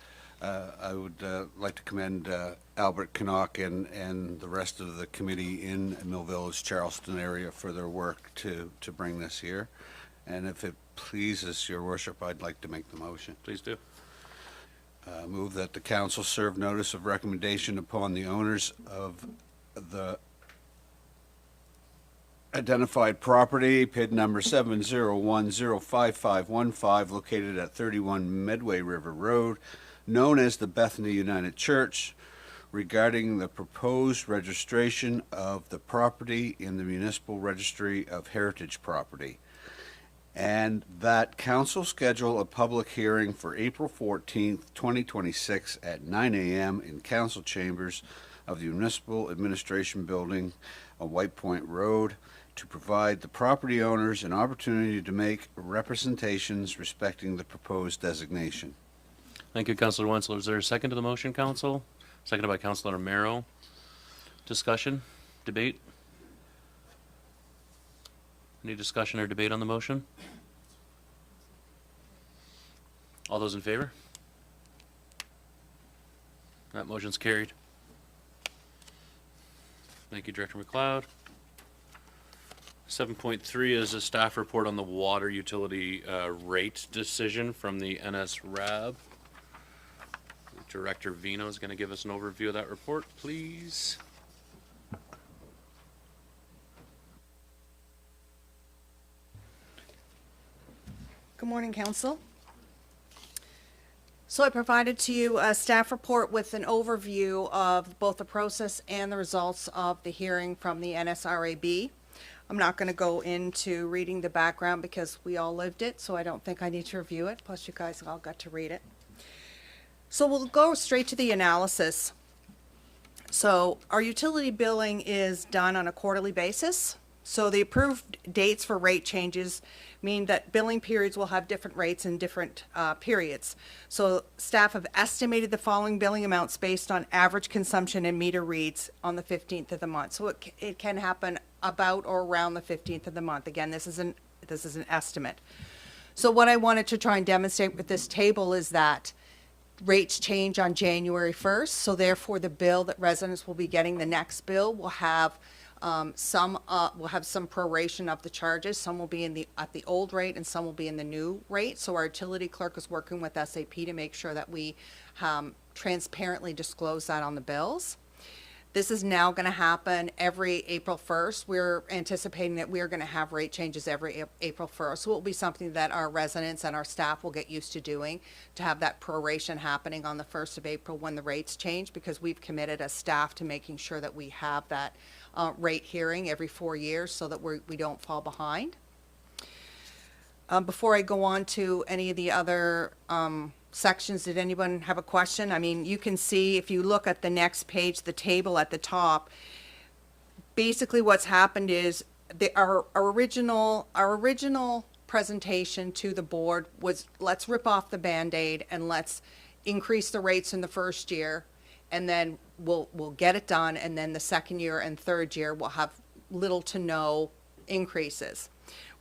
would like to commend Albert Canuck and the rest of the committee in Mill Village, Charleston area for their work to bring this here. And if it pleases your worship, I'd like to make the motion. Please do. Move that the council serve notice of recommendation upon the owners of the identified property, PID number 701055515, located at 31 Medway River Road, known as the Bethany United Church, regarding the proposed registration of the property in the Municipal Registry of Heritage Property, and that council schedule a public hearing for April 14th, 2026 at 9 a.m. in council chambers of the Municipal Administration Building on White Point Road to provide the property owners an opportunity to make representations respecting the proposed designation. Thank you, Councillor Wenzel. Is there a second to the motion, Council? Seconded by Councillor Romero. Discussion? Debate? Any discussion or debate on the motion? All those in favor? That motion's carried. Thank you, Director McLeod. 7.3 is a staff report on the water utility rate decision from the NSRAB. Director Vino is going to give us an overview of that report, please. Good morning, Council. So I provided to you a staff report with an overview of both the process and the results of the hearing from the NSRAB. I'm not going to go into reading the background because we all lived it, so I don't think I need to review it, plus you guys all got to read it. So we'll go straight to the analysis. So our utility billing is done on a quarterly basis. So the approved dates for rate changes mean that billing periods will have different rates in different periods. So staff have estimated the following billing amounts based on average consumption and meter reads on the 15th of the month. So it can happen about or around the 15th of the month. Again, this is an estimate. So what I wanted to try and demonstrate with this table is that Rates change on January 1st, so therefore the bill that residents will be getting, the next bill, will have some proration of the charges. Some will be at the old rate and some will be in the new rate. So our utility clerk is working with SAP to make sure that we transparently disclose that on the bills. This is now going to happen every April 1st. We're anticipating that we're going to have rate changes every April 1st. So it will be something that our residents and our staff will get used to doing, to have that proration happening on the 1st of April when the rates change, because we've committed as staff to making sure that we have that rate hearing every 4 years so that we don't fall behind. Before I go on to any of the other sections, did anyone have a question? I mean, you can see if you look at the next page, the table at the top, basically what's happened is our original presentation to the board was, let's rip off the Band-Aid and let's increase the rates in the first year, and then we'll get it done, and then the second year and third year we'll have little to no increases.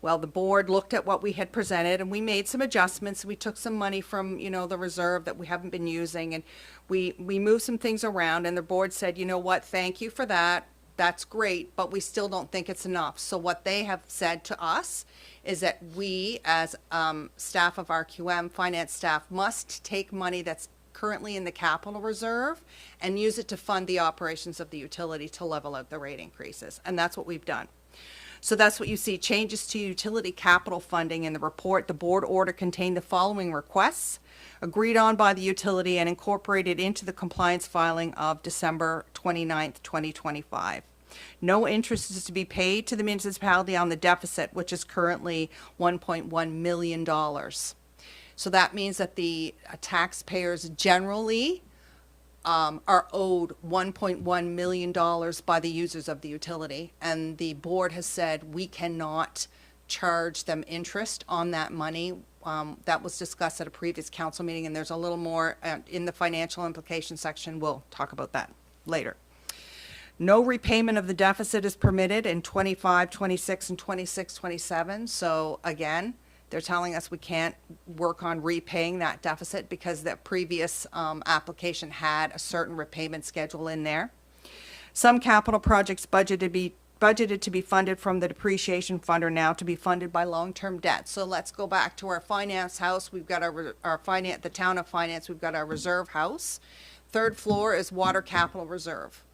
Well, the board looked at what we had presented and we made some adjustments. We took some money from, the reserve that we haven't been using, and we moved some things around, and the board said, you know what, thank you for that. That's great, but we still don't think it's enough. So what they have said to us is that we, as staff of RQM, finance staff, must take money that's currently in the capital reserve and use it to fund the operations of the utility to level out the rate increases. And that's what we've done. So that's what you see, changes to utility capital funding in the report. The board order contained the following requests, agreed on by the utility and incorporated into the compliance filing of December 29th, 2025. No interest is to be paid to the municipality on the deficit, which is currently $1.1 million. So that means that the taxpayers generally are owed $1.1 million by the users of the utility, and the board has said we cannot charge them interest on that money. That was discussed at a previous council meeting, and there's a little more in the financial implication section. We'll talk about that later. No repayment of the deficit is permitted in 25, 26, and 26, 27. So again, they're telling us we can't work on repaying that deficit because the previous application had a certain repayment schedule in there. Some capital projects budgeted to be funded from the depreciation fund are now to be funded by long-term debt. So let's go back to our finance house. We've got the town of finance. We've got our reserve house. Third floor is water capital reserve.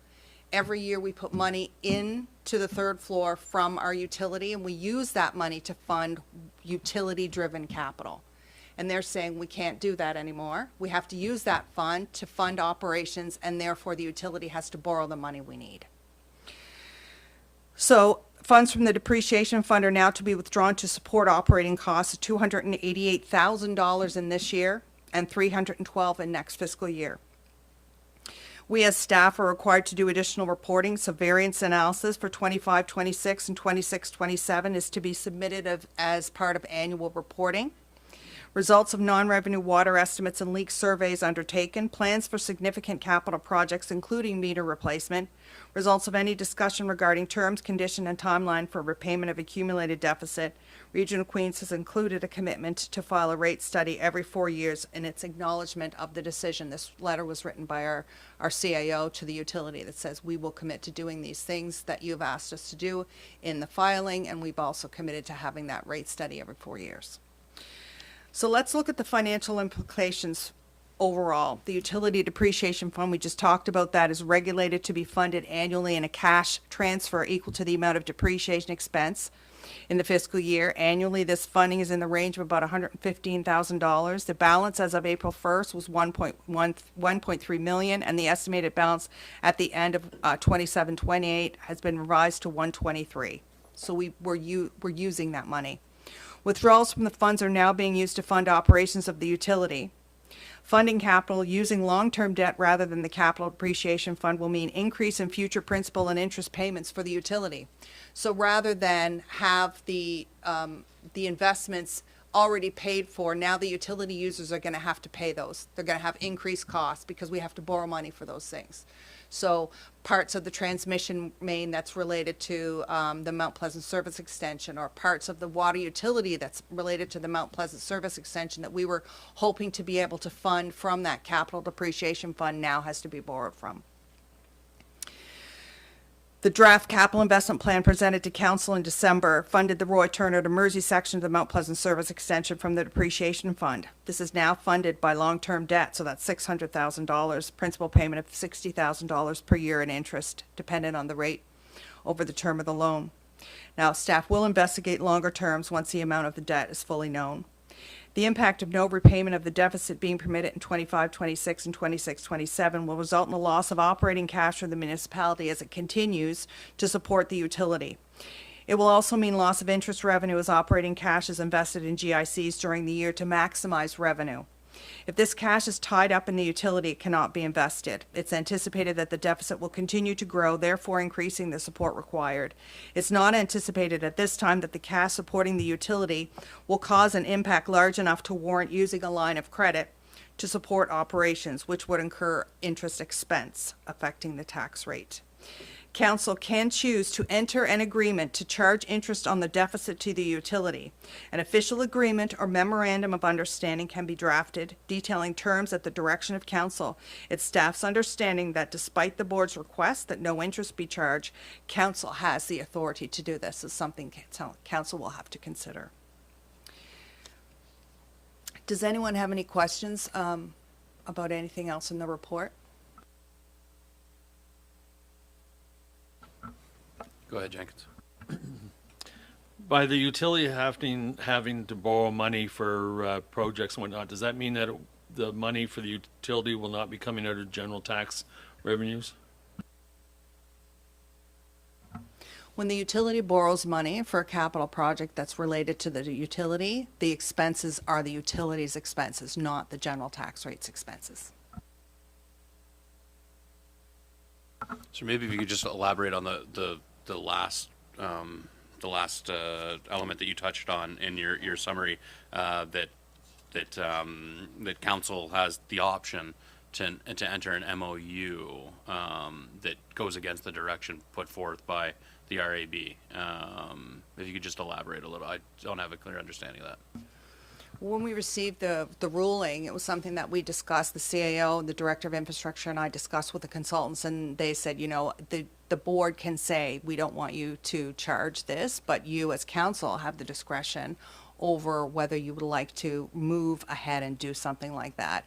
Every year we put money into the third floor from our utility, and we use that money to fund utility-driven capital. And they're saying we can't do that anymore. We have to use that fund to fund operations, and therefore the utility has to borrow the money we need. So funds from the depreciation fund are now to be withdrawn to support operating costs of $288,000 in this year and $312,000 in next fiscal year. We as staff are required to do additional reporting, so variance analysis for 25, 26, and 26, 27 is to be submitted as part of annual reporting. Results of non-revenue water estimates and leak surveys undertaken, plans for significant capital projects including meter replacement, results of any discussion regarding terms, condition, and timeline for repayment of accumulated deficit. Region of Queens has included a commitment to file a rate study every 4 years in its acknowledgement of the decision. This letter was written by our CIO to the utility that says we will commit to doing these things that you've asked us to do in the filing, and we've also committed to having that rate study every 4 years. So let's look at the financial implications overall. The utility depreciation fund, we just talked about that, is regulated to be funded annually in a cash transfer equal to the amount of depreciation expense in the fiscal year. Annually, this funding is in the range of about $115,000. The balance as of April 1st was $1.3 million, and the estimated balance at the end of 27-28 has been revised to $123. So we're using that money. Withdrawals from the funds are now being used to fund operations of the utility. Funding capital using long-term debt rather than the capital depreciation fund will mean increase in future principal and interest payments for the utility. So rather than have the investments already paid for, now the utility users are going to have to pay those. They're going to have increased costs because we have to borrow money for those things. So parts of the transmission main that's related to the Mount Pleasant Service Extension, or parts of the water utility that's related to the Mount Pleasant Service Extension that we were hoping to be able to fund from that capital depreciation fund now has to be borrowed from. The draft capital investment plan presented to council in December funded the Roy Turner to Mersey section of the Mount Pleasant Service Extension from the depreciation fund. This is now funded by long-term debt, so that's $600,000, principal payment of $60,000 per year in interest, dependent on the rate over the term of the loan. Now, staff will investigate longer terms once the amount of the debt is fully known. The impact of no repayment of the deficit being permitted in 25-26 and 26-27 will result in the loss of operating cash for the municipality as it continues to support the utility. It will also mean loss of interest revenue as operating cash is invested in GICs during the year to maximize revenue. If this cash is tied up in the utility, it cannot be invested. It's anticipated that the deficit will continue to grow, therefore increasing the support required. It's not anticipated at this time that the cash supporting the utility will cause an impact large enough to warrant using a line of credit to support operations, which would incur interest expense, affecting the tax rate. Council can choose to enter an agreement to charge interest on the deficit to the utility. An official agreement or memorandum of understanding can be drafted, detailing terms at the direction of council. It's staff's understanding that despite the board's request that no interest be charged, council has the authority to do this. It's something council will have to consider. Does anyone have any questions about anything else in the report? Go ahead, Jenkins. By the utility having to borrow money for projects and whatnot, does that mean that the money for the utility will not be coming out of general tax revenues? When the utility borrows money for a capital project that's related to the utility, the expenses are the utility's expenses, not the general tax rate's expenses. So maybe if you could just elaborate on the last element that you touched on in your summary, that council has the option to enter an MOU that goes against the direction put forth by the RAB. If you could just elaborate a little, I don't have a clear understanding of that. When we received the ruling, it was something that we discussed, the CAO, the Director of Infrastructure, and I discussed with the consultants, and they said, you know, the board can say, we don't want you to charge this, but you as council have the discretion over whether you would like to move ahead and do something like that.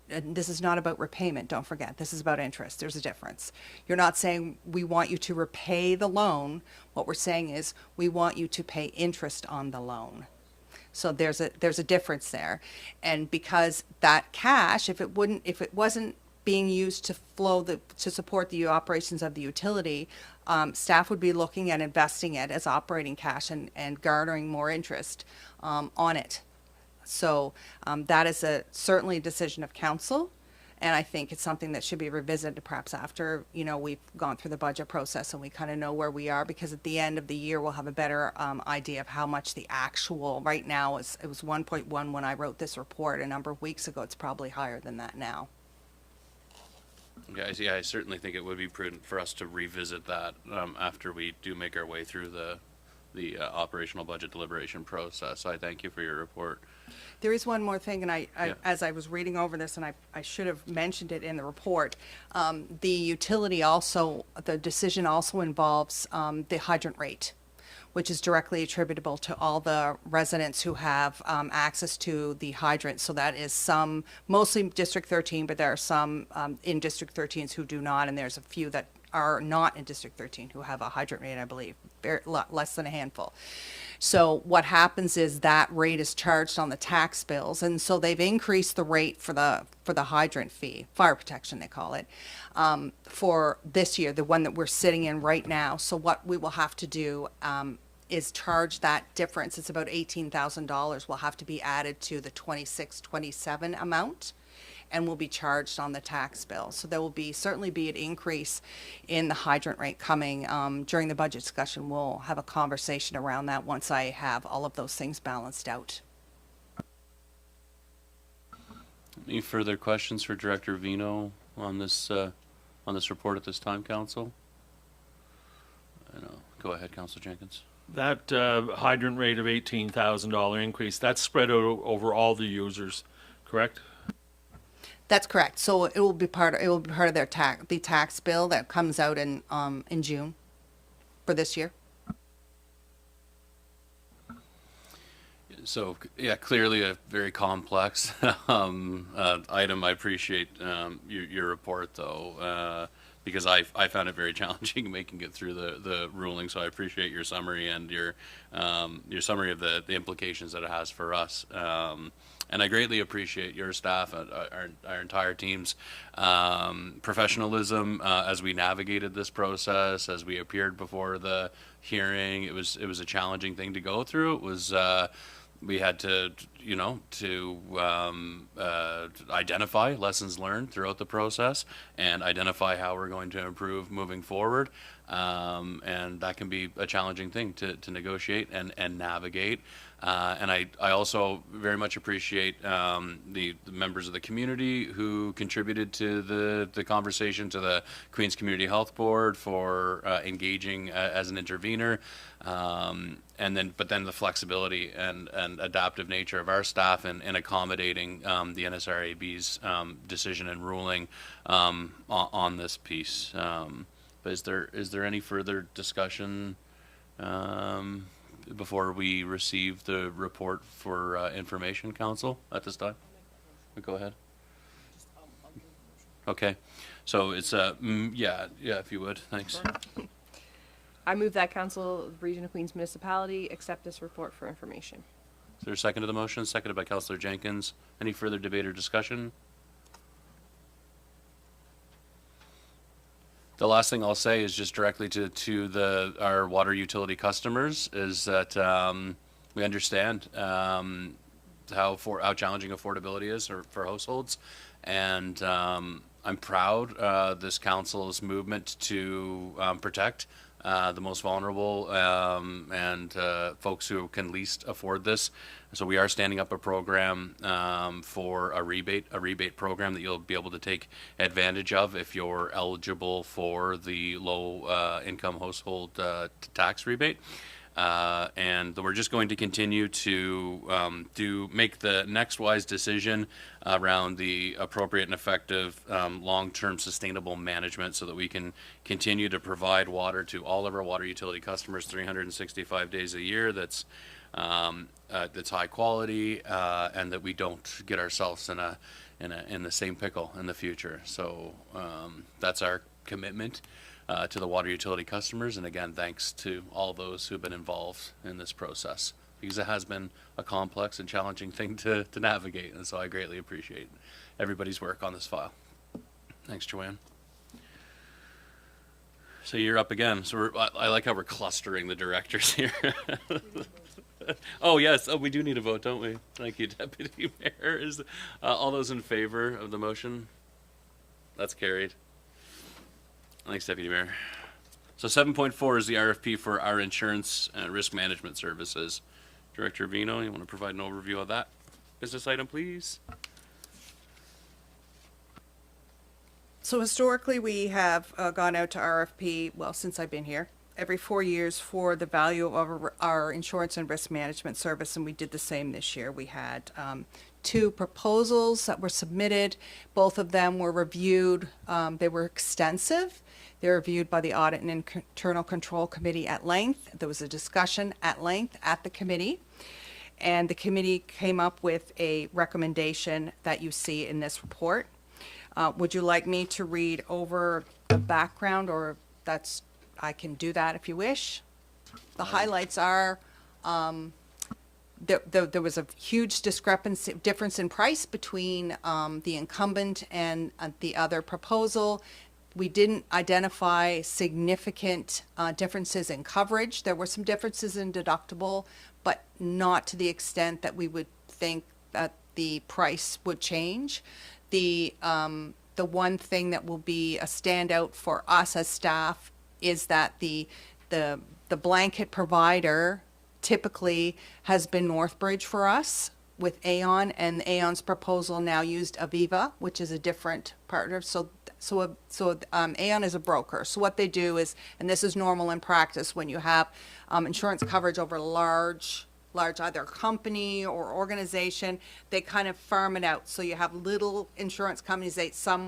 And this is not about repayment, don't forget. This is about interest. There's a difference. You're not saying we want you to repay the loan. What we're saying is we want you to pay interest on the loan. So there's a difference there. And because that cash, if it wasn't being used to support the operations of the utility, staff would be looking at investing it as operating cash and garnering more interest on it. So that is certainly a decision of council, and I think it's something that should be revisited perhaps after, you know, we've gone through the budget process and we kind of know where we are, because at the end of the year we'll have a better idea of how much the actual, right now it was 1.1 when I wrote this report a number of weeks ago. It's probably higher than that now. Okay, I certainly think it would be prudent for us to revisit that after we do make our way through the operational budget deliberation process. I thank you for your report. There is one more thing, and Yeah. as I was reading over this, and I should have mentioned it in the report, the utility also, the decision also involves the hydrant rate, which is directly attributable to all the residents who have access to the hydrant. So that is some, mostly District 13, but there are some in District 13s who do not, and there's a few that are not in District 13 who have a hydrant rate, I believe, less than a handful. So what happens is that rate is charged on the tax bills, and so they've increased the rate for the hydrant fee, fire protection they call it, for this year, the one that we're sitting in right now. So what we will have to do is charge that difference. It's about $18,000 will have to be added to the 26-27 amount, and will be charged on the tax bill. So there will certainly be an increase in the hydrant rate coming. During the budget discussion, we'll have a conversation around that once I have all of those things balanced out. Any further questions for Director Vino on this on this report at this time, Council? I know. Go ahead, Councilor Jenkins. That hydrant rate of $18,000 increase, that's spread out over all the users, correct? That's correct. So it will be part of their tax bill that comes out in June for this year. So, yeah, clearly a very complex item. I appreciate your report, though, because I found it very challenging making it through the ruling. So I appreciate your summary and your summary of the implications that it has for us. And I greatly appreciate your staff, our entire team's professionalism as we navigated this process, as we appeared before the hearing. It was a challenging thing to go through. It was we had to identify lessons learned throughout the process and identify how we're going to improve moving forward. And that can be a challenging thing to negotiate and navigate. And I also very much appreciate the members of the community who contributed to the conversation, to the Queen's Community Health Board for engaging as an intervener, but then the flexibility and adaptive nature of our staff in accommodating the NSRAB's decision and ruling on this piece. But is there any further discussion before we receive the report for information, Council, at this time? Go ahead. Okay, so it's yeah, if you would, thanks. I move that Council of the Region of Queens Municipality accept this report for information. Is there a second to the motion? Seconded by Councillor Jenkins. Any further debate or discussion? The last thing I'll say is just directly to our water utility customers is that we understand how challenging affordability is for households, and I'm proud this council's movement to protect the most vulnerable and folks who can least afford this. So we are standing up a program for a rebate program that you'll be able to take advantage of if you're eligible for the low income household tax rebate. And we're just going to continue to make the next wise decision around the appropriate and effective long-term sustainable management so that we can continue to provide water to all of our water utility customers 365 days a year that's high quality and that we don't get ourselves in the same pickle in the future. So that's our commitment to the water utility customers, and again, thanks to all those who've been involved in this process, because it has been a complex and challenging thing to navigate, and so I greatly appreciate everybody's work on this file. Thanks, Joanne. So you're up again. So I like how we're clustering the directors here. Oh, yes. Oh, we do need a vote, don't we? Thank you, Deputy Mayor. Is all those in favor of the motion? That's carried. Thanks, Deputy Mayor. So 7.4 is the RFP for our insurance and risk management services. Director Vino, you want to provide an overview of that business item, please? So historically, we have gone out to RFP, well, since I've been here, every 4 years for the value of our insurance and risk management service, and we did the same this year. We had 2 proposals that were submitted. Both of them were reviewed. They were extensive. They were reviewed by the Audit and Internal Control Committee at length. There was a discussion at length at the committee, and the committee came up with a recommendation that you see in this report. Would you like me to read over the background, or I can do that if you wish? The highlights are there was a huge difference in price between the incumbent and the other proposal. We didn't identify significant differences in coverage. There were some differences in deductible, but not to the extent that we would think that the price would change. The one thing that will be a standout for us as staff is that the blanket provider typically has been Northbridge for us with Aon, and Aon's proposal now used Aviva, which is a different partner. So Aon is a broker. So what they do is, and this is normal in practice, when you have insurance coverage over large either company or organization, they kind of farm it out. So you have little insurance companies.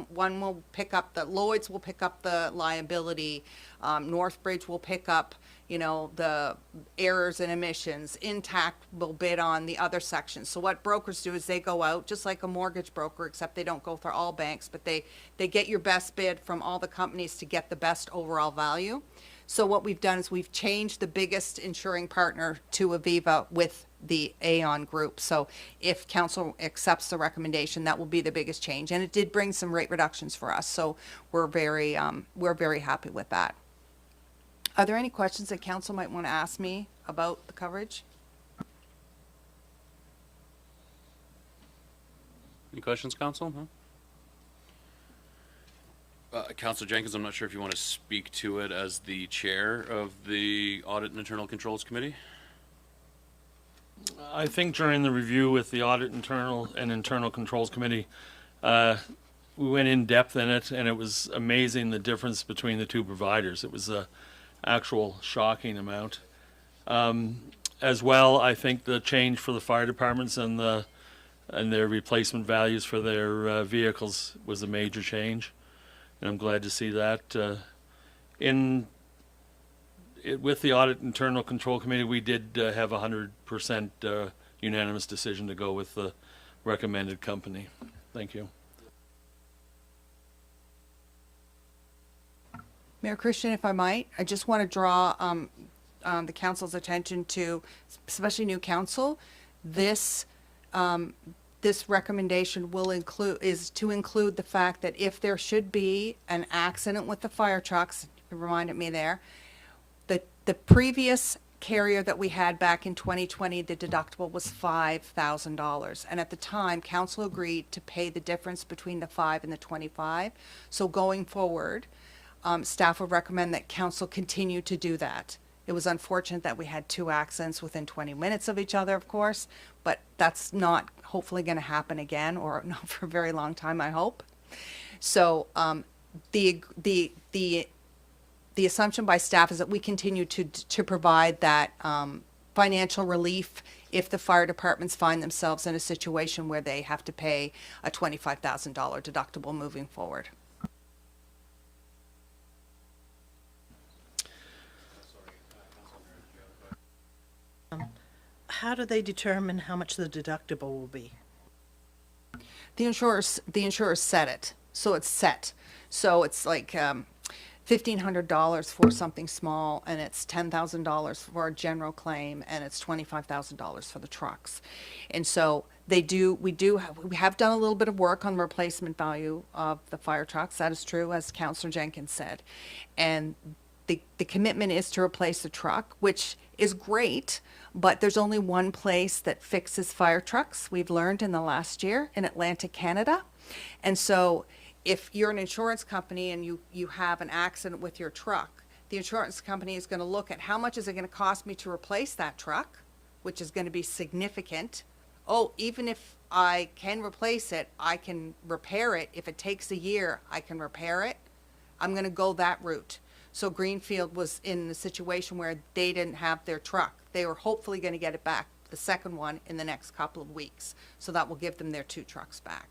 One will pick up Lloyd's will pick up the liability, Northbridge will pick up, the errors and emissions. Intact will bid on the other sections. So what brokers do is they go out just like a mortgage broker, except they don't go for all banks, but they get your best bid from all the companies to get the best overall value. So what we've done is we've changed the biggest insuring partner to Aviva with the Aon group. So if council accepts the recommendation, that will be the biggest change. And it did bring some rate reductions for us. So we're very happy with that. Are there any questions that council might want to ask me about the coverage? Any questions, council? No? Councilor Jenkins, I'm not sure if you want to speak to it as the chair of the Audit and Internal Controls Committee. I think during the review with the Audit and Internal Controls Committee, we went in depth in it, and it was amazing the difference between the two providers. It was a actual shocking amount. As well, I think the change for the fire departments and their replacement values for their vehicles was a major change. And I'm glad to see that. With the Audit Internal Control Committee, we did have 100% unanimous decision to go with the recommended company. Thank you. Mayor Christian, if I might, I just want to draw the council's attention to, especially new council, this recommendation is to include the fact that if there should be an accident with the fire trucks, you reminded me there, the previous carrier that we had back in 2020, the deductible was $5,000. And at the time, council agreed to pay the difference between the 5 and the 25. So going forward, staff would recommend that council continue to do that. It was unfortunate that we had 2 accidents within 20 minutes of each other, of course, but that's not hopefully going to happen again, or not for a very long time, I hope. So the assumption by staff is that we continue to provide that financial relief if the fire departments find themselves in a situation where they have to pay a $25,000 deductible moving forward. How do they determine how much the deductible will be? The insurers set it, so it's set. So it's like $1,500 for something small, and it's $10,000 for a general claim, and it's $25,000 for the trucks. And so we have done a little bit of work on the replacement value of the fire trucks. That is true, as Councillor Jenkins said, and the commitment is to replace the truck, which is great, but there's only one place that fixes fire trucks, we've learned in the last year, in Atlantic Canada. And so if you're an insurance company and you have an accident with your truck, the insurance company is going to look at how much is it going to cost me to replace that truck, which is going to be significant. Oh, even if I can replace it, I can repair it. If it takes a year, I can repair it. I'm going to go that route. So Greenfield was in a situation where they didn't have their truck. They were hopefully going to get it back, the second one, in the next couple of weeks. So that will give them their 2 trucks back.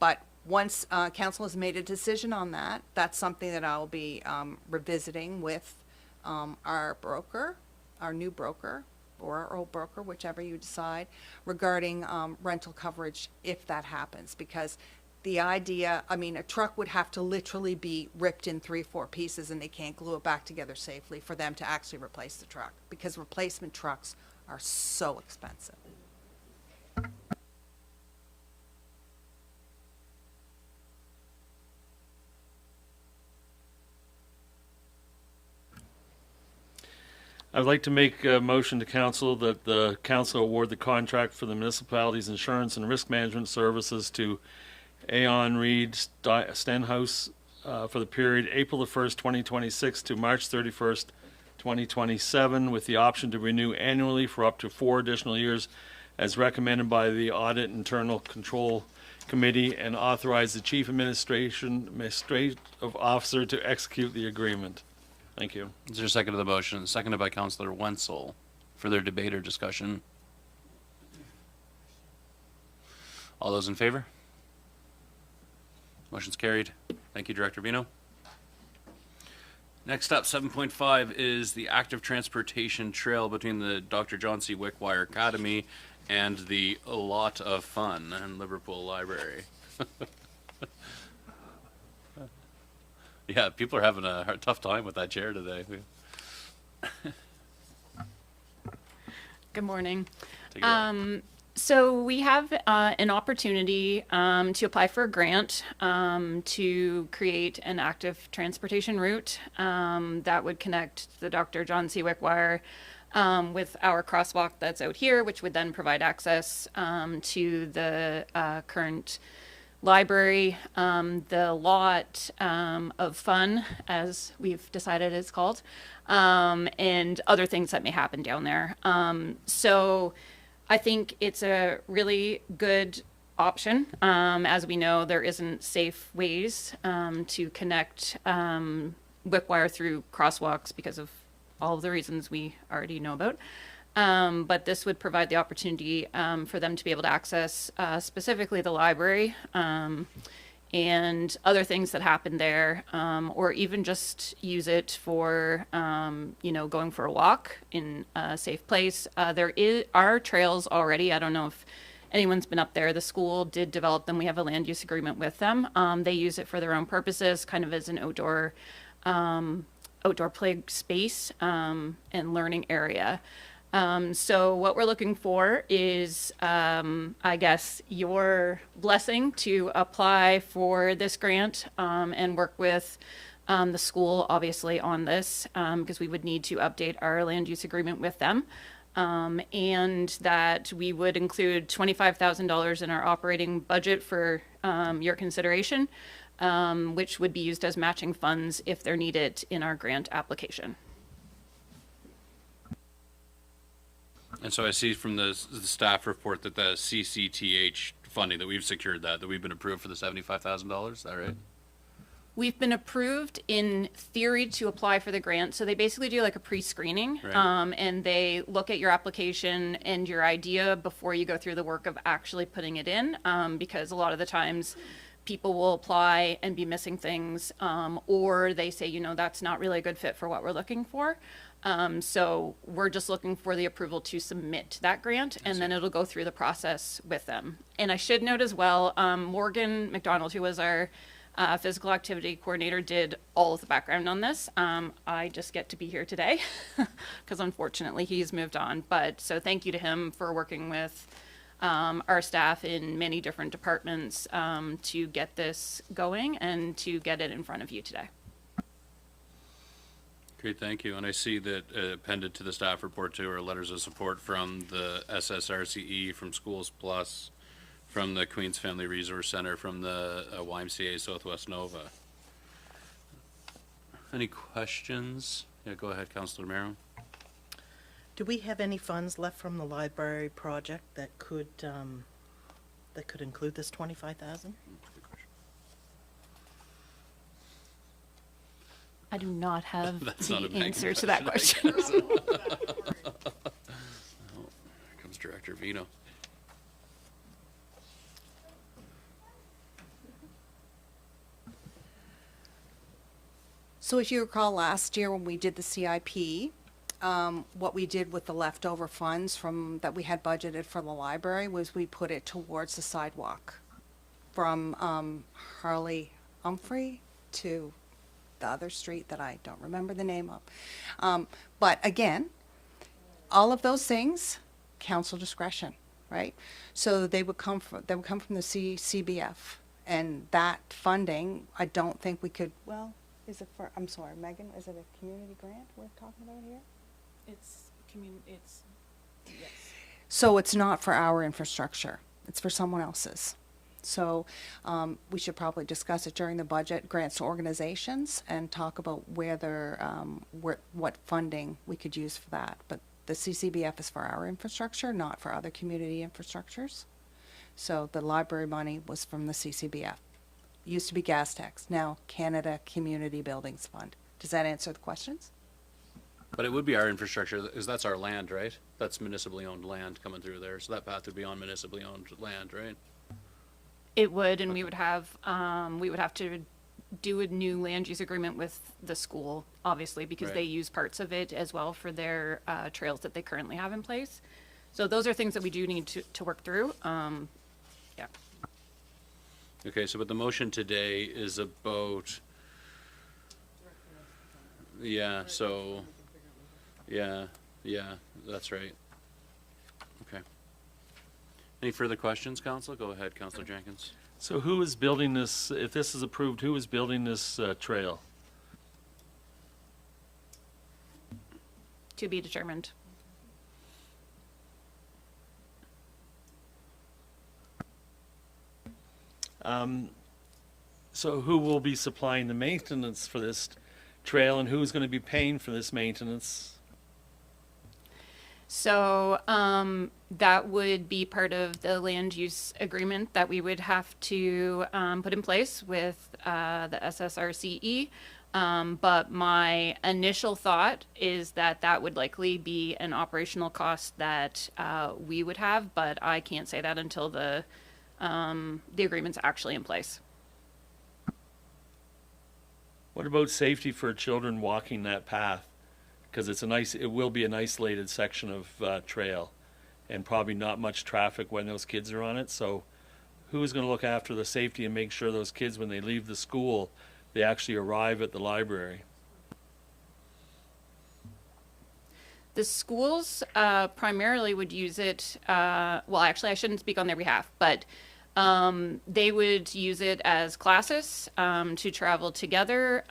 But once council has made a decision on that, that's something that I'll be revisiting with our broker, our new broker, or our old broker, whichever you decide, regarding rental coverage if that happens. Because the idea, a truck would have to literally be ripped in 3-4 pieces, and they can't glue it back together safely for them to actually replace the truck, because replacement trucks are so expensive. I'd like to make a motion to council that the council award the contract for the municipality's insurance and risk management services to Aon Reed Stenhouse for the period April the 1st, 2026 to March 31st, 2027, with the option to renew annually for up to 4 additional years as recommended by the Audit Internal Control Committee and authorize the Chief Administrative Officer to execute the agreement. Thank you. Is there a second to the motion? Seconded by Councillor Wenzel. Further debate or discussion? All those in favor? Motion's carried. Thank you, Director Vino. Next up, 7.5 is the active transportation trail between the Dr. John C. Wickwire Academy and the Lot of Fun in Liverpool Library. Yeah, people are having a tough time with that chair today. Good morning. Take it away. So we have an opportunity to apply for a grant to create an active transportation route that would connect the Dr. John C. Wickwire with our crosswalk that's out here, which would then provide access to the current library, the lot of fun, as we've decided it's called, and other things that may happen down there. So I think it's a really good option. As we know, there isn't safe ways to connect Wickwire through crosswalks because of all of the reasons we already know about. But this would provide the opportunity for them to be able to access specifically the library and other things that happen there, or even just use it for, going for a walk in a safe place. There are trails already. I don't know if anyone's been up there. The school did develop them. We have a land use agreement with them. They use it for their own purposes, kind of as an outdoor play space and learning area. So what we're looking for is, I guess, your blessing to apply for this grant and work with the school, obviously, on this, because we would need to update our land use agreement with them. And that we would include $25,000 in our operating budget for your consideration, which would be used as matching funds if they're needed in our grant application. And so I see from the staff report that the CCTH funding that we've secured that we've been approved for the $75,000. Is that right? We've been approved in theory to apply for the grant. So they basically do like a pre-screening, Right. and they look at your application and your idea before you go through the work of actually putting it in, because a lot of the times people will apply and be missing things, or they say, that's not really a good fit for what we're looking for. So we're just looking for the approval to submit that grant, and then it'll go through the process with them. And I should note as well, Morgan McDonald, who was our physical activity coordinator, did all of the background on this. I just get to be here today because unfortunately he's moved on. But so thank you to him for working with our staff in many different departments to get this going and to get it in front of you today. Great, thank you. And I see that appended to the staff report too are letters of support from the SSRCE, from Schools Plus, from the Queens Family Resource Center, from the YMCA Southwest Nova. Any questions? Yeah, go ahead, Councillor Merrill. Do we have any funds left from the library project that could include this 25,000? I do not have That's not a the big answer to that question, question. Here comes Director Vino. So if you recall last year when we did the CIP, what we did with the leftover funds that we had budgeted for the library was we put it towards the sidewalk from Harley Humphrey to the other street that I don't remember the name of. But again, all of those things, council discretion, right? So they would come from the CBF, and that funding, I don't think we could, well, is it for, I'm sorry, Megan, is it a community grant we're talking about here? Yes. So it's not for our infrastructure, it's for someone else's. So we should probably discuss it during the budget, grants to organizations, and talk about what funding we could use for that. But the CCBF is for our infrastructure, not for other community infrastructures. So the library money was from the CCBF. Used to be gas tax, now Canada Community Buildings Fund. Does that answer the questions? But it would be our infrastructure, because that's our land, right? That's municipally owned land coming through there, so that path would be on municipally owned land, right? It would, and we would have to do a new land use agreement with the school, obviously, because Right. they use parts of it as well for their trails that they currently have in place. So those are things that we do need to work through. Yeah. Okay, so but the motion today is about, yeah, so, yeah, that's right. Okay. Any further questions, Council? Go ahead, Councillor Jenkins. So who is building this, if this is approved, who is building this trail? To be determined. So who will be supplying the maintenance for this trail, and who's going to be paying for this maintenance? So that would be part of the land use agreement that we would have to put in place with the SSRCE. But my initial thought is that that would likely be an operational cost that we would have, but I can't say that until the agreement's actually in place. What about safety for children walking that path? Because it will be an isolated section of trail, and probably not much traffic when those kids are on it. So who is going to look after the safety and make sure those kids, when they leave the school, they actually arrive at the library? The schools primarily would use it, well, actually, I shouldn't speak on their behalf, but they would use it as classes to travel together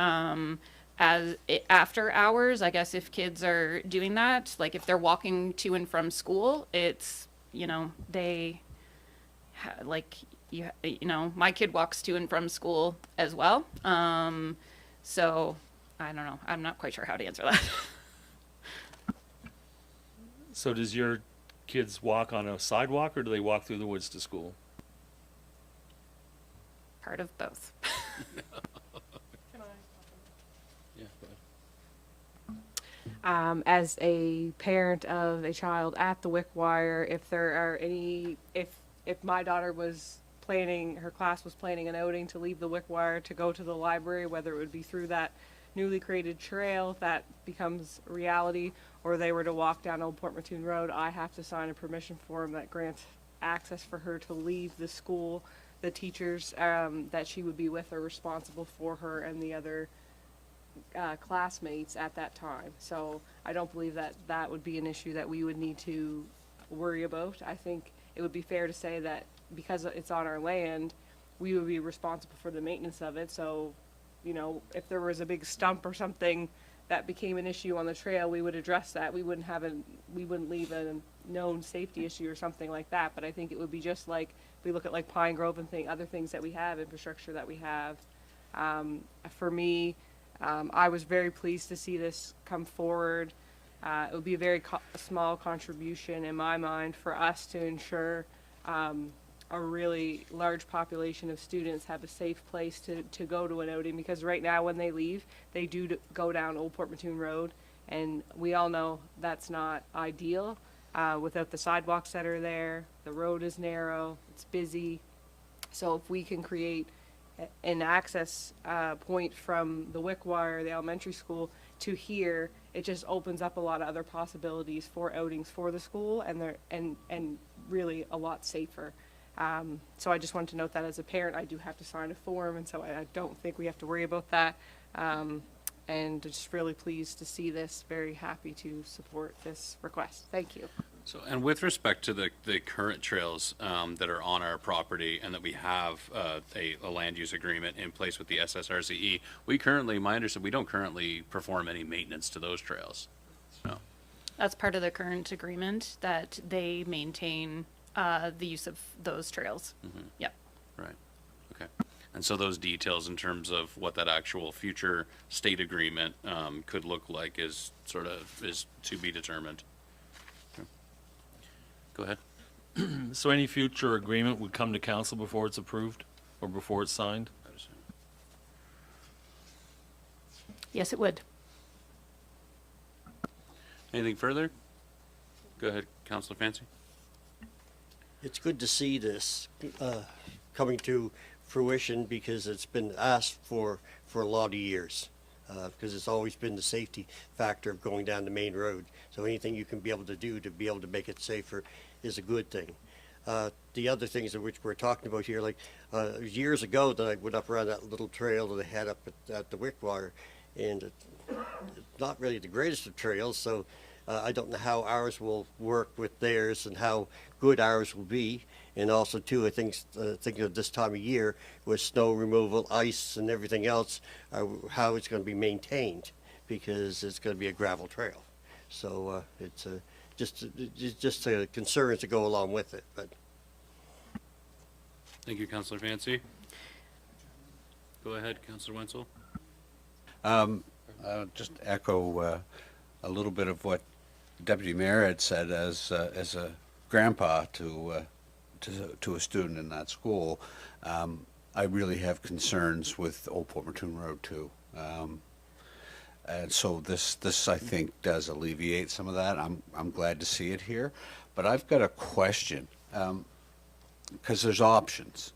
as after hours. I guess if kids are doing that, like if they're walking to and from school, it's, they like, my kid walks to and from school as well. So I don't know. I'm not quite sure how to answer that. So does your kids walk on a sidewalk, or do they walk through the woods to school? Part of both. Yeah, go ahead. As a parent of a child at the Wickwire, if there are any, if my daughter was planning, her class was planning an outing to leave the Wickwire to go to the library, whether it would be through that newly created trail, if that becomes reality, or they were to walk down Old Port Mattoon Road, I have to sign a permission form that grants access for her to leave the school. The teachers that she would be with are responsible for her and the other classmates at that time. So I don't believe that that would be an issue that we would need to worry about. I think it would be fair to say that because it's on our land, we would be responsible for the maintenance of it. So, if there was a big stump or something that became an issue on the trail, we would address that. We wouldn't leave a known safety issue or something like that. But I think it would be just like, we look at like Pine Grove and other things that we have, infrastructure that we have. For me, I was very pleased to see this come forward. It would be a very small contribution in my mind for us to ensure a really large population of students have a safe place to go to an outing, because right now when they leave, they do go down Old Port Mattoon Road, and we all know that's not ideal. Without the sidewalks that are there, the road is narrow, it's busy. So if we can create an access point from the Wickwire, the elementary school, to here, it just opens up a lot of other possibilities for outings for the school, and really a lot safer. So I just wanted to note that as a parent, I do have to sign a form, and so I don't think we have to worry about that. And just really pleased to see this, very happy to support this request. Thank you. So, and with respect to the current trails that are on our property and that we have a land use agreement in place with the SSRCE, we don't currently perform any maintenance to those trails. So. That's part of the current agreement, that they maintain the use of those trails. Mm-hmm. Yep. Right. Okay. And so those details in terms of what that actual future state agreement could look like is to be determined. Okay. Go ahead. So any future agreement would come to council before it's approved or before it's signed? Yes, it would. Anything further? Go ahead, Councillor Fancy. It's good to see this coming to fruition because it's been asked for a lot of years. Because it's always been the safety factor of going down the main road. So anything you can be able to do to be able to make it safer is a good thing. The other things of which we're talking about here, like years ago that I went up around that little trail that they had up at the Wickwire, and it's not really the greatest of trails, so I don't know how ours will work with theirs and how good ours will be. And also, too, I think thinking of this time of year with snow removal, ice, and everything else, how it's going to be maintained, because it's going to be a gravel trail. So it's just concerns to go along with it. But Thank you, Councillor Fancy. Go ahead, Councillor Wenzel. Just echo a little bit of what Deputy Mayor had said as a grandpa to a student in that school. I really have concerns with Old Port Mattoon Road too. And so this I think does alleviate some of that. I'm glad to see it here, but I've got a question because there's options,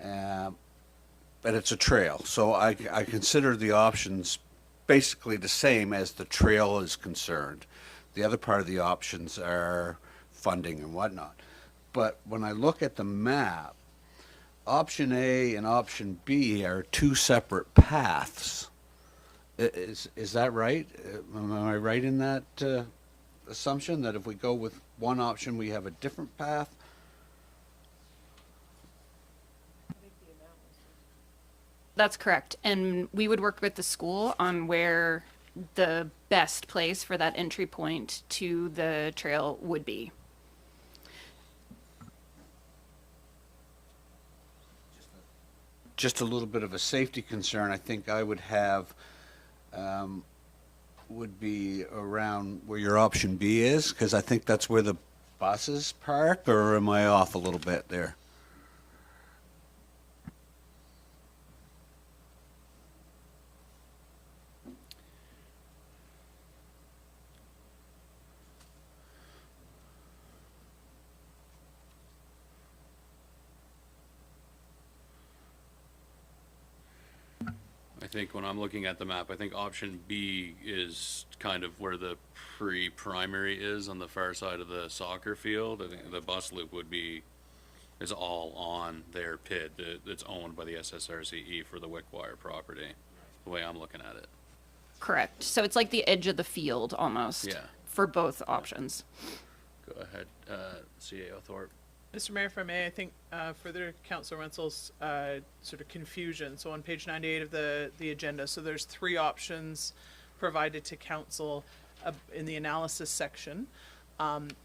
but it's a trail, so I consider the options basically the same as the trail is concerned. The other part of the options are funding and whatnot. But when I look at the map, option A and option B are two separate paths. Is that right? Am I right in that assumption that if we go with one option, we have a different path? That's correct. And we would work with the school on where the best place for that entry point to the trail would be. Just a little bit of a safety concern I think I would have would be around where your option B is, because I think that's where the buses park, or am I off a little bit there? I think when I'm looking at the map, I think option B is kind of where the pre-primary is on the far side of the soccer field. I think the bus loop is all on their PID that's owned by the SSRCE for the Wickwire property, the way I'm looking at it. Correct. So it's like the edge of the field almost. Yeah. For both options. Go ahead, CAO Thorpe. Mr. Mayor, if I may, I think further Councillor Wenzel's sort of confusion. So on page 98 of the agenda, so there's three options provided to council in the analysis section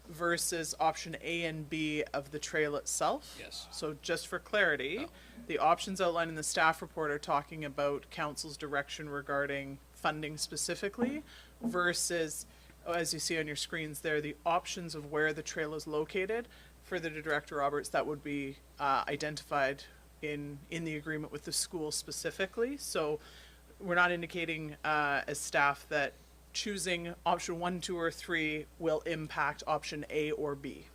versus option A and B of the trail itself. Yes. So just for clarity, the options outlined in the staff report are talking about council's direction regarding funding specifically versus, as you see on your screens there, the options of where the trail is located. Further to Director Roberts, that would be identified in the agreement with the school specifically. So we're not indicating as staff that choosing option 1, 2, or 3 will impact option A or B.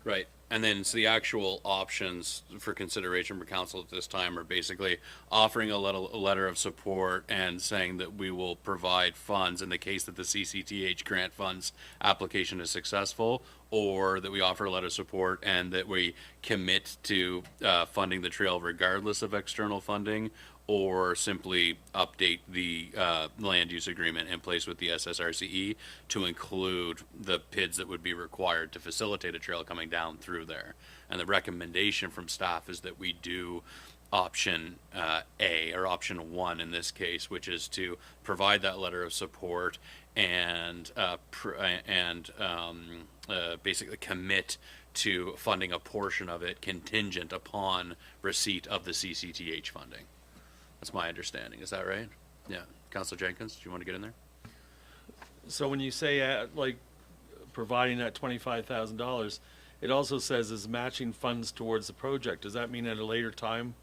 Right. And then so the actual options for consideration for council at this time are basically offering a letter of support and saying that we will provide funds in the case that the CCTH grant funds application is successful, or that we offer a letter of support and that we commit to funding the trail regardless of external funding, or simply update the land use agreement in place with the SSRCE to include the PIDs that would be required to facilitate a trail coming down through there. And the recommendation from staff is that we do option A, or option 1 in this case, which is to provide that letter of support and basically commit to funding a portion of it contingent upon receipt of the CCTH funding. That's my understanding. Is that right? Yeah. Councilor Jenkins, do you want to get in there? So when you say like providing that $25,000, it also says is matching funds towards the project. Does that mean at a later time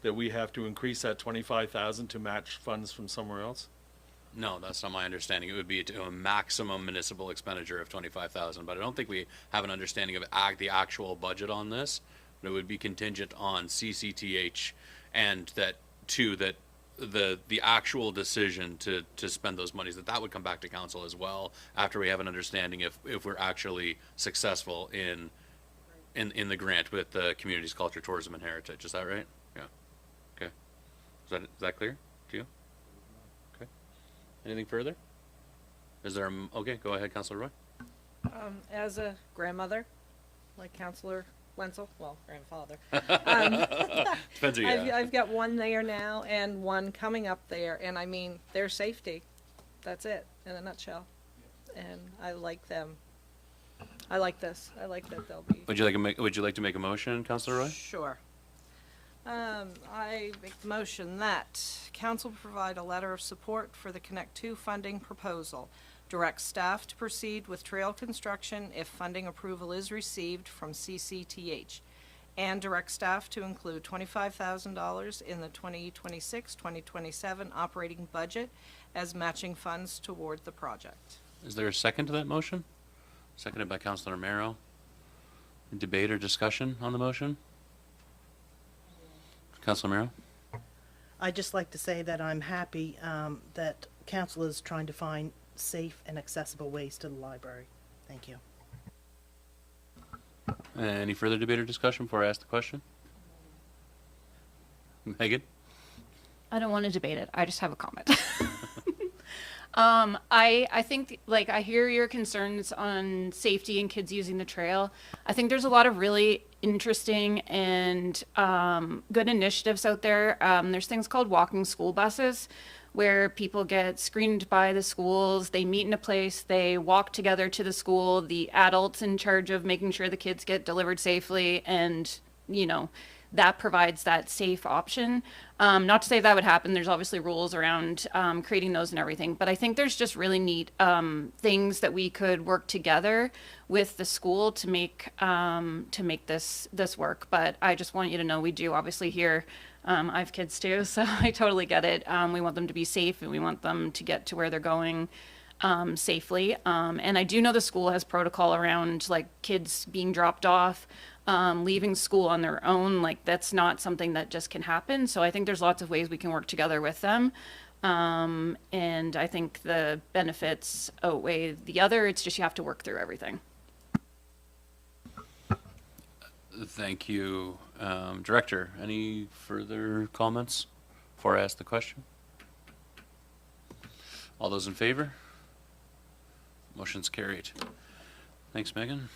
that we have to increase that 25,000 to match funds from somewhere else? No, that's not my understanding. It would be to a maximum municipal expenditure of 25,000, but I don't think we have an understanding of the actual budget on this. But it would be contingent on CCTH, and that the actual decision to spend those monies, that would come back to council as well after we have an understanding if we're actually successful in the grant with the community's culture, tourism, and heritage. Is that right? Yeah. Okay. Is that clear to you? Okay. Anything further? Is there okay, go ahead, Councillor Roy. As a grandmother, like Councillor Wenzel, well, grandfather. Depends who you ask. I've got one there now and one coming up there, and I mean, their safety. That's it, in a nutshell. And I like them. I like this. I like that they'll be. Would you like to make a motion, Councillor Roy? Sure. I make the motion that council provide a letter of support for the Connect 2 funding proposal. Direct staff to proceed with trail construction if funding approval is received from CCTH. And direct staff to include $25,000 in the 2026-2027 operating budget as matching funds toward the project. Is there a second to that motion? Seconded by Councillor Romero. Debate or discussion on the motion? Councillor Romero? I'd just like to say that I'm happy that council is trying to find safe and accessible ways to the library. Thank you. Any further debate or discussion before I ask the question? Megan? I don't want to debate it. I just have a comment. I think, like, I hear your concerns on safety and kids using the trail. I think there's a lot of really interesting and good initiatives out there. There's things called walking school buses, where people get screened by the schools, they meet in a place, they walk together to the school, the adults in charge of making sure the kids get delivered safely, and, you know, that provides that safe option. Not to say that would happen. There's obviously rules around creating those and everything, but I think there's just really neat things that we could work together with the school to make this work. But I just want you to know we do obviously here. I have kids too, so I totally get it. We want them to be safe, and we want them to get to where they're going safely. And I do know the school has protocol around, like, kids being dropped off, leaving school on their own. Like, that's not something that just can happen. So I think there's lots of ways we can work together with them. And I think the benefits outweigh the other. It's just you have to work through everything. Thank you. Director, any further comments before I ask the question? All those in favor? Motion's carried. Thanks, Megan.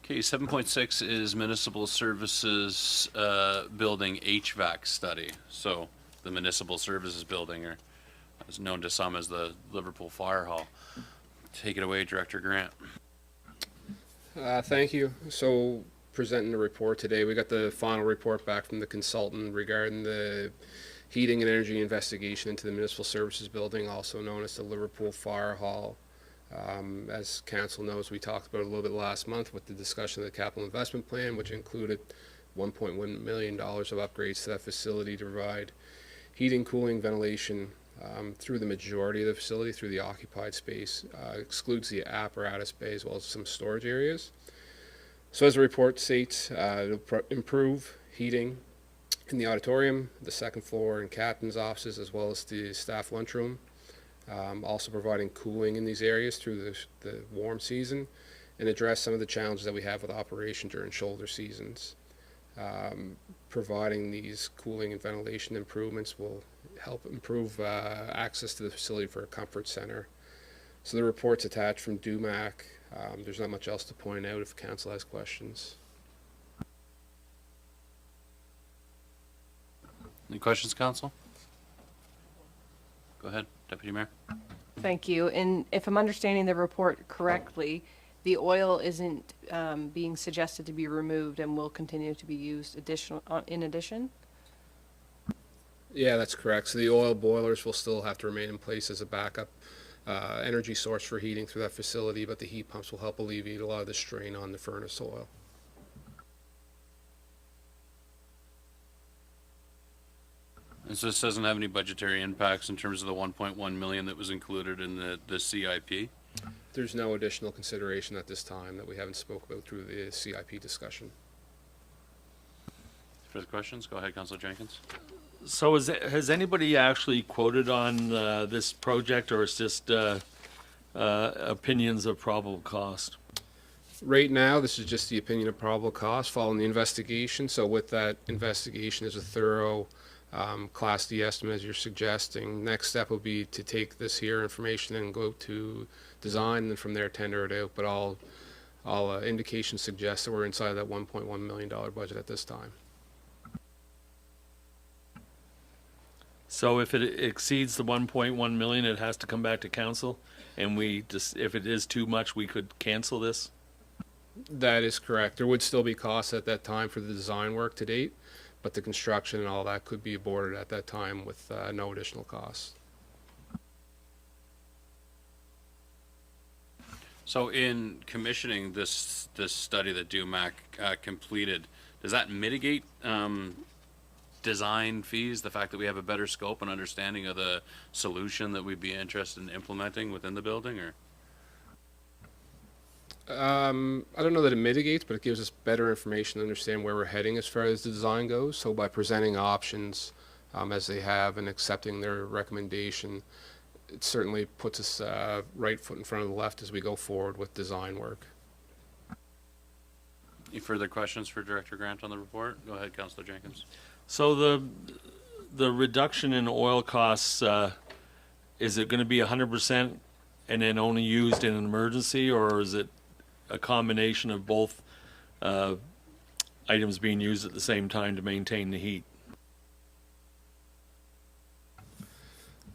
Okay, 7.6 is Municipal Services Building HVAC study. So the Municipal Services Building, or is known to some as the Liverpool Fire Hall. Take it away, Director Grant. Thank you. So, presenting the report today, we got the final report back from the consultant regarding the heating and energy investigation into the Municipal Services Building, also known as the Liverpool Fire Hall. As Council knows, we talked about it a little bit last month with the discussion of the capital investment plan, which included $1.1 million of upgrades to that facility to provide heating, cooling, ventilation, through the majority of the facility, through the occupied space, excludes the apparatus bay as well as some storage areas. So as the report states, it'll improve heating in the auditorium, the second floor, and captain's offices, as well as the staff lunchroom. Also providing cooling in these areas through the warm season, and address some of the challenges that we have with operation during shoulder seasons. Providing these cooling and ventilation improvements will help improve access to the facility for a comfort center. So the report's attached from DUMAC. There's not much else to point out if council has questions. Any questions, council? Go ahead, Deputy Mayor. Thank you. And if I'm understanding the report correctly, the oil isn't being suggested to be removed and will continue to be used in addition? Yeah, that's correct. So the oil boilers will still have to remain in place as a backup energy source for heating through that facility, but the heat pumps will help alleviate a lot of the strain on the furnace oil. And so this doesn't have any budgetary impacts in terms of the 1.1 million that was included in the CIP? There's no additional consideration at this time that we haven't spoke about through the CIP discussion. Further questions? Go ahead, Councillor Jenkins. So has anybody actually quoted on this project, or it's just opinions of probable cost? Right now, this is just the opinion of probable cost following the investigation. So with that investigation is a thorough Class D estimate, as you're suggesting. Next step will be to take this here information and go to design, and then from there tender it out. But all indications suggest that we're inside that $1.1 million budget at this time. So if it exceeds the 1.1 million, it has to come back to council, and if it is too much, we could cancel this? That is correct. There would still be costs at that time for the design work to date, but the construction and all that could be aborted at that time with no additional costs. So in commissioning this study that DUMAC completed, does that mitigate design fees, the fact that we have a better scope and understanding of the solution that we'd be interested in implementing within the building, or? I don't know that it mitigates, but it gives us better information to understand where we're heading as far as the design goes. So by presenting options as they have and accepting their recommendation, it certainly puts us right foot in front of the left as we go forward with design work. Any further questions for Director Grant on the report? Go ahead, Councillor Jenkins. So the reduction in oil costs, is it going to be 100% and then only used in an emergency, or is it a combination of both items being used at the same time to maintain the heat?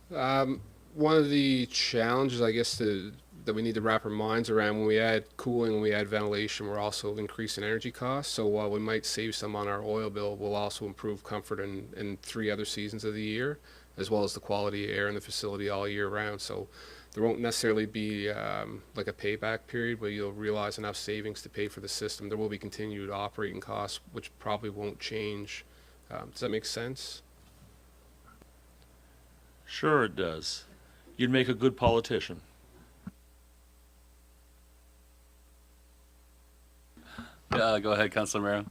One of the challenges, I guess, that we need to wrap our minds around when we add cooling, when we add ventilation, we're also increasing energy costs. So while we might save some on our oil bill, we'll also improve comfort in 3 other seasons of the year, as well as the quality of air in the facility all year round. So there won't necessarily be like a payback period where you'll realize enough savings to pay for the system. There will be continued operating costs, which probably won't change. Does that make sense? Sure it does. You'd make a good politician. Go ahead, Councillor Merrill.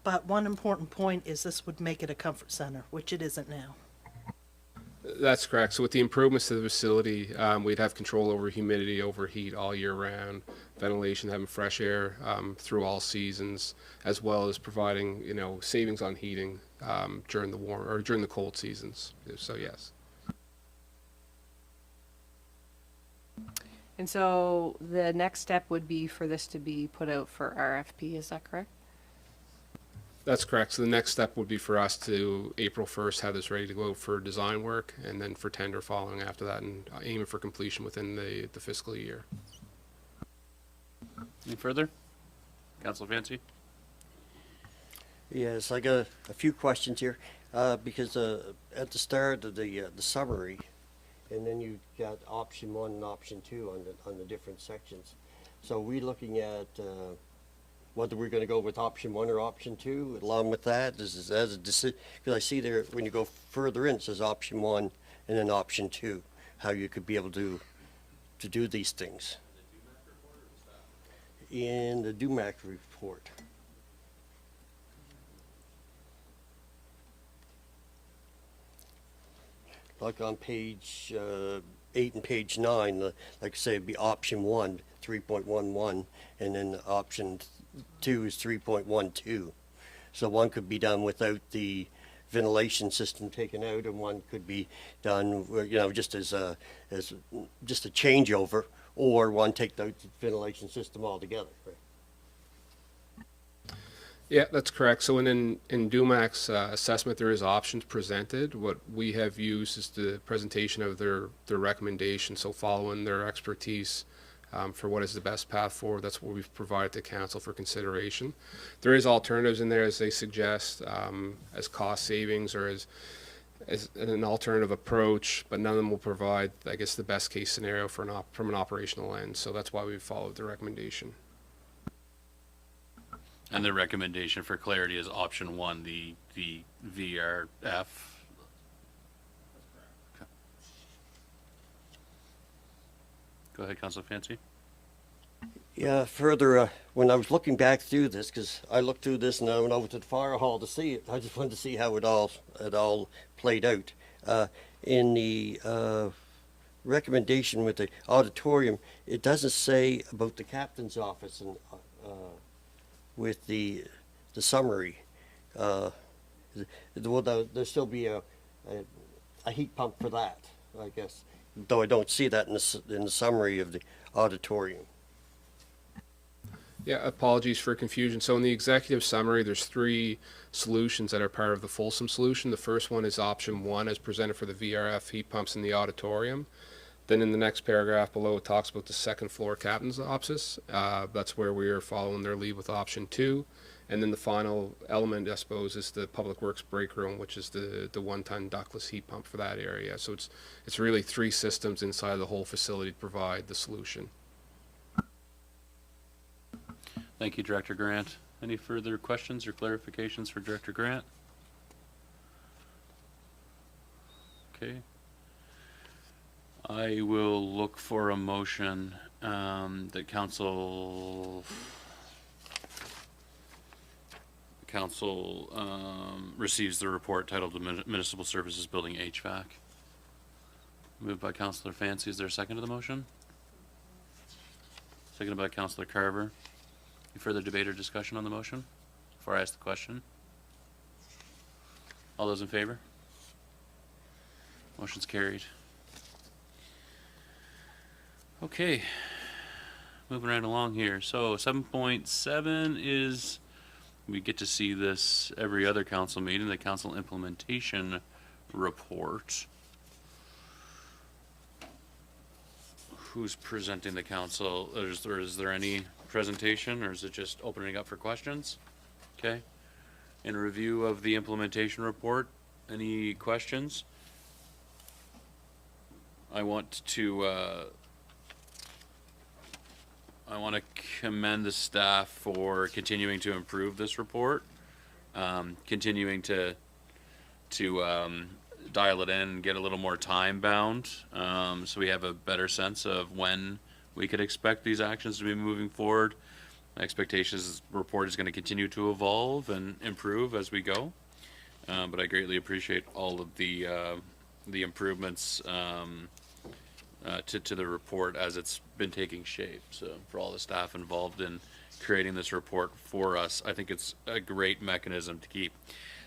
But one important point is this would make it a comfort center, which it isn't now. That's correct. So with the improvements to the facility, we'd have control over humidity, over heat all year round, ventilation, having fresh air through all seasons, as well as providing, savings on heating during the cold seasons. So yes. And so the next step would be for this to be put out for RFP, is that correct? That's correct. So the next step would be for us to, April 1st, have this ready to go for design work, and then for tender following after that, and aiming for completion within the fiscal year. Any further? Councillor Fancy? Yes, I got a few questions here, because at the start of the summary, and then you got option 1 and option 2 on the different sections. So we're looking at whether we're going to go with option 1 or option 2. Along with that, as a decision, because I see there when you go further in, it says option 1 and then option 2, how you could be able to do these things. In the DUMAC report. Like on page 8 and page 9, like I say, it'd be option 1, 3.11, and then option 2 is 3.12. So one could be done without the ventilation system taken out, and one could be done, just as just a changeover, or one take the ventilation system altogether. Right? Yeah, that's correct. So in DUMAC's assessment, there is options presented. What we have used is the presentation of their recommendation. So following their expertise for what is the best path forward. That's what we've provided to council for consideration. There is alternatives in there, as they suggest, as cost savings or as an alternative approach, but none of them will provide, I guess, the best case scenario for from an operational end. So that's why we followed the recommendation. And the recommendation for clarity is option 1, the VRF. Okay. Go ahead, Councilor Fancy. Yeah, further, when I was looking back through this, because I looked through this and I went over to the fire hall to see it. I just wanted to see how it all played out. In the recommendation with the auditorium, it doesn't say about the captain's office and with the summary. Will there still be a heat pump for that? I guess, though I don't see that in the summary of the auditorium. Yeah, apologies for confusion. So in the executive summary, there's 3 solutions that are part of the fulsome solution. The first one is option 1 as presented for the VRF heat pumps in the auditorium. Then in the next paragraph below, it talks about the second floor captain's office. That's where we are following their lead with option 2. And then the final element, I suppose, is the public works break room, which is the 1-ton ductless heat pump for that area. So it's really 3 systems inside the whole facility to provide the solution. Thank you, Director Grant. Any further questions or clarifications for Director Grant? Okay. I will look for a motion that council receives the report titled the Municipal Services Building HVAC. Moved by Councilor Fancy. Is there a second to the motion? Seconded by Councilor Carver. Any further debate or discussion on the motion before I ask the question? All those in favor? Motion's carried. Okay, moving right along here. So 7.7 is, we get to see this every other council meeting, the council implementation report. Who's presenting the council? Is there any presentation, or is it just opening up for questions? Okay. In review of the implementation report, any questions? I want to commend the staff for continuing to improve this report, continuing to dial it in and get a little more time bound, so we have a better sense of when we could expect these actions to be moving forward. My expectation is this report is going to continue to evolve and improve as we go, but I greatly appreciate all of the improvements to the report as it's been taking shape. So for all the staff involved in creating this report for us, I think it's a great mechanism to keep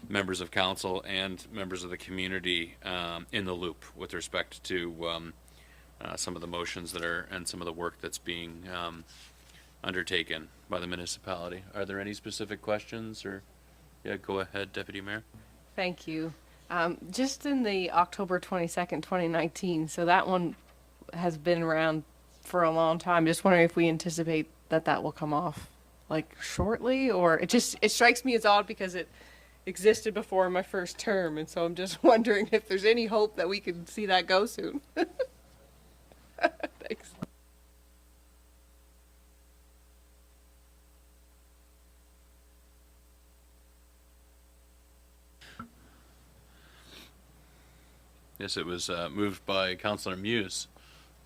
members of council and members of the community in the loop with respect to some of the motions that are and some of the work that's being undertaken by the municipality. Are there any specific questions? Or yeah, go ahead, Deputy Mayor. Thank you. Just in the October 22nd, 2019, so that one has been around for a long time. Just wondering if we anticipate that will come off like shortly, or it strikes me as odd because it existed before my first term, and so I'm just wondering if there's any hope that we can see that go soon. Thanks. Yes, it was moved by Councillor Muse.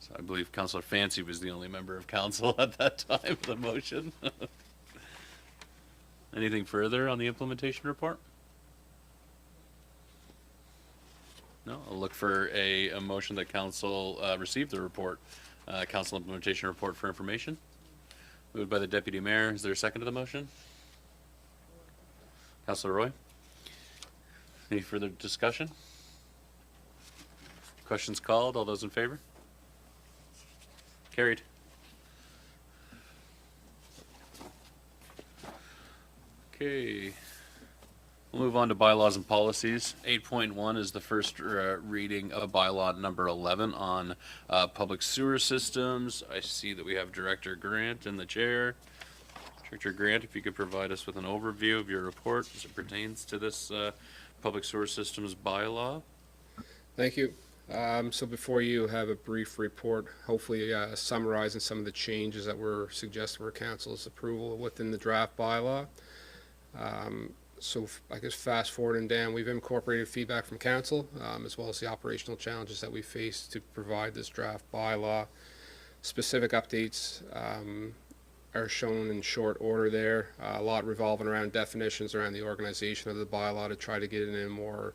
So I believe Councillor Fancy was the only member of council at that time for the motion. Anything further on the implementation report? No, I'll look for a motion that council receive the report, council implementation report for information. Moved by the Deputy Mayor. Is there a second to the motion? Councillor Roy? Any further discussion? Questions called. All those in favor? Carried. Okay. We'll move on to bylaws and policies. 8.1 is the first reading of bylaw number 11 on public sewer systems. I see that we have Director Grant in the chair. Director Grant, if you could provide us with an overview of your report as it pertains to this public sewer systems bylaw. Thank you. So before you have a brief report, hopefully summarizing some of the changes that were suggested for council's approval within the draft bylaw. So I guess fast forwarding down, we've incorporated feedback from council as well as the operational challenges that we face to provide this draft bylaw. Specific updates are shown in short order there. A lot revolving around definitions around the organization of the bylaw to try to get it in a more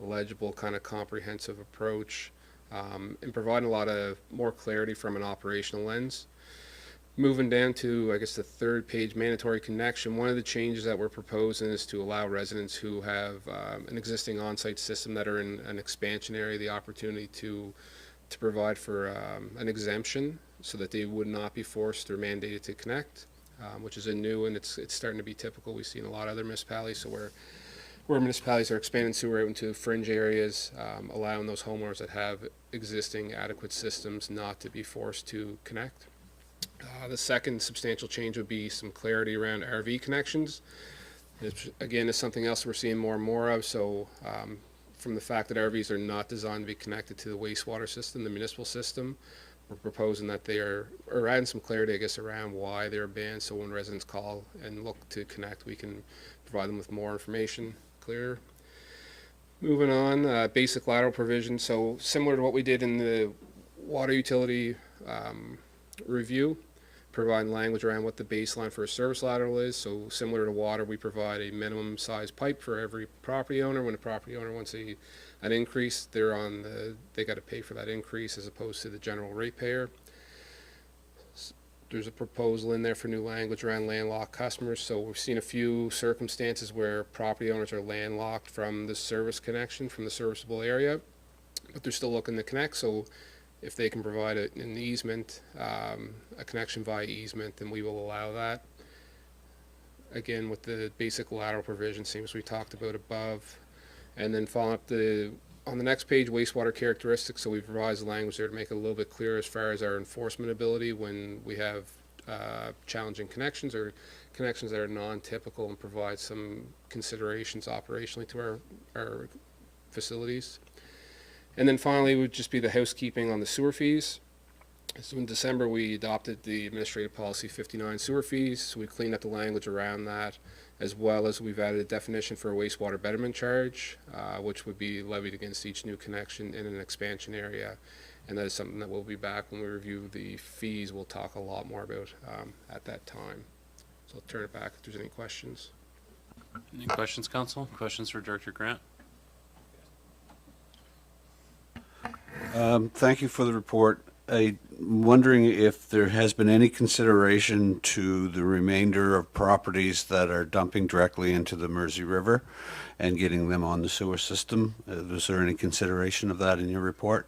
legible, kind of comprehensive approach, and providing a lot of more clarity from an operational lens. Moving down to, I guess, the third page, mandatory connection. One of the changes that we're proposing is to allow residents who have an existing on-site system that are in an expansion area the opportunity to provide for an exemption so that they would not be forced or mandated to connect, which is a new, and it's starting to be typical. We see in a lot of other municipalities, so where municipalities are expanding sewer out into fringe areas, allowing those homeowners that have existing adequate systems not to be forced to connect. The second substantial change would be some clarity around RV connections. Which, again, is something else we're seeing more and more of. So from the fact that RVs are not designed to be connected to the wastewater system, the municipal system, we're proposing that they are, or adding some clarity, I guess, around why they're banned. So when residents call and look to connect, we can provide them with more information, clearer. Moving on, basic lateral provision. So similar to what we did in the water utility review, providing language around what the baseline for a service lateral is. So similar to water, we provide a minimum size pipe for every property owner. When a property owner wants an increase, they got to pay for that increase as opposed to the general ratepayer. There's a proposal in there for new language around landlocked customers. So we've seen a few circumstances where property owners are landlocked from the service connection, from the serviceable area, but they're still looking to connect. So if they can provide an easement, a connection via easement, then we will allow that. Again, with the basic lateral provision, same as we talked about above. And then following up on the next page, wastewater characteristics. So we've revised the language there to make it a little bit clearer as far as our enforcement ability when we have challenging connections or connections that are non-typical, and provide some considerations operationally to our facilities. And then finally would just be the housekeeping on the sewer fees. So in December, we adopted the Administrative Policy 59 sewer fees. So we cleaned up the language around that, as well as we've added a definition for a wastewater betterment charge, which would be levied against each new connection in an expansion area. And that is something that we'll be back when we review the fees. We'll talk a lot more about at that time. So I'll turn it back if there's any questions. Any questions, Council? Questions for Director Grant? Thank you for the report. I'm wondering if there has been any consideration to the remainder of properties that are dumping directly into the Mersey River and getting them on the sewer system. Was there any consideration of that in your report?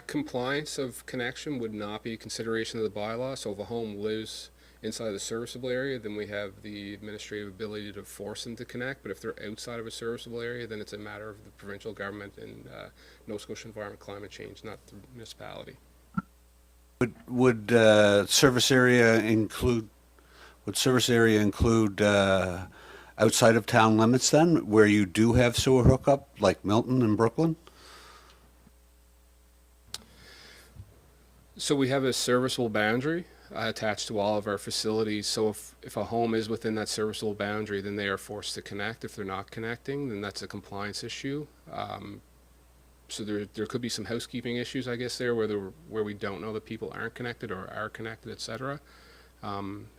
Compliance of connection would not be a consideration of the bylaw. So if a home lives inside the serviceable area, then we have the administrative ability to force them to connect. But if they're outside of a serviceable area, then it's a matter of the provincial government and Nova Scotia Environment Climate Change, not the municipality. Would service area include outside of town limits then, where you do have sewer hookup, like Milton and Brooklyn? So we have a serviceable boundary attached to all of our facilities. So if a home is within that serviceable boundary, then they are forced to connect. If they're not connecting, then that's a compliance issue. So there could be some housekeeping issues, I guess, there where we don't know that people aren't connected or are connected, etc.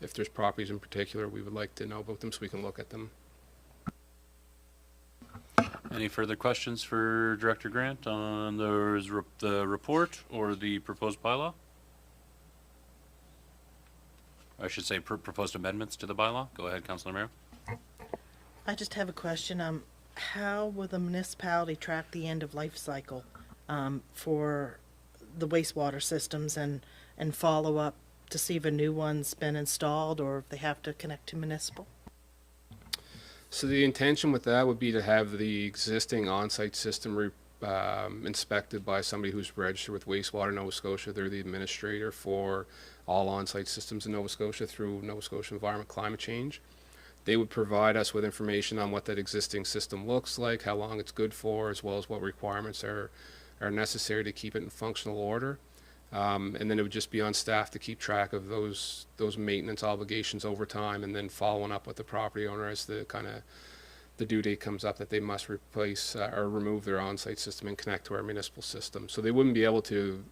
If there's properties in particular, we would like to know about them so we can look at them. Any further questions for Director Grant on the report or the proposed bylaw? I should say proposed amendments to the bylaw. Go ahead, Councilor Mayo. I just have a question. How will the municipality track the end of life cycle for the wastewater systems and follow up to see if a new one's been installed or if they have to connect to municipal? So the intention with that would be to have the existing on-site system inspected by somebody who's registered with Wastewater Nova Scotia. They're the administrator for all on-site systems in Nova Scotia through Nova Scotia Environment Climate Change. They would provide us with information on what that existing system looks like, how long it's good for, as well as what requirements are necessary to keep it in functional order. And then it would just be on staff to keep track of those maintenance obligations over time, and then following up with the property owner as the due date comes up that they must replace or remove their on-site system and connect to our municipal system. So they wouldn't be able to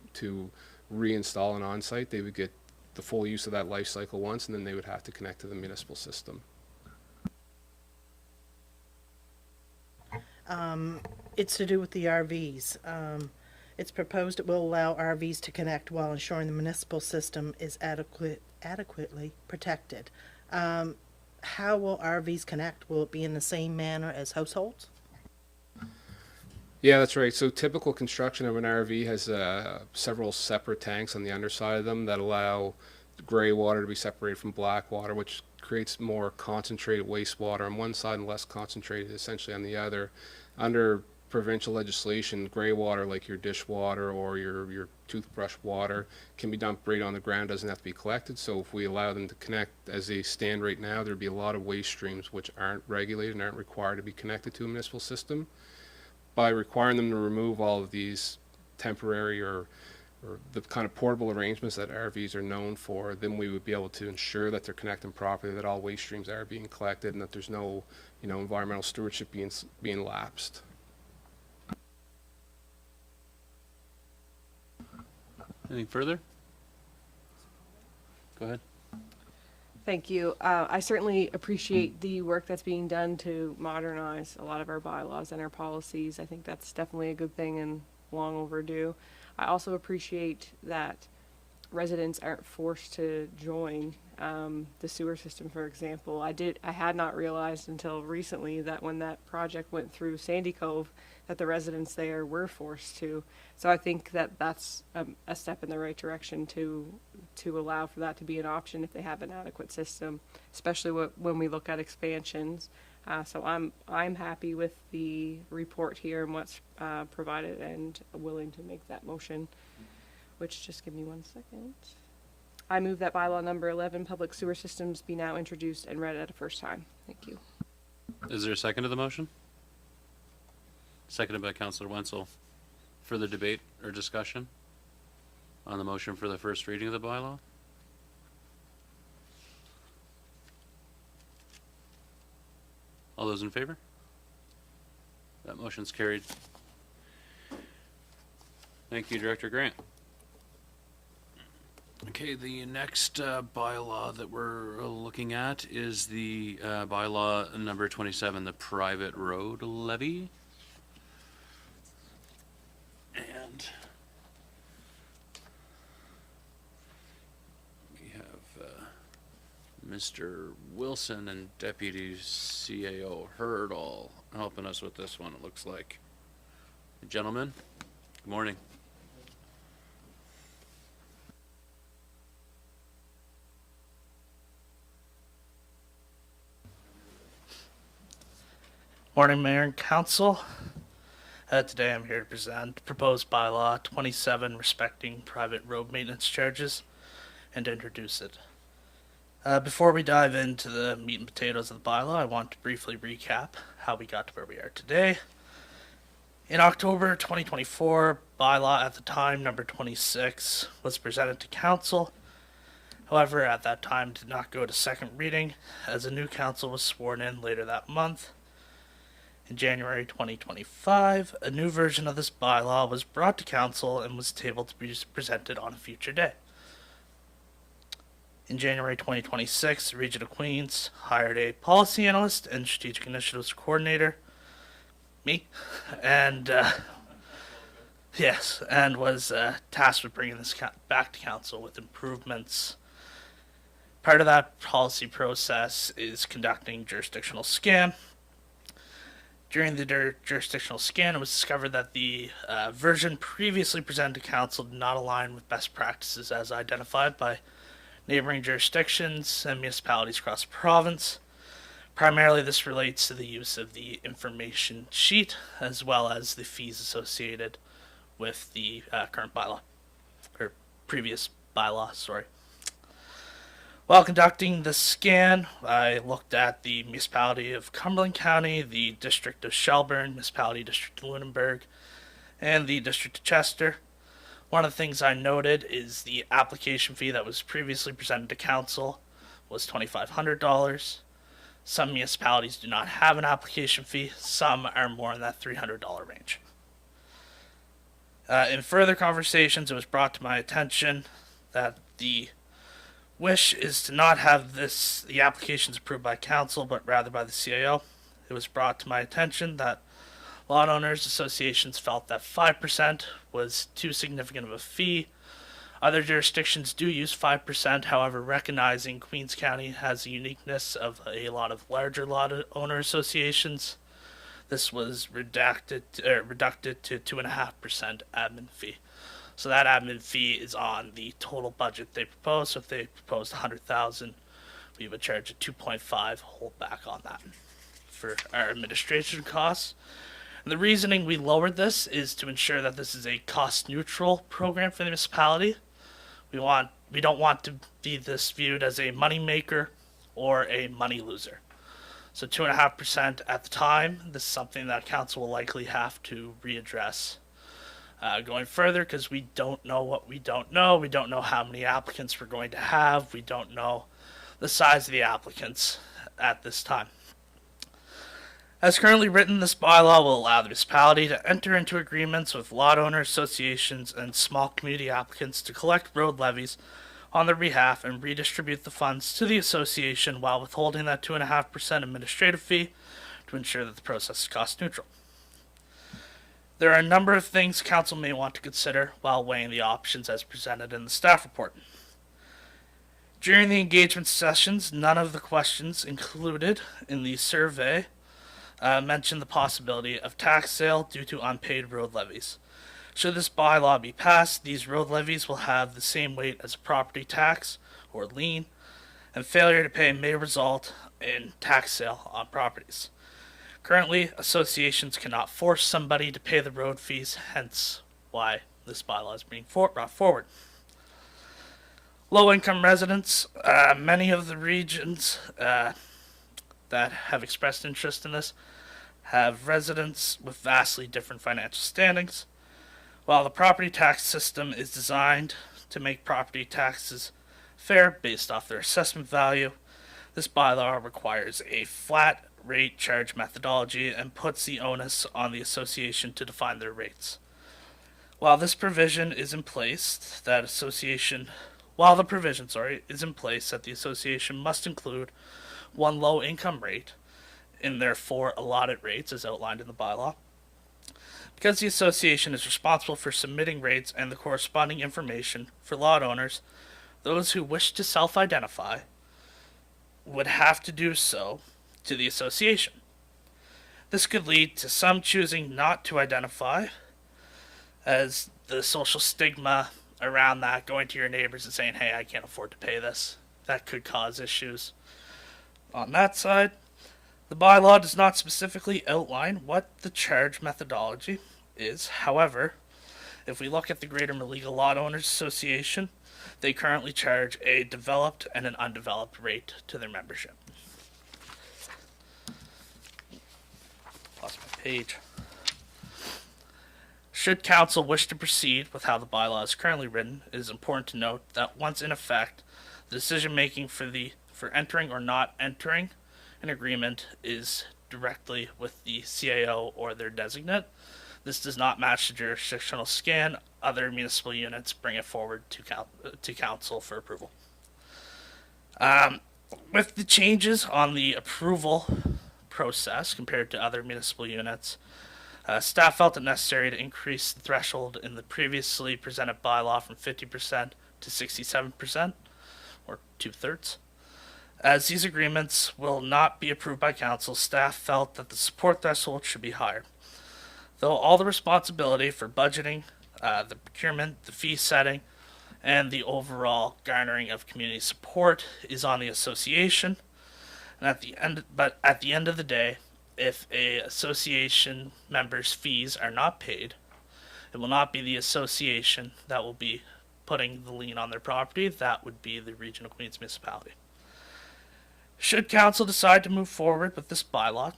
reinstall an on-site. They would get the full use of that life cycle once, and then they would have to connect to the municipal system. It's to do with the RVs. It's proposed it will allow RVs to connect while ensuring the municipal system is adequately protected. How will RVs connect? Will it be in the same manner as households? Yeah, that's right. So typical construction of an RV has several separate tanks on the underside of them that allow gray water to be separated from black water, which creates more concentrated wastewater on one side and less concentrated essentially on the other. Under provincial legislation, gray water like your dishwater or your toothbrush water can be dumped right on the ground, doesn't have to be collected. So if we allow them to connect as they stand right now, there'd be a lot of waste streams which aren't regulated and aren't required to be connected to a municipal system. By requiring them to remove all of these temporary or the kind of portable arrangements that RVs are known for, then we would be able to ensure that they're connecting properly, that all waste streams are being collected, and that there's no, environmental stewardship being lapsed. Anything further? Go ahead. Thank you. I certainly appreciate the work that's being done to modernize a lot of our bylaws and our policies. I think that's definitely a good thing and long overdue. I also appreciate that residents aren't forced to join the sewer system, for example. I had not realized until recently that when that project went through Sandy Cove, that the residents there were forced to. So I think that that's a step in the right direction to allow for that to be an option if they have an adequate system, especially when we look at expansions. So I'm happy with the report here and what's provided, and willing to make that motion, which, just give me 1 second. I move that bylaw number 11, public sewer systems, be now introduced and read at a first time. Thank you. Is there a second to the motion? Seconded by Councillor Wenzel. Further debate or discussion on the motion for the first reading of the bylaw? All those in favor? That motion's carried. Thank you, Director Grant. Okay, the next bylaw that we're looking at is the bylaw number 27, the private road levy. And we have Mr. Wilson and Deputy CAO Hurdle helping us with this one, it looks like. Gentlemen, good morning. Morning, Mayor and Council. Today I'm here to present proposed bylaw 27 respecting private road maintenance charges and to introduce it. Before we dive into the meat and potatoes of the bylaw, I want to briefly recap how we got to where we are today. In October 2024, bylaw at the time, number 26, was presented to Council. However, at that time did not go to second reading, as a new council was sworn in later that month. In January 2025, a new version of this bylaw was brought to Council and was tabled to be presented on a future day. In January 2026, the Region of Queens hired a policy analyst and strategic initiatives coordinator, me, and was tasked with bringing this back to Council with improvements. Part of that policy process is conducting jurisdictional scan. During the jurisdictional scan, it was discovered that the version previously presented to Council did not align with best practices as identified by neighboring jurisdictions and municipalities across the province. Primarily, this relates to the use of the information sheet as well as the fees associated with the current bylaw, or previous bylaw, sorry. While conducting the scan, I looked at the Municipality of Cumberland County, the District of Shelburne, Municipality District of Lunenburg, and the District of Chester. One of the things I noted is the application fee that was previously presented to council was $2,500. Some municipalities do not have an application fee. Some are more in that $300 range. In further conversations, it was brought to my attention that the wish is to not have the applications approved by council, but rather by the CAO. It was brought to my attention that lot owners associations felt that 5% was too significant of a fee. Other jurisdictions do use 5%, however, recognizing Queens County has a uniqueness of a lot of larger lot owner associations, this was reducted to 2.5% admin fee. So that admin fee is on the total budget they propose. So if they proposed $100,000, we would charge a 2.5 hold back on that for our administration costs. And the reasoning we lowered this is to ensure that this is a cost-neutral program for the municipality. We don't want to be this viewed as a money maker or a money loser. So 2.5% at the time. This is something that council will likely have to readdress going further, because we don't know what we don't know. We don't know how many applicants we're going to have. We don't know the size of the applicants at this time. As currently written, this bylaw will allow the municipality to enter into agreements with lot owner associations and small community applicants to collect road levies on their behalf and redistribute the funds to the association while withholding that 2.5% administrative fee to ensure that the process is cost neutral. There are a number of things council may want to consider while weighing the options as presented in the staff report. During the engagement sessions, none of the questions included in the survey mentioned the possibility of tax sale due to unpaid road levies. Should this bylaw be passed, these road levies will have the same weight as a property tax or lien, and failure to pay may result in tax sale on properties. Currently, associations cannot force somebody to pay the road fees, hence why this bylaw is being brought forward. Low-income residents, many of the regions that have expressed interest in this have residents with vastly different financial standings. While the property tax system is designed to make property taxes fair based off their assessment value, this bylaw requires a flat rate charge methodology and puts the onus on the association to define their rates. While the provision is in place that the association must include one low income rate in their 4 allotted rates as outlined in the bylaw, because the association is responsible for submitting rates and the corresponding information for lot owners, those who wish to self-identify would have to do so to the association. This could lead to some choosing not to identify, as the social stigma around that, going to your neighbors and saying, hey, I can't afford to pay this. That could cause issues on that side. The bylaw does not specifically outline what the charge methodology is. However, if we look at the Greater Meleaga Lot Owners Association, they currently charge a developed and an undeveloped rate to their membership. Lost my page. Should council wish to proceed with how the bylaw is currently written, it is important to note that once in effect, the decision making for entering or not entering an agreement is directly with the CAO or their designate. This does not match the jurisdictional scan. Other municipal units bring it forward to council for approval. With the changes on the approval process compared to other municipal units, staff felt it necessary to increase the threshold in the previously presented bylaw from 50% to 67%, or 2/3. As these agreements will not be approved by council, staff felt that the support threshold should be higher. Though all the responsibility for budgeting, the procurement, the fee setting, and the overall garnering of community support is on the association, And at the end of the day, if a association member's fees are not paid, it will not be the association that will be putting the lien on their property. That would be the Region of Queens Municipality. Should council decide to move forward with this bylaw,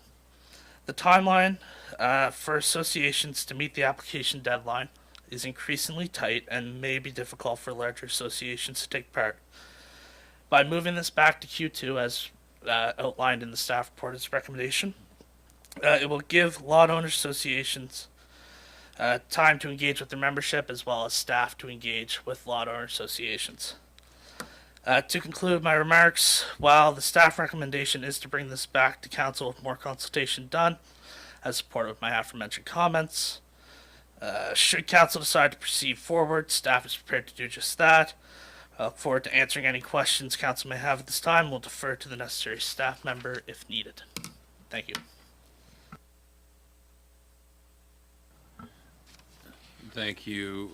the timeline for associations to meet the application deadline is increasingly tight and may be difficult for larger associations to take part. By moving this back to Q2 as outlined in the staff report's recommendation, it will give lot owner associations time to engage with their membership as well as staff to engage with lot owner associations. To conclude my remarks, while the staff recommendation is to bring this back to council with more consultation done, as supported with my aforementioned comments, should council decide to proceed forward, staff is prepared to do just that. I look forward to answering any questions council may have at this time. We'll defer to the necessary staff member if needed. Thank you. Thank you.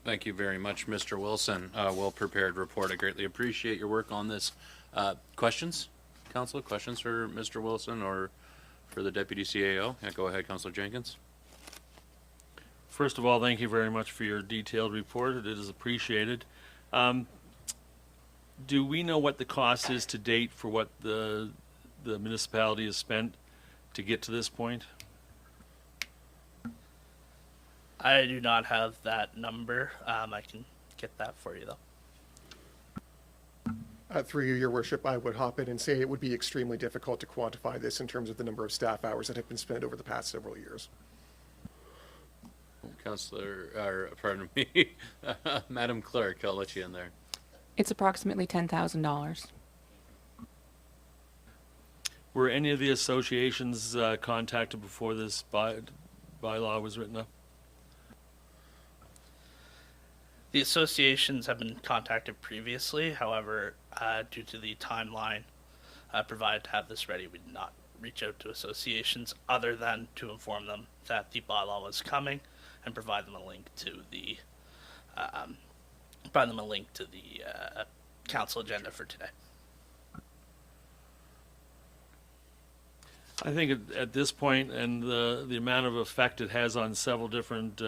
Thank you very much, Mr. Wilson. Well-prepared report. I greatly appreciate your work on this. Questions? Council, questions for Mr. Wilson or for the Deputy CAO? Yeah, go ahead, Councillor Jenkins. First of all, thank you very much for your detailed report. It is appreciated. Do we know what the cost is to date for what the municipality has spent to get to this point? I do not have that number. I can get that for you, though. Through you, Your Worship, I would hop in and say it would be extremely difficult to quantify this in terms of the number of staff hours that have been spent over the past several years. Pardon me, Madam Clerk, I'll let you in there. It's approximately $10,000. Were any of the associations contacted before this bylaw was written up? The associations have been contacted previously. However, due to the timeline provided to have this ready, we did not reach out to associations other than to inform them that the bylaw was coming and provide them a link to the council agenda for today. I think at this point, and the amount of effect it has on several different.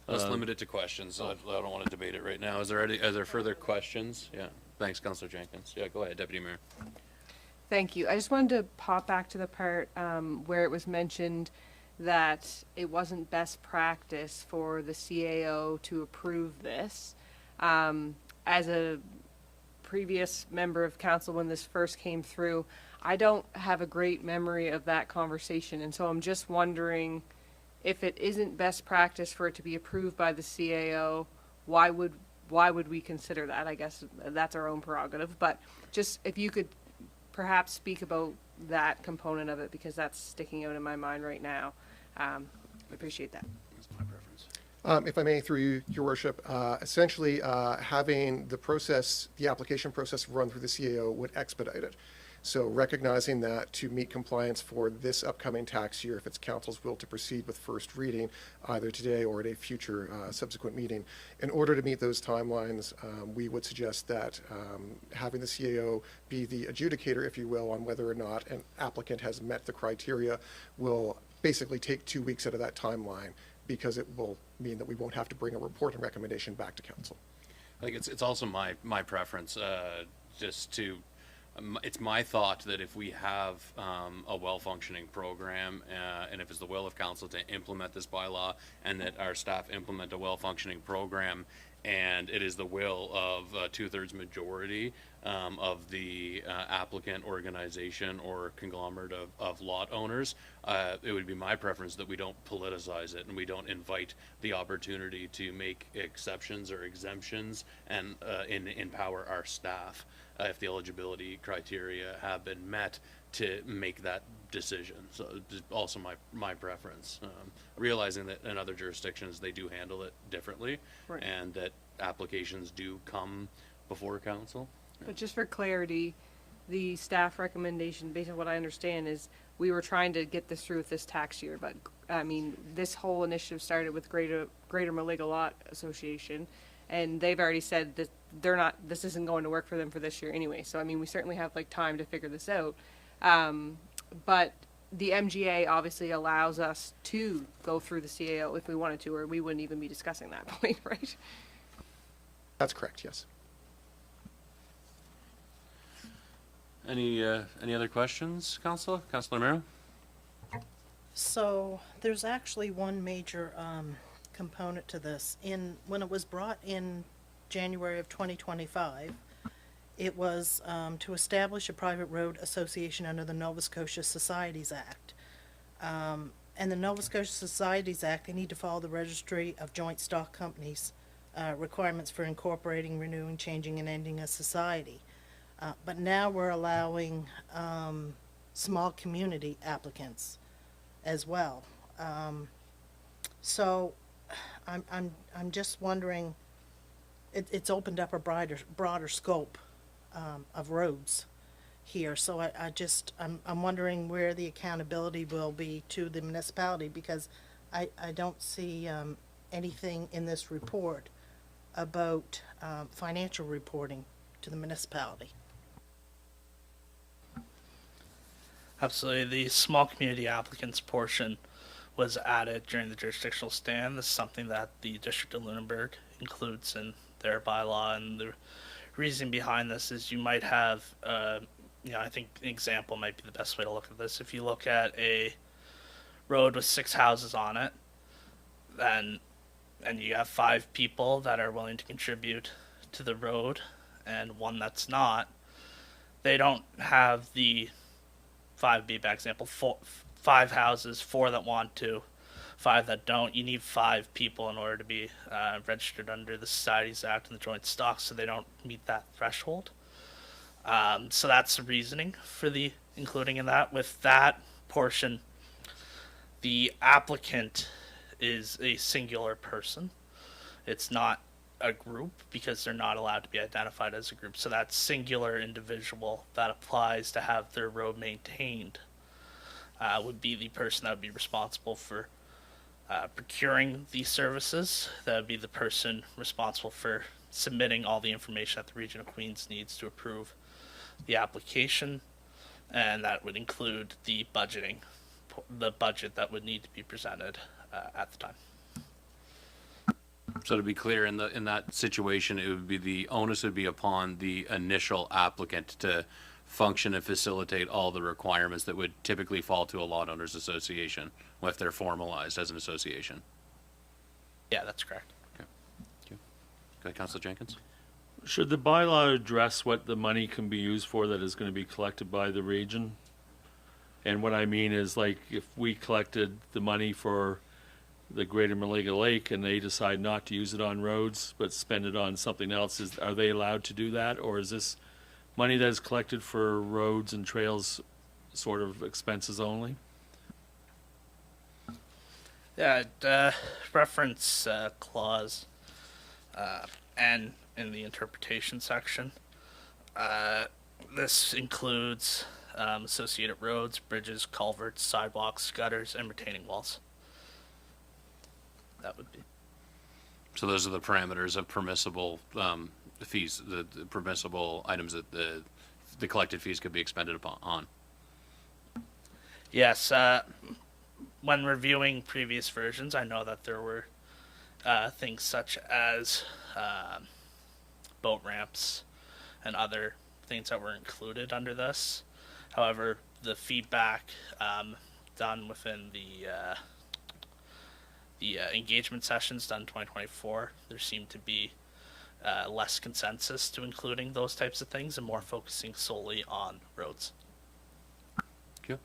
Let's limit it to questions. I don't want to debate it right now. Are there further questions? Yeah. Thanks, Councillor Jenkins. Yeah, go ahead, Deputy Mayor. Thank you. I just wanted to pop back to the part where it was mentioned that it wasn't best practice for the CAO to approve this. As a previous member of council when this first came through, I don't have a great memory of that conversation, and so I'm just wondering if it isn't best practice for it to be approved by the CAO, why would we consider that? I guess that's our own prerogative, but just if you could perhaps speak about that component of it, because that's sticking out in my mind right now. I appreciate that. That's my preference. If I may, through you, Your Worship, essentially having the application process run through the CAO would expedite it. So recognizing that to meet compliance for this upcoming tax year, if it's council's will to proceed with first reading, either today or at a future subsequent meeting, in order to meet those timelines, we would suggest that having the CAO be the adjudicator, if you will, on whether or not an applicant has met the criteria will basically take 2 weeks out of that timeline, because it will mean that we won't have to bring a report and recommendation back to council. I think it's also my preference it's my thought that if we have a well-functioning program, and if it's the will of council to implement this bylaw, and that our staff implement a well-functioning program, and it is the will of a 2/3 majority of the applicant organization or conglomerate of lot owners, it would be my preference that we don't politicize it and we don't invite the opportunity to make exceptions or exemptions and empower our staff if the eligibility criteria have been met to make that decision. So it's also my preference, realizing that in other jurisdictions they do handle it differently, right, and that applications do come before council. But just for clarity, the staff recommendation, based on what I understand, is we were trying to get this through with this tax year, but I mean, this whole initiative started with Greater Malaga Lot Association, and they've already said that they're not, this isn't going to work for them for this year anyway. So I mean, we certainly have like time to figure this out. But the MGA obviously allows us to go through the CAO if we wanted to, or we wouldn't even be discussing that point, right? That's correct, yes. Any other questions, Councillor Miro? So there's actually one major component to this. When it was brought in January of 2025, it was to establish a private road association under the Nova Scotia Societies Act. And the Nova Scotia Societies Act, they need to follow the Registry of Joint Stock Companies requirements for incorporating, renewing, changing, and ending a society. But now we're allowing small community applicants as well. So I'm just wondering, it's opened up a broader scope of roads here. So I'm wondering where the accountability will be to the municipality, because I don't see anything in this report about financial reporting to the municipality. Absolutely. The small community applicants portion was added during the jurisdictional stand. This is something that the District of Lunenburg includes in their bylaw, and the reason behind this is you might have, I think an example might be the best way to look at this. If you look at a road with 6 houses on it, and you have 5 people that are willing to contribute to the road and one that's not, they don't have the 5 be by example, 5 houses, 4 that want to, 5 that don't. You need 5 people in order to be registered under the Societies Act and the Joint Stock, so they don't meet that threshold. So that's the reasoning for the including in that. With that portion, the applicant is a singular person. It's not a group because they're not allowed to be identified as a group. So that singular individual that applies to have their road maintained would be the person that would be responsible for procuring these services. That would be the person responsible for submitting all the information that the Region of Queens needs to approve the application, and that would include the budgeting, the budget that would need to be presented at the time. So to be clear, in that situation, it would be the onus would be upon the initial applicant to function and facilitate all the requirements that would typically fall to a lot owners association if they're formalized as an association. Yeah, that's correct. Okay. Thank you. Okay, Councilor Jenkins. Should the bylaw address what the money can be used for that is going to be collected by the region? And what I mean is, like, if we collected the money for the Greater Malaga Lake and they decide not to use it on roads but spend it on something else, are they allowed to do that? Or is this money that is collected for roads and trails sort of expenses only? Yeah, reference clause N in the interpretation section. This includes associated roads, bridges, culverts, sidewalks, gutters, and retaining walls. That would be. So those are the parameters of permissible fees, the permissible items that the collected fees could be expended upon. Yes, when reviewing previous versions, I know that there were things such as boat ramps and other things that were included under this. However, the feedback done within the engagement sessions done in 2024, there seemed to be less consensus to including those types of things and more focusing solely on roads. Thank you.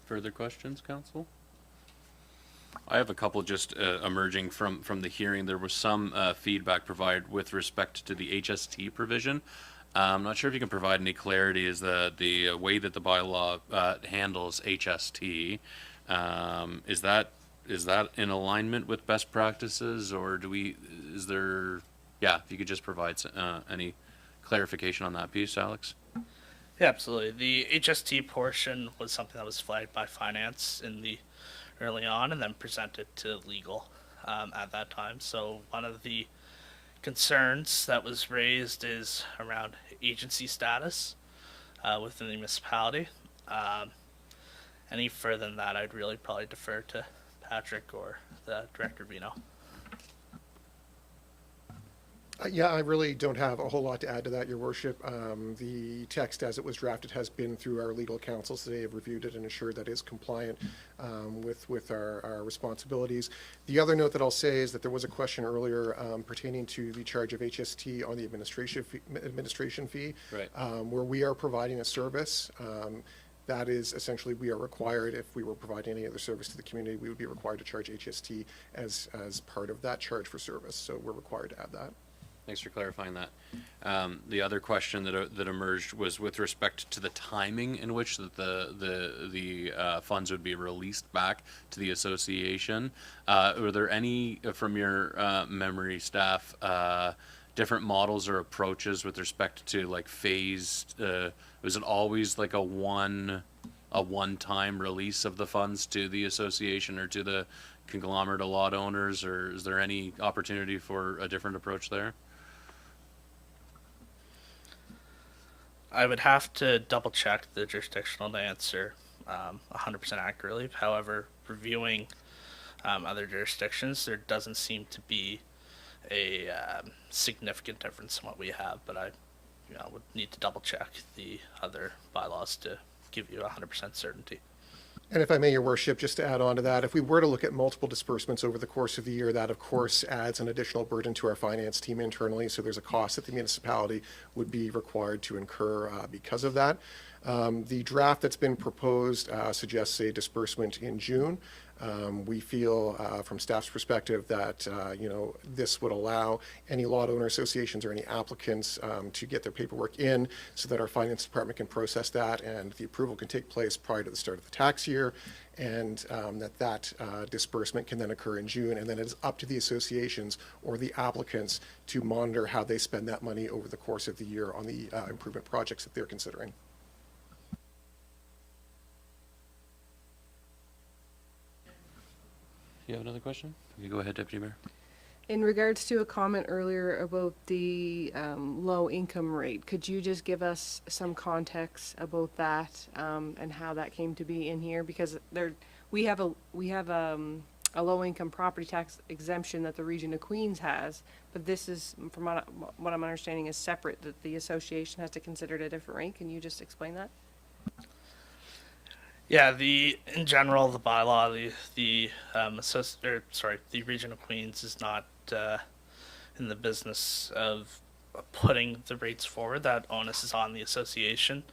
Further questions, Council? I have a couple just emerging from the hearing. There was some feedback provided with respect to the HST provision. I'm not sure if you can provide any clarity as the way that the bylaw handles HST. Is that in alignment with best practices, or if you could just provide any clarification on that piece, Alex? Yeah, absolutely. The HST portion was something that was flagged by finance early on and then presented to legal at that time. So one of the concerns that was raised is around agency status within the municipality. Any further than that, I'd really probably defer to Patrick or the Director Vino. Yeah, I really don't have a whole lot to add to that, Your Worship. The text as it was drafted has been through our legal counsels. They have reviewed it and ensured that it is compliant with our responsibilities. The other note that I'll say is that there was a question earlier pertaining to the charge of HST on the administration fee, Right. where we are providing a service. That is essentially, we are required, if we were providing any other service to the community, we would be required to charge HST as part of that charge for service. So we're required to add that. Thanks for clarifying that. The other question that emerged was with respect to the timing in which the funds would be released back to the association. Were there any, from your memory, staff, different models or approaches with respect to like phased? Was it always like a one-time release of the funds to the association or to the conglomerate of lot owners, or is there any opportunity for a different approach there? I would have to double check the jurisdictional to answer 100% accurately. However, reviewing other jurisdictions, there doesn't seem to be a significant difference in what we have, but I would need to double check the other bylaws to give you 100% certainty. And if I may, Your Worship, just to add on to that, if we were to look at multiple disbursements over the course of the year, that of course adds an additional burden to our finance team internally. So there's a cost that the municipality would be required to incur because of that. The draft that's been proposed suggests a disbursement in June. We feel, from staff's perspective, that this would allow any lot owner associations or any applicants to get their paperwork in, so that our finance department can process that, and the approval can take place prior to the start of the tax year, and that disbursement can then occur in June, and then it is up to the associations or the applicants to monitor how they spend that money over the course of the year on the improvement projects that they're considering. You have another question? You go ahead, Deputy Mayor. In regards to a comment earlier about the low income rate, could you just give us some context about that and how that came to be in here? Because we have a low income property tax exemption that the Region of Queens has, but this is, from what I'm understanding, is separate, that the association has to consider it a different rate. Can you just explain that? Yeah, in general, the bylaw, the Region of Queens is not in the business of putting the rates forward. That onus is on the association.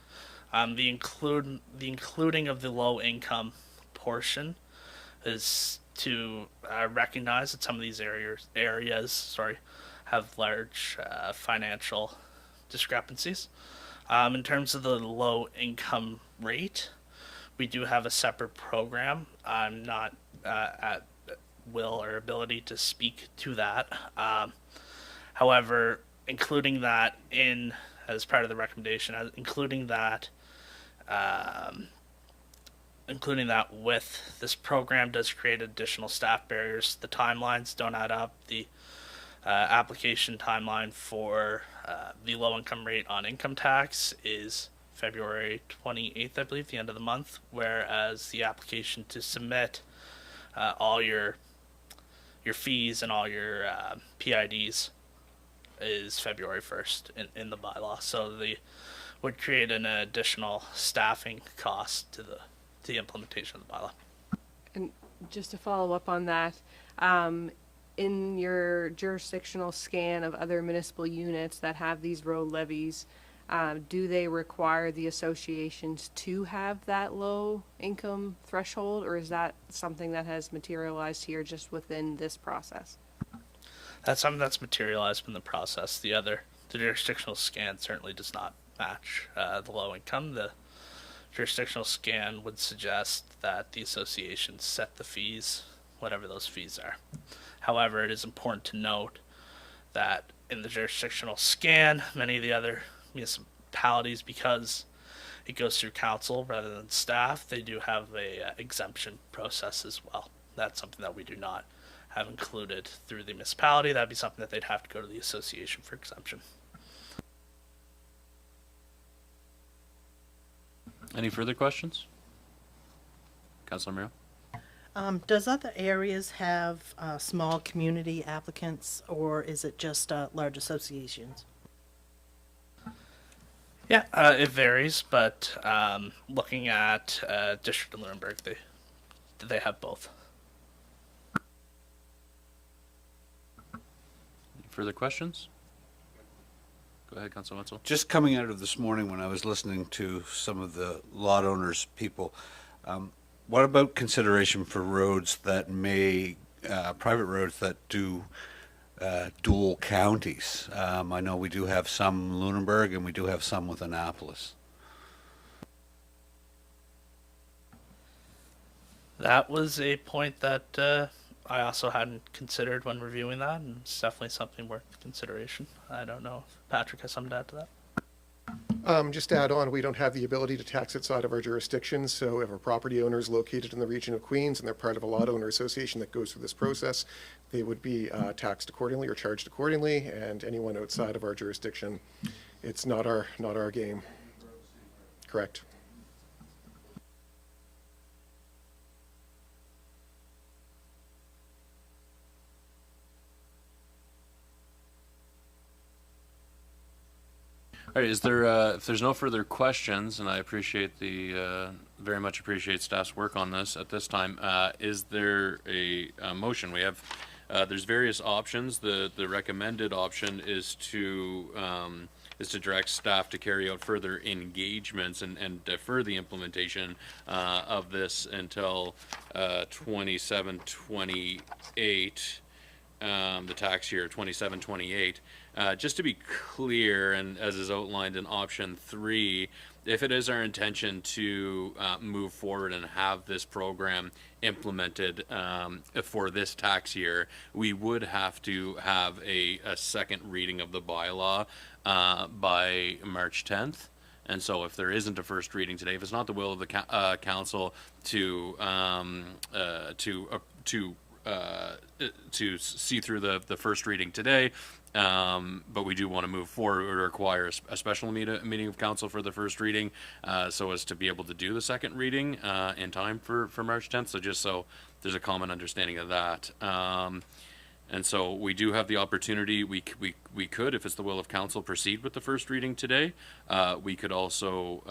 The including of the low income portion is to recognize that some of these areas have large financial discrepancies. In terms of the low income rate, we do have a separate program. I'm not at will or ability to speak to that. However, including that as part of the recommendation, including that with this program does create additional staff barriers. The timelines don't add up. The application timeline for the low income rate on income tax is February 28th, I believe, the end of the month, whereas the application to submit all your fees and all your PIDs is February 1st in the bylaw. So they would create an additional staffing cost to the implementation of the bylaw. And just to follow up on that, in your jurisdictional scan of other municipal units that have these road levies, do they require the associations to have that low income threshold, or is that something that has materialized here just within this process? That's something that's materialized in the process. The jurisdictional scan certainly does not match the low income. The jurisdictional scan would suggest that the associations set the fees, whatever those fees are. However, it is important to note that in the jurisdictional scan, many of the other municipalities, because it goes through council rather than staff, they do have a exemption process as well. That's something that we do not have included through the municipality. That'd be something that they'd have to go to the association for exemption. Any further questions? Councilor Miro? Does other areas have small community applicants, or is it just large associations? Yeah, it varies, but looking at District of Nuremberg, they have both. Any further questions? Go ahead, Councilor Wetzel. Just coming out of this morning when I was listening to some of the lot owners, people, what about consideration for roads that may, private roads that do dual counties? I know we do have some Lunenburg and we do have some with Annapolis. That was a point that I also hadn't considered when reviewing that, and it's definitely something worth consideration. I don't know if Patrick has something to add to that. Just to add on, we don't have the ability to tax outside of our jurisdiction, so if a property owner is located in the region of Queens and they're part of a lot owner association that goes through this process, they would be taxed accordingly or charged accordingly, and anyone outside of our jurisdiction, it's not our game. Correct. All right, is there, if there's no further questions, and I appreciate very much appreciate staff's work on this at this time, is there a motion? We have, there's various options. The recommended option is to direct staff to carry out further engagements and defer the implementation of this until 27-28, the tax year 27-28. Just to be clear, and as is outlined in option 3, if it is our intention to move forward and have this program implemented for this tax year, we would have to have a second reading of the bylaw by March 10th. And so if there isn't a first reading today, if it's not the will of the council to see through the first reading today, but we do want to move forward, it would require a special meeting of council for the first reading, so as to be able to do the second reading in time for March 10th. So just so there's a common understanding of that. And so we do have the opportunity, we could, if it's the will of council, proceed with the first reading today. We could also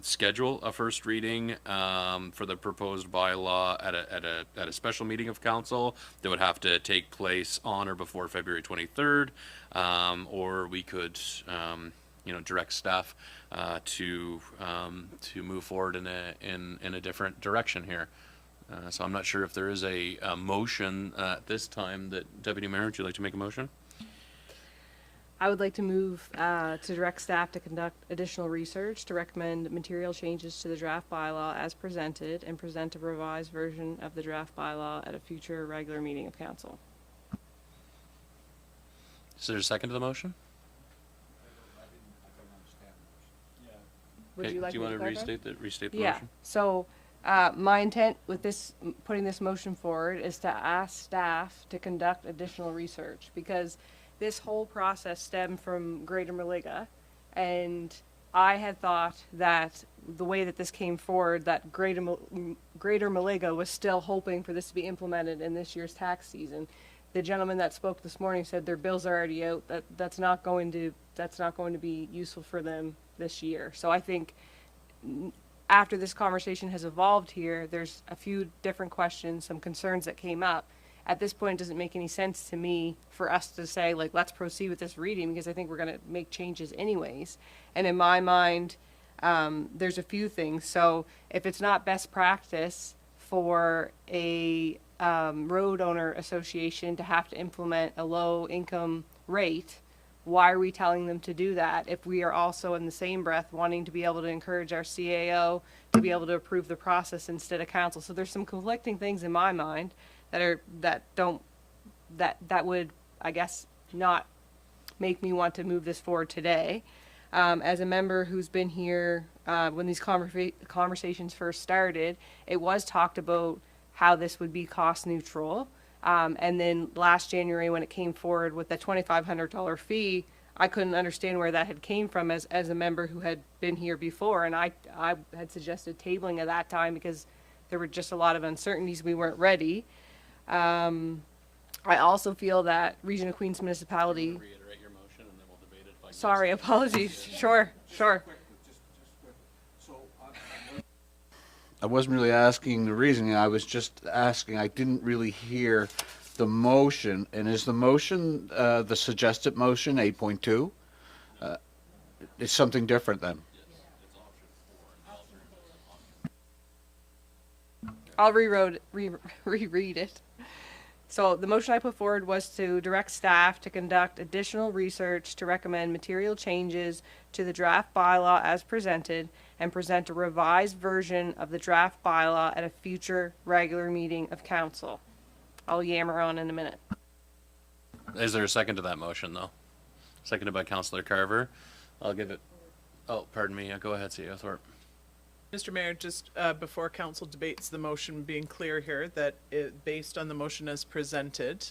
schedule a first reading for the proposed bylaw at a special meeting of council that would have to take place on or before February 23rd. Or we could, direct staff to move forward in a different direction here. So I'm not sure if there is a motion at this time that, Deputy Mayor, would you like to make a motion? I would like to move to direct staff to conduct additional research to recommend material changes to the draft bylaw as presented and present a revised version of the draft bylaw at a future regular meeting of council. Is there a second to the motion? Would Okay, you like do you me want to clarify? restate the Yeah. motion? So my intent with putting this motion forward is to ask staff to conduct additional research, because this whole process stemmed from Greater Maliga, and I had thought that the way that this came forward, that Greater Maliga was still hoping for this to be implemented in this year's tax season. The gentleman that spoke this morning said their bills are already out. That's not going to be useful for them this year. So I think after this conversation has evolved here, there's a few different questions, some concerns that came up. At this point, it doesn't make any sense to me for us to say, like, let's proceed with this reading, because I think we're going to make changes anyways. And in my mind, there's a few things. So if it's not best practice for a road owner association to have to implement a low income rate, why are we telling them to do that if we are also in the same breath wanting to be able to encourage our CAO to be able to approve the process instead of council? So there's some conflicting things in my mind that would, I guess, not make me want to move this forward today. As a member who's been here when these conversations first started, it was talked about how this would be cost neutral, And then last January, when it came forward with the $2,500 fee, I couldn't understand where that had came from as a member who had been here before. And I had suggested tabling at that time because there were just a lot of uncertainties. We weren't ready. I also feel that Region of Queens Municipality. Reiterate your motion and then we'll debate it. If I Sorry, apologies. Sure. I wasn't really asking the reasoning, I was just asking, I didn't really hear the motion, and is the motion, the suggested motion 8.2? It's something different then? I'll reread it. So the motion I put forward was to direct staff to conduct additional research to recommend material changes to the draft bylaw as presented and present a revised version of the draft bylaw at a future regular meeting of council. I'll yammer on in a minute. Is there a second to that motion, though? Seconded by Councillor Carver. I'll give it. Oh, pardon me. Go ahead, CEO Thorpe. Mr. Mayor, just before council debates the motion, being clear here that based on the motion as presented,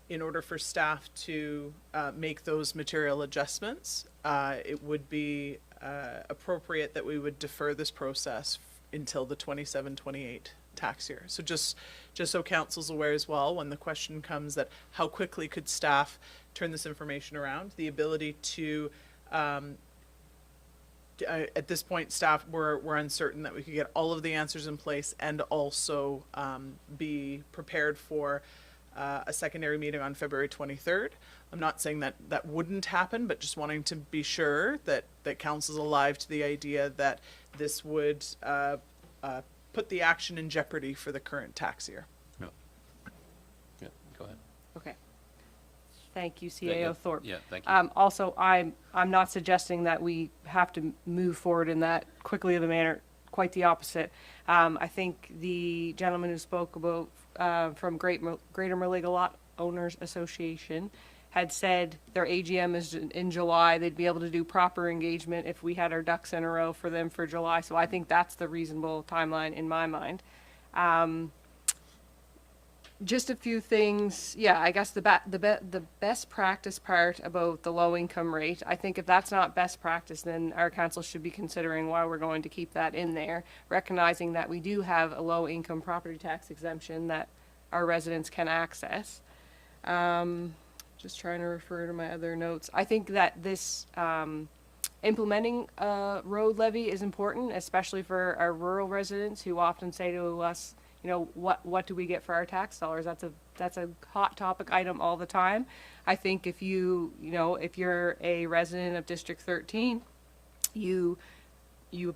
in order for staff to make those material adjustments, it would be appropriate that we would defer this process until the 27-28 tax year. So just so council's aware as well, when the question comes that how quickly could staff turn this information around, the ability to at this point, staff were uncertain that we could get all of the answers in place and also be prepared for a secondary meeting on February 23rd. I'm not saying that that wouldn't happen, but just wanting to be sure that council's alive to the idea that this would put the action in jeopardy for the current tax year. Yeah, go ahead. Okay. Thank you, CAO Thorpe. Yeah, thank you. Also, I'm not suggesting that we have to move forward in that quickly of a manner. Quite the opposite. I think the gentleman who spoke about from Greater Maliga Lot Owners Association had said their AGM is in July. They'd be able to do proper engagement if we had our ducks in a row for them for July. So I think that's the reasonable timeline in my mind. Just a few things. Yeah, I guess the best practice part about the low income rate, I think if that's not best practice, then our council should be considering why we're going to keep that in there, recognizing that we do have a low income property tax exemption that our residents can access. Just trying to refer to my other notes. I think that this implementing a road levy is important, especially for our rural residents who often say to us, you know, what do we get for our tax dollars? That's a hot topic item all the time. I think if if you're a resident of District 13, you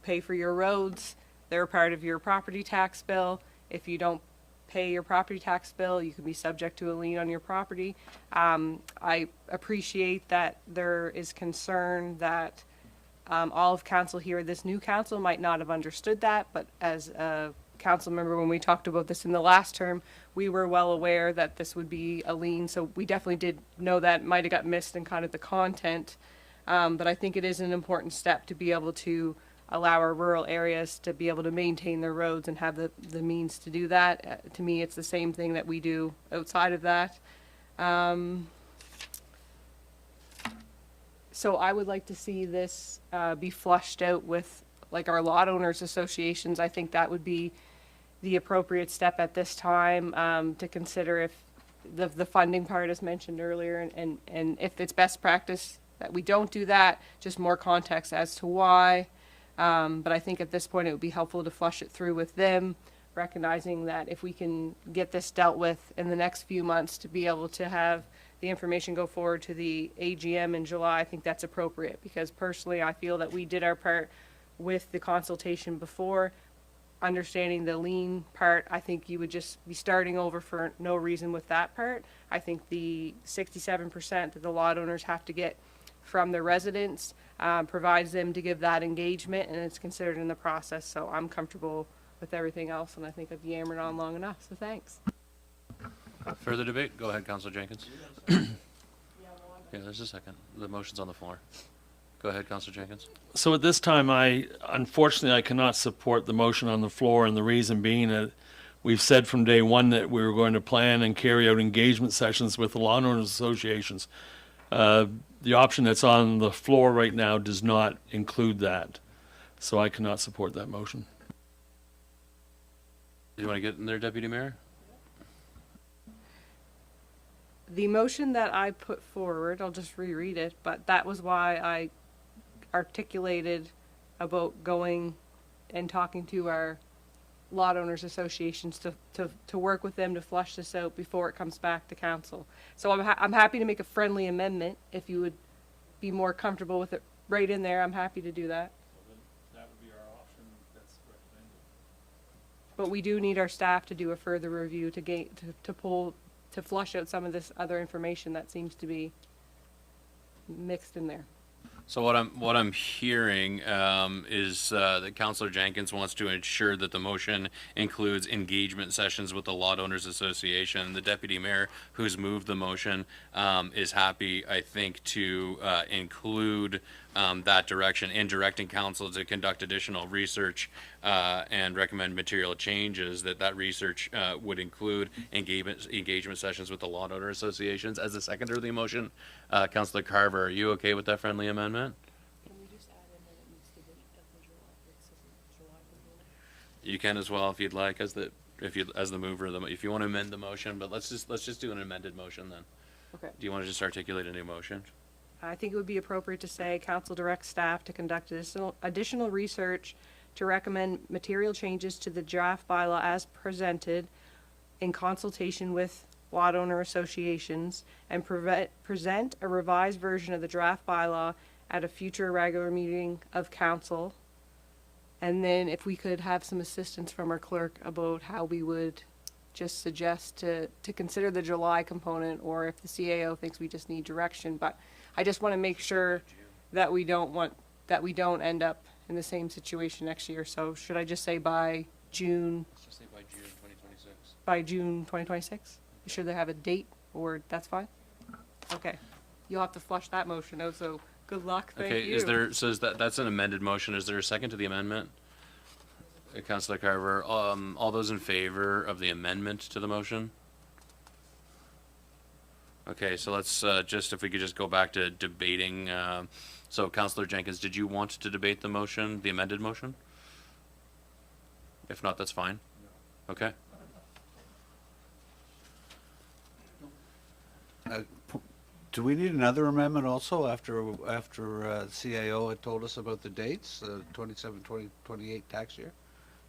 pay for your roads. They're part of your property tax bill. If you don't pay your property tax bill, you can be subject to a lien on your property. I appreciate that there is concern that all of council here, this new council might not have understood that, but as a council member, when we talked about this in the last term, we were well aware that this would be a lien, so we definitely did know that might have got missed in kind of the content, but I think it is an important step to be able to allow our rural areas to be able to maintain their roads and have the means to do that. To me, it's the same thing that we do outside of that. So I would like to see this be flushed out with like our lot owners associations. I think that would be the appropriate step at this time to consider if the funding part is mentioned earlier and if it's best practice that we don't do that, just more context as to why. But I think at this point it would be helpful to flush it through with them, recognizing that if we can get this dealt with in the next few months to be able to have the information go forward to the AGM in July, I think that's appropriate because personally I feel that we did our part with the consultation before. Understanding the lien part, I think you would just be starting over for no reason with that part. I think the 67% that the lot owners have to get from the residents provides them to give that engagement, and it's considered in the process. So I'm comfortable with everything else, and I think I've yammered on long enough. So thanks. Further debate? Go ahead, Councillor Jenkins. Yeah, there's a second. The motion's on the floor. Go ahead, Councillor Jenkins. So at this time, unfortunately, I cannot support the motion on the floor, and the reason being that we've said from day one that we were going to plan and carry out engagement sessions with the law owners associations. The option that's on the floor right now does not include that. So I cannot support that motion. Do you want to get in there, Deputy Mayor? The motion that I put forward, I'll just reread it, but that was why I articulated about going and talking to our lot owners associations to work with them to flush this out before it comes back to council. So I'm happy to make a friendly amendment if you would be more comfortable with it right in there. I'm happy to do that. That would be our option that's recommended. But we do need our staff to do a further review to flush out some of this other information that seems to be mixed in there. So what I'm hearing is that Councillor Jenkins wants to ensure that the motion includes engagement sessions with the Lot Owners Association. The Deputy Mayor, who's moved the motion, is happy, I think, to include that direction in directing council to conduct additional research and recommend material changes. That research would include engagement sessions with the Lot Owner Associations. As the seconder of the motion, Councillor Carver, are you okay with that friendly amendment? You can as well if you'd like, as the mover of the if you want to amend the motion. But let's just do an amended motion then. Okay. Do you want to just articulate a new motion? I think it would be appropriate to say council directs staff to conduct additional research to recommend material changes to the draft bylaw as presented in consultation with lot owner associations and present a revised version of the draft bylaw at a future regular meeting of council. And then if we could have some assistance from our clerk about how we would just suggest to consider the July component, or if the CAO thinks we just need direction. But I just want to make sure that we don't end up in the same situation next year. So should I just say by June? Let's just say by June 2026. By June 2026? Should they have a date, or that's fine? Okay. You'll have to flush that motion out, so good luck. Thank you. Okay, that's an amended motion. Is there a second to the amendment? Councillor Carver, all those in favor of the amendment to the motion? Okay, so let's if we could just go back to debating. So Councillor Jenkins, did you want to debate the motion, the amended motion? If not, that's fine. Okay. Do we need another amendment also after CAO had told us about the dates, 27, 28 tax year?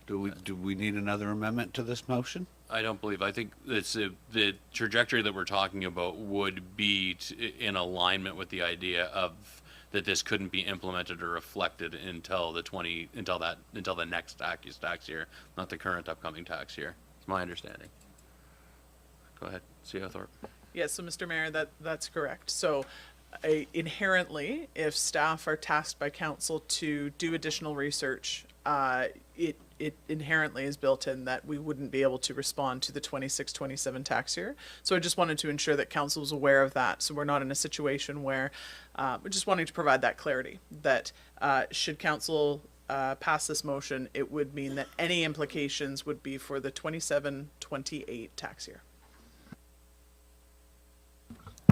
Do we need another amendment to this motion? I don't believe. I think it's the trajectory that we're talking about would be in alignment with the idea of that this couldn't be implemented or reflected until the next tax year, not the current upcoming tax year. It's my understanding. Go ahead, CEO Thorpe. Yes, so Mr. Mayor, that's correct. So inherently, if staff are tasked by council to do additional research, it inherently is built in that we wouldn't be able to respond to the 26-27 tax year. So I just wanted to ensure that council is aware of that, so we're not in a situation where we're just wanting to provide that clarity that should council pass this motion, it would mean that any implications would be for the 27-28 tax year.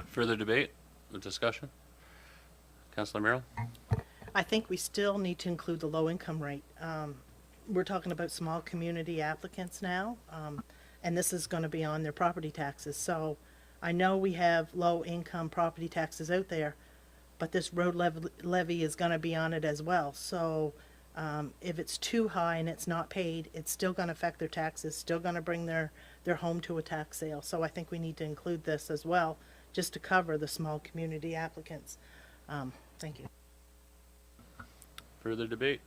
Further debate or discussion? Councillor Merrill? I think we still need to include the low income rate. We're talking about small community applicants now, and this is going to be on their property taxes. So I know we have low income property taxes out there, but this road levy is going to be on it as well. So if it's too high and it's not paid, it's still going to affect their taxes, still going to bring their home to a tax sale. So I think we need to include this as well, just to cover the small community applicants. Thank you. Further debate?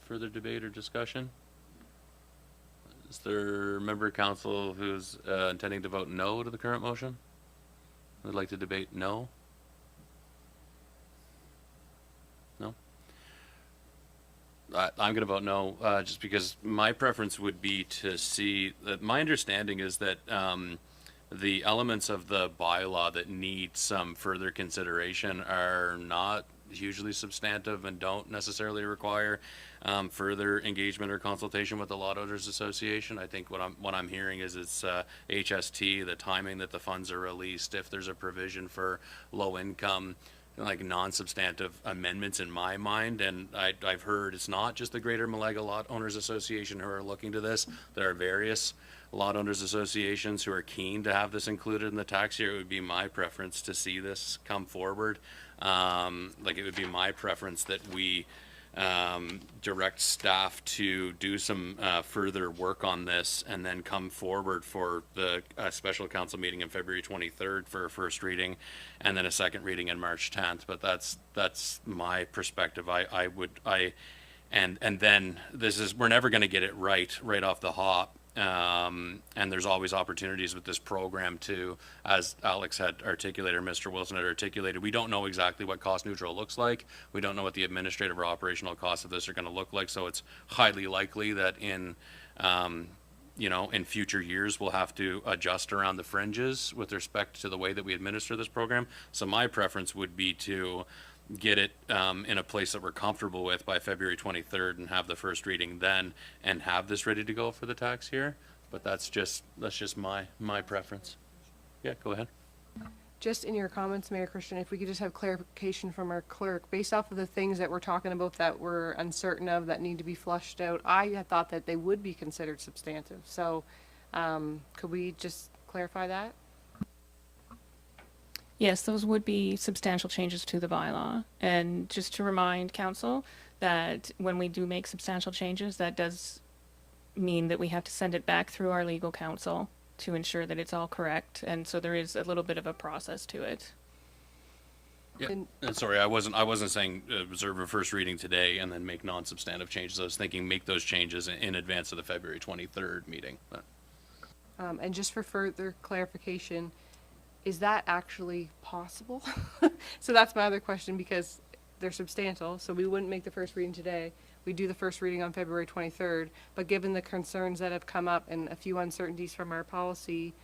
Further debate or discussion? Is there a member of council who's intending to vote no to the current motion? Would like to debate no? No? I'm going to vote no, just because my preference would be to see that. My understanding is that the elements of the bylaw that need some further consideration are not hugely substantive and don't necessarily require further engagement or consultation with the Lot Owners Association. I think what I'm hearing is it's HST, the timing that the funds are released, if there's a provision for low income, like non-substantive amendments in my mind, and I've heard it's not just the Greater Malaga Lot Owners Association who are looking to this. There are various lot owners associations who are keen to have this included in the tax year. It would be my preference to see this come forward. Like, it would be my preference that we direct staff to do some further work on this and then come forward for the special council meeting in February 23rd for a first reading, and then a second reading in March 10th. But that's my perspective. And then we're never going to get it right off the hop. And there's always opportunities with this program too, as Alex had articulated, or Mr. Wilson had articulated. We don't know exactly what cost neutral looks like. We don't know what the administrative or operational costs of this are going to look like. So it's highly likely that in future years we'll have to adjust around the fringes with respect to the way that we administer this program. So my preference would be to get it in a place that we're comfortable with by February 23rd and have the first reading then and have this ready to go for the tax year. But that's just my preference. Yeah, go ahead. Just in your comments, Mayor Christian, if we could just have clarification from our clerk, based off of the things that we're talking about that we're uncertain of, that need to be flushed out, I had thought that they would be considered substantive. So could we just clarify that? Yes, those would be substantial changes to the bylaw. And just to remind council that when we do make substantial changes, that does mean that we have to send it back through our legal counsel to ensure that it's all correct. And so there is a little bit of a process to it. Yeah, and sorry, I wasn't saying reserve a first reading today and then make non-substantive changes. I was thinking make those changes in advance of the February 23rd meeting. And just for further clarification, is that actually possible? So that's my other question, because they're substantial, so we wouldn't make the first reading today. We do the first reading on February 23rd, but given the concerns that have come up and a few uncertainties from our policy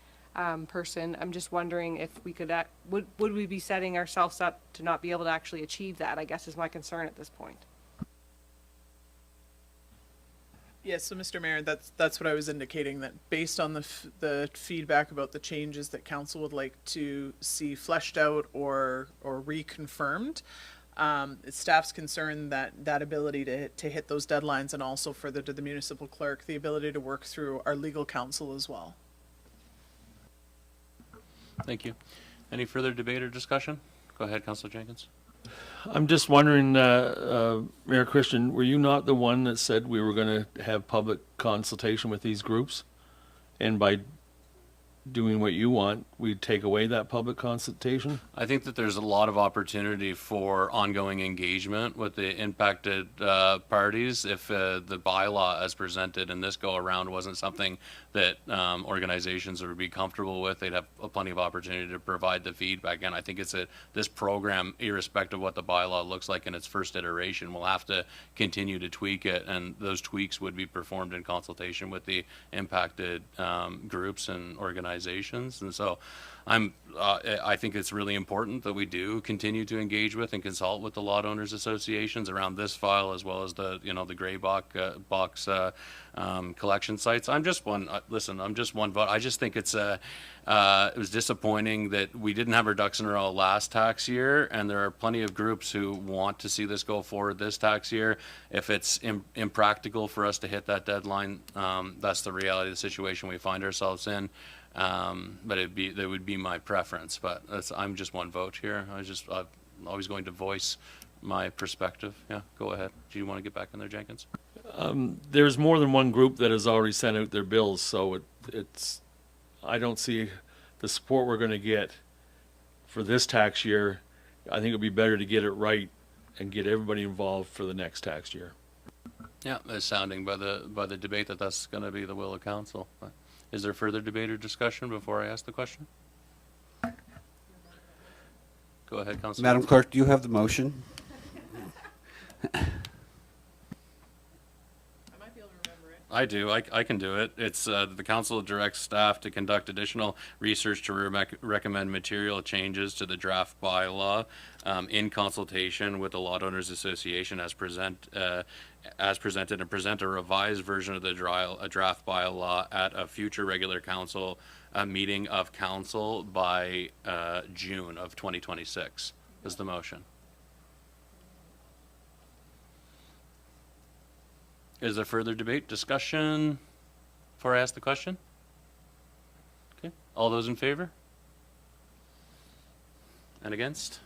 person, I'm just wondering if we could, would we be setting ourselves up to not be able to actually achieve that, I guess is my concern at this point. Yes, so Mr. Mayor, that's what I was indicating, that based on the feedback about the changes that council would like to see fleshed out or reconfirmed, it's staff's concern that ability to hit those deadlines, and also further to the municipal clerk, the ability to work through our legal counsel as well. Thank you. Any further debate or discussion? Go ahead, Councilor Jenkins. I'm just wondering, Mayor Christian, were you not the one that said we were going to have public consultation with these groups? And by doing what you want, we'd take away that public consultation? I think that there's a lot of opportunity for ongoing engagement with the impacted parties if the bylaw as presented in this go around wasn't something that organizations would be comfortable with. They'd have plenty of opportunity to provide the feedback. And I think this program, irrespective of what the bylaw looks like in its first iteration, will have to continue to tweak it, and those tweaks would be performed in consultation with the impacted groups and organizations. And so I think it's really important that we do continue to engage with and consult with the lot owners associations around this file, as well as the gray box collection sites. I'm just one vote. I just think it was disappointing that we didn't have our ducks in a row last tax year, and there are plenty of groups who want to see this go forward this tax year. If it's impractical for us to hit that deadline, that's the reality of the situation we find ourselves in. But that would be my preference. But I'm just one vote here. I'm always going to voice my perspective. Yeah, go ahead. Do you want to get back in there, Jenkins? There's more than one group that has already sent out their bills, so I don't see the support we're going to get for this tax year. I think it would be better to get it right and get everybody involved for the next tax year. Yeah, it's sounding by the debate that's going to be the will of council. Is there further debate or discussion before I ask the question? Go ahead, Councilor. Madam Clerk, do you have the motion? I do. I can do it. It's the council directs staff to conduct additional research to recommend material changes to the draft bylaw in consultation with the Lot Owners Association as presented and present a revised version of the draft bylaw at a future regular council meeting of council by June of 2026 is the motion. Is there further debate, discussion before I ask the question? Okay, all those in favor? And against?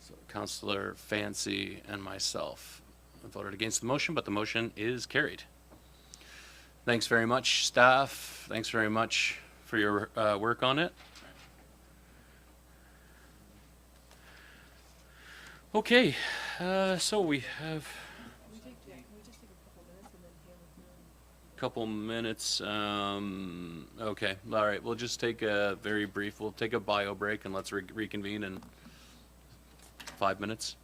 So Councillor Fancy and myself voted against the motion, but the motion is carried. Thanks very much, staff. Thanks very much for your work on it. Okay, so we have couple minutes. Okay, all right, we'll just take a very brief, we'll take a bio break and let's reconvene in 5 minutes.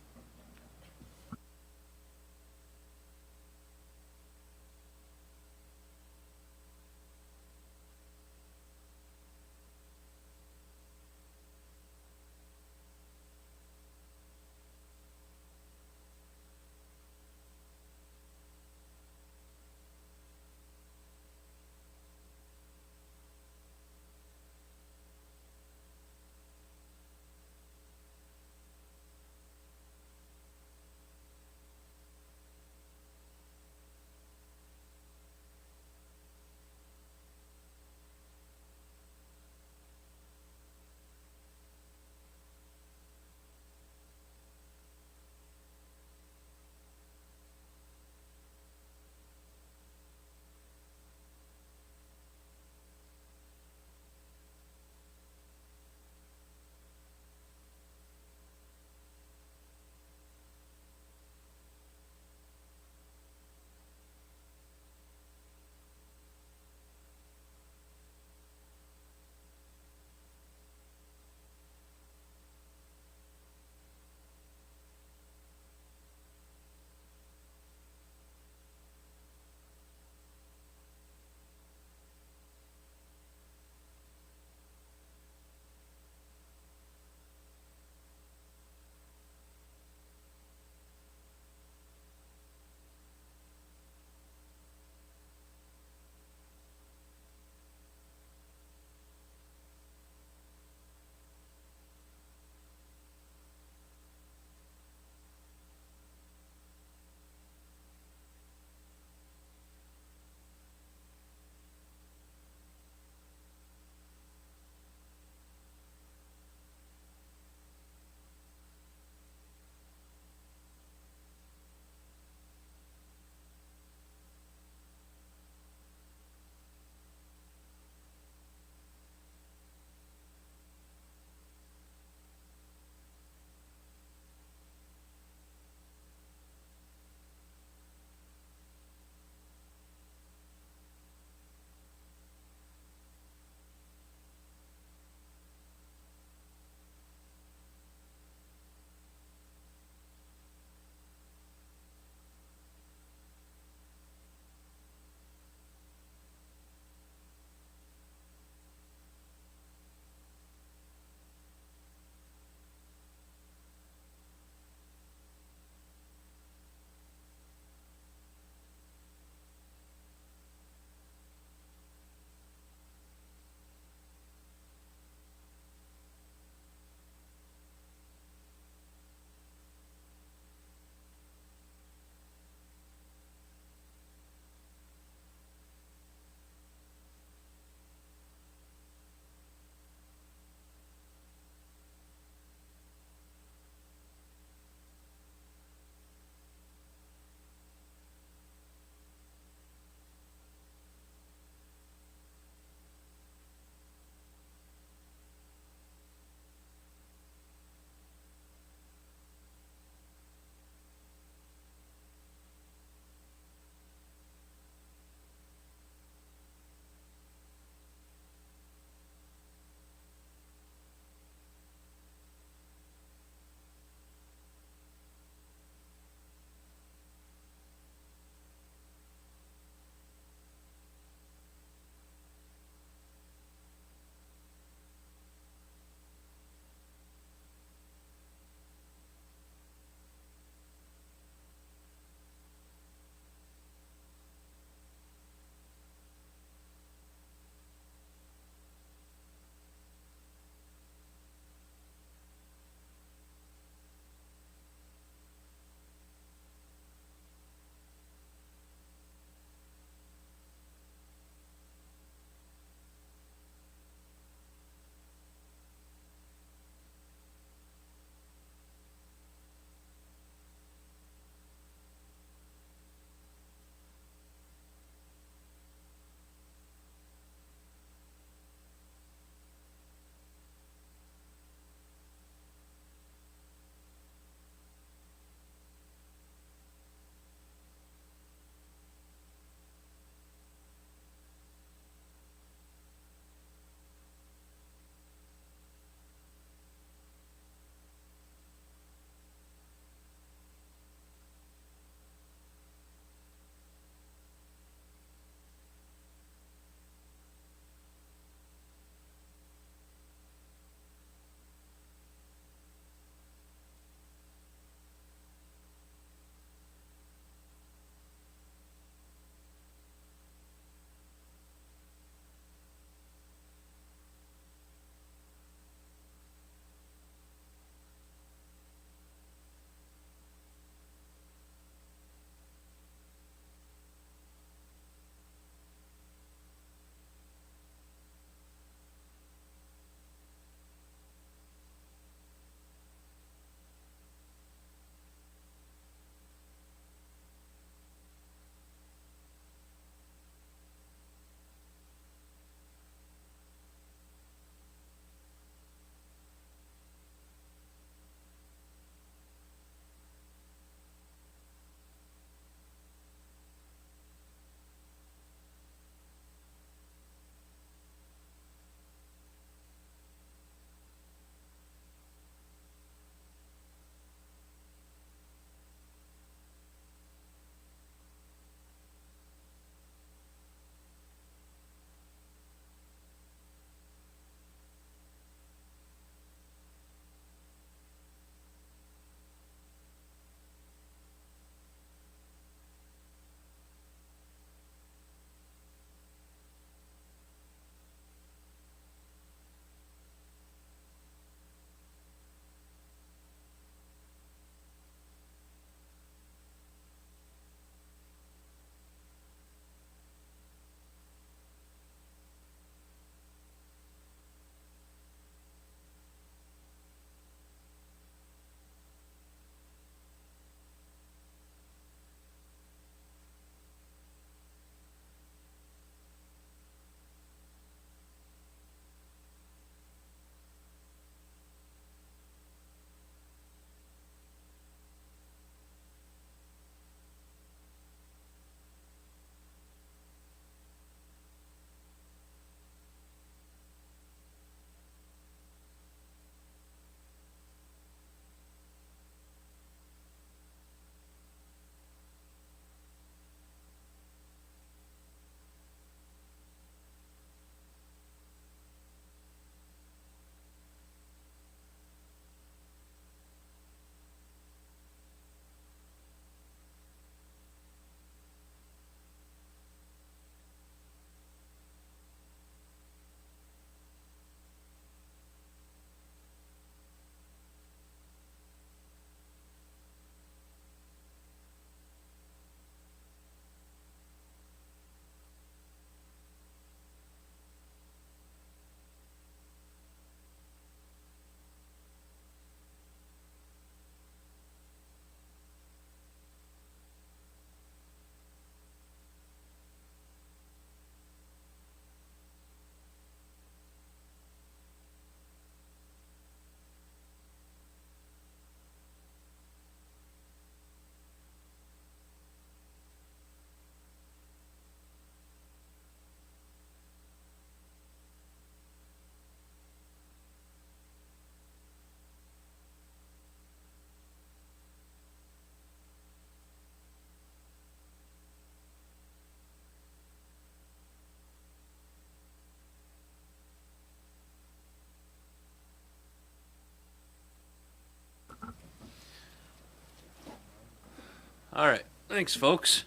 All right. Thanks, folks.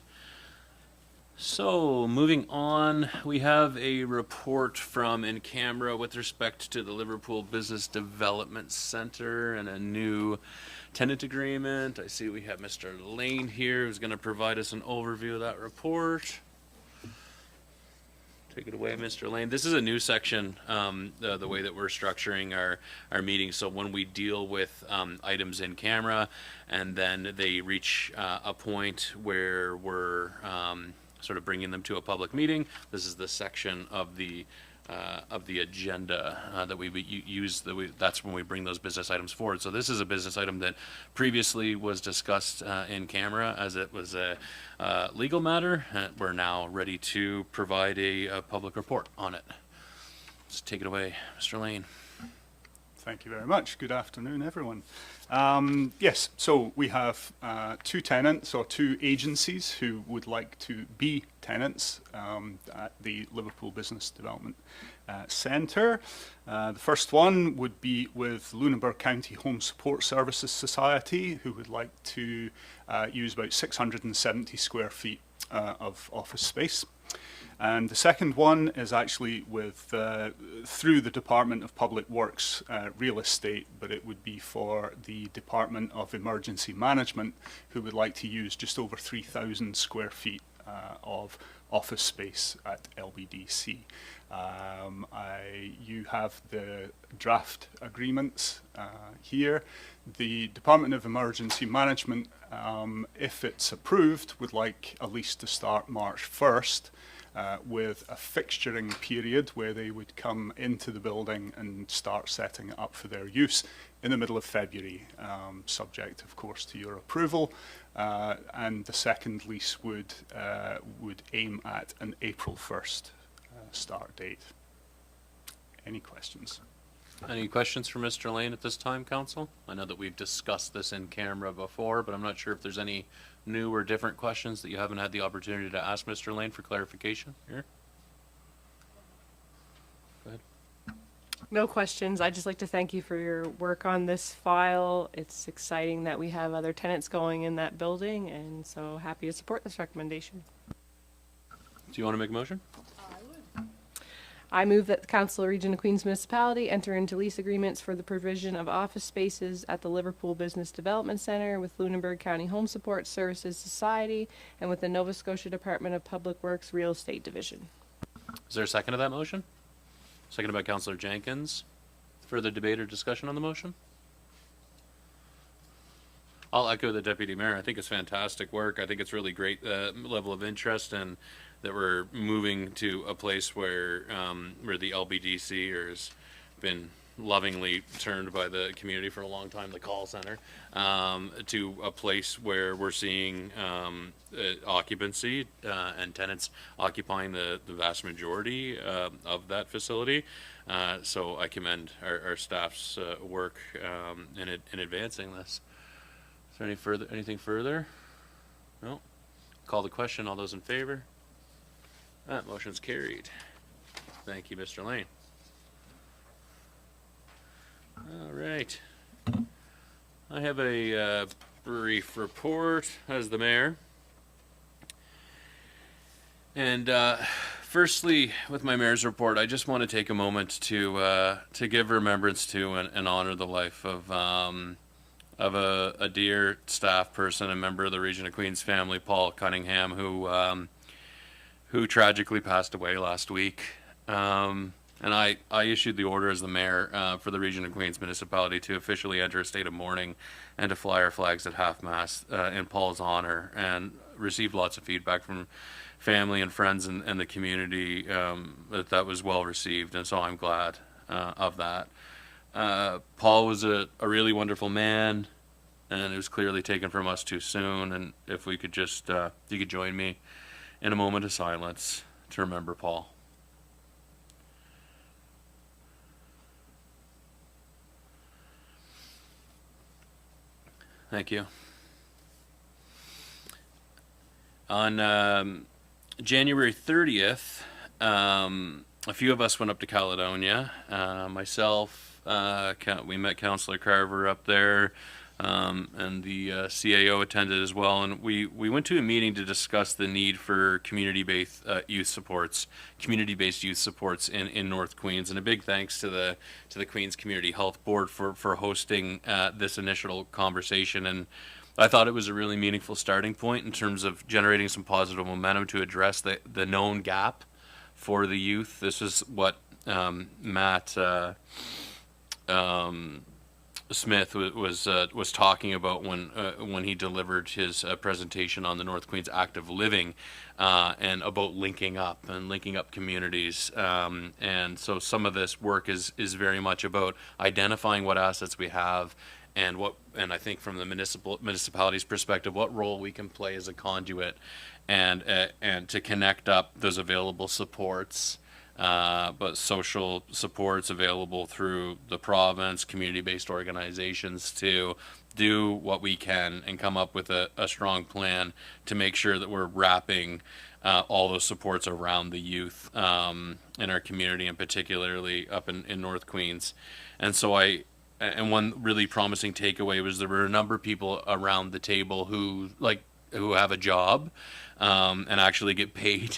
So, moving on, we have a report from in camera with respect to the Liverpool Business Development Center and a new tenant agreement. I see we have Mr. Lane here who's going to provide us an overview of that report. Take it away, Mr. Lane. This is a new section, the way that we're structuring our meetings. So when we deal with items in camera and then they reach a point where we're sort of bringing them to a public meeting, this is the section of the agenda that we use. That's when we bring those business items forward. So this is a business item that previously was discussed in camera as it was a legal matter. We're now ready to provide a public report on it. Let's take it away, Mr. Lane. Thank you very much. Good afternoon, everyone. Yes, so we have two tenants or two agencies who would like to be tenants at the Liverpool Business Development Centre. The first one would be with Lunenburg County Home Support Services Society, who would like to use about 670 square feet of office space. And the second one is actually with through the Department of Public Works Real Estate, but it would be for the Department of Emergency Management, who would like to use just over 3,000 square feet of office space at LBDC. You have the draft agreements here. The Department of Emergency Management, if it's approved, would like a lease to start March 1st. With a fixturing period where they would come into the building and start setting it up for their use in the middle of February, subject, of course, to your approval. And the second lease would aim at an April 1st start date. Any questions? Any questions for Mr. Lane at this time, Council? I know that we've discussed this in camera before, but I'm not sure if there's any new or different questions that you haven't had the opportunity to ask Mr. Lane for clarification here. Go ahead. No questions. I'd just like to thank you for your work on this file. It's exciting that we have other tenants going in that building, and so happy to support this recommendation. Do you want to make a motion? I move that the Council of Region of Queens Municipality enter into lease agreements for the provision of office spaces at the Liverpool Business Development Center with Lunenburg County Home Support Services Society and with the Nova Scotia Department of Public Works Real Estate Division. Is there a second to that motion? Seconded by Councillor Jenkins. Further debate or discussion on the motion? I'll echo the Deputy Mayor. I think it's fantastic work. I think it's really great level of interest, and that we're moving to a place where the LBDC has been lovingly termed by the community for a long time, the call center, to a place where we're seeing occupancy and tenants occupying the vast majority of that facility. So I commend our staff's work in advancing this. Is there anything further? No? Call the question. All those in favor? That motion's carried. Thank you, Mr. Lane. All right. I have a brief report as the mayor. And firstly, with my mayor's report, I just want to take a moment to give remembrance to and honor the life of a dear staff person, a member of the Region of Queens family, Paul Cunningham, who tragically passed away last week. And I issued the order as the mayor for the Region of Queens Municipality to officially enter a state of mourning and to fly our flags at half-mast in Paul's honor, and received lots of feedback from family and friends and the community that was well received, and so I'm glad of that. Paul was a really wonderful man, and it was clearly taken from us too soon, and if we could just, you could join me in a moment of silence to remember Paul. Thank you. On January 30th, a few of us went up to Caledonia. Myself, we met Councillor Carver up there, and the CAO attended as well. And we went to a meeting to discuss the need for community-based youth supports, community-based youth supports in North Queens. And a big thanks to the Queens Community Health Board for hosting this initial conversation. And I thought it was a really meaningful starting point in terms of generating some positive momentum to address the known gap for the youth. This is what Matt Smith was talking about when he delivered his presentation on the North Queens Active Living and about linking up communities. And so some of this work is very much about identifying what assets we have and I think from the municipality's perspective, what role we can play as a conduit and to connect up those available supports. But social supports available through the province, community-based organizations to do what we can and come up with a strong plan to make sure that we're wrapping all those supports around the youth in our community, and particularly up in North Queens. And so one really promising takeaway was there were a number of people around the table who have a job and actually get paid.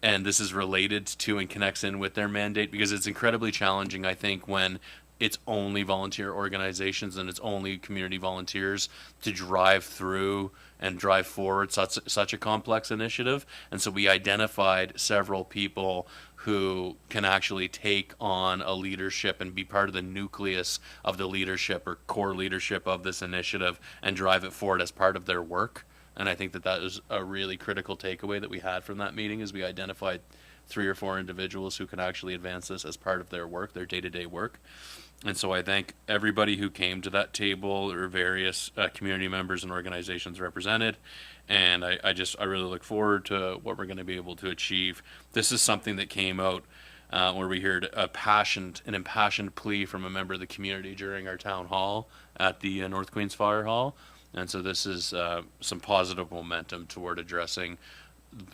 And this is related to and connects in with their mandate, because it's incredibly challenging, I think, when it's only volunteer organizations and it's only community volunteers to drive through and drive forward such a complex initiative. And so we identified several people who can actually take on a leadership and be part of the nucleus of the leadership or core leadership of this initiative and drive it forward as part of their work. And I think that is a really critical takeaway that we had from that meeting, is we identified 3 or 4 individuals who can actually advance this as part of their work, their day-to-day work. And so I thank everybody who came to that table, or various community members and organizations represented. And I really look forward to what we're going to be able to achieve. This is something that came out where we heard an impassioned plea from a member of the community during our town hall at the North Queens Fire Hall. And so this is some positive momentum toward addressing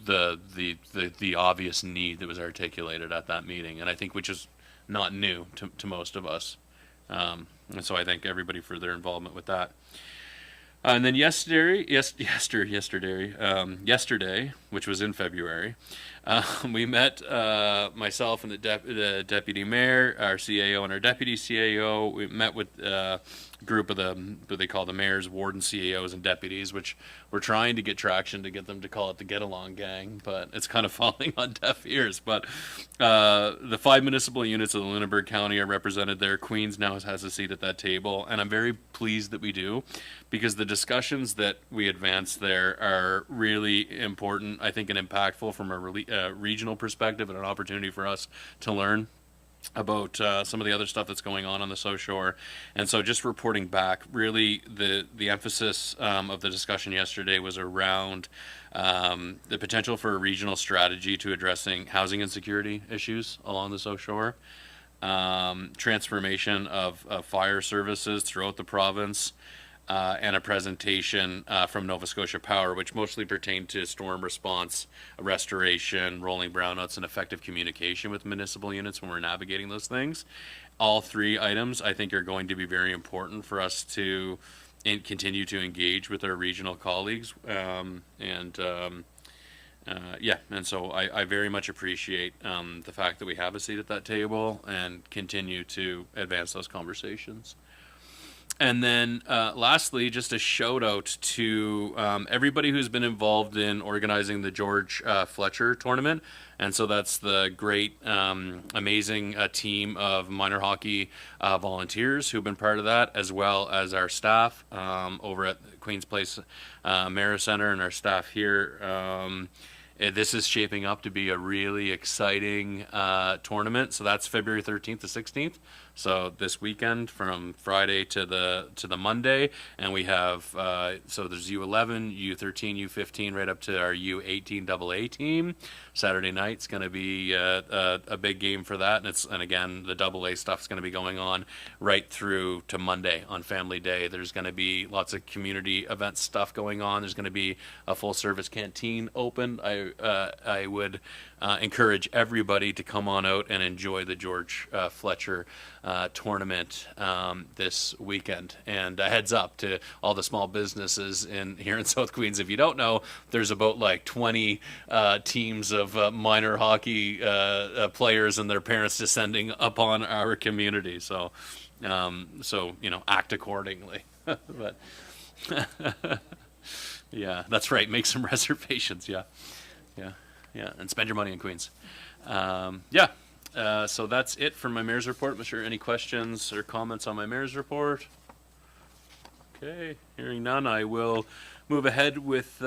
the obvious need that was articulated at that meeting, and I think which is not new to most of us. And so I thank everybody for their involvement with that. And then yesterday, which was in February, we met myself and the deputy mayor, our CAO, and our deputy CAO. We met with group of what they call the mayors, warden, CAOs, and deputies, which we're trying to get traction to get them to call it the Get Along Gang, but it's kind of falling on deaf ears. But the 5 municipal units of the Lunenburg County are represented there. Queens now has a seat at that table, and I'm very pleased that we do, because the discussions that we advance there are really important, I think, and impactful from a regional perspective, and an opportunity for us to learn about some of the other stuff that's going on the South Shore. And so just reporting back, really the emphasis of the discussion yesterday was around the potential for a regional strategy to addressing housing insecurity issues along the South Shore, transformation of fire services throughout the province, and a presentation from Nova Scotia Power, which mostly pertained to storm response, restoration, rolling brownouts, and effective communication with municipal units when we're navigating those things. All 3 items, I think, are going to be very important for us to continue to engage with our regional colleagues. And so I very much appreciate the fact that we have a seat at that table and continue to advance those conversations. And then lastly, just a shout out to everybody who's been involved in organizing the George Fletcher tournament. And so that's the great, amazing team of minor hockey volunteers who've been part of that, as well as our staff over at Queen's Place Mara Center and our staff here. This is shaping up to be a really exciting tournament. So that's February 13th to 16th. So this weekend from Friday to the Monday, and we have so there's U11, U13, U15, right up to our U18 AA team. Saturday night's going to be a big game for that, and again the AA stuff's going to be going on right through to Monday on Family Day. There's going to be lots of community event stuff going on. There's going to be a full service canteen open. I would encourage everybody to come on out and enjoy the George Fletcher tournament this weekend. And a heads up to all the small businesses here in South Queens. If you don't know, there's about like 20 teams of minor hockey players and their parents descending upon our community. So, act accordingly. But yeah, that's right. Make some reservations. Yeah, and spend your money in Queens. So that's it for my mayor's report. I'm sure any questions or comments on my mayor's report? Okay, hearing none, I will move ahead with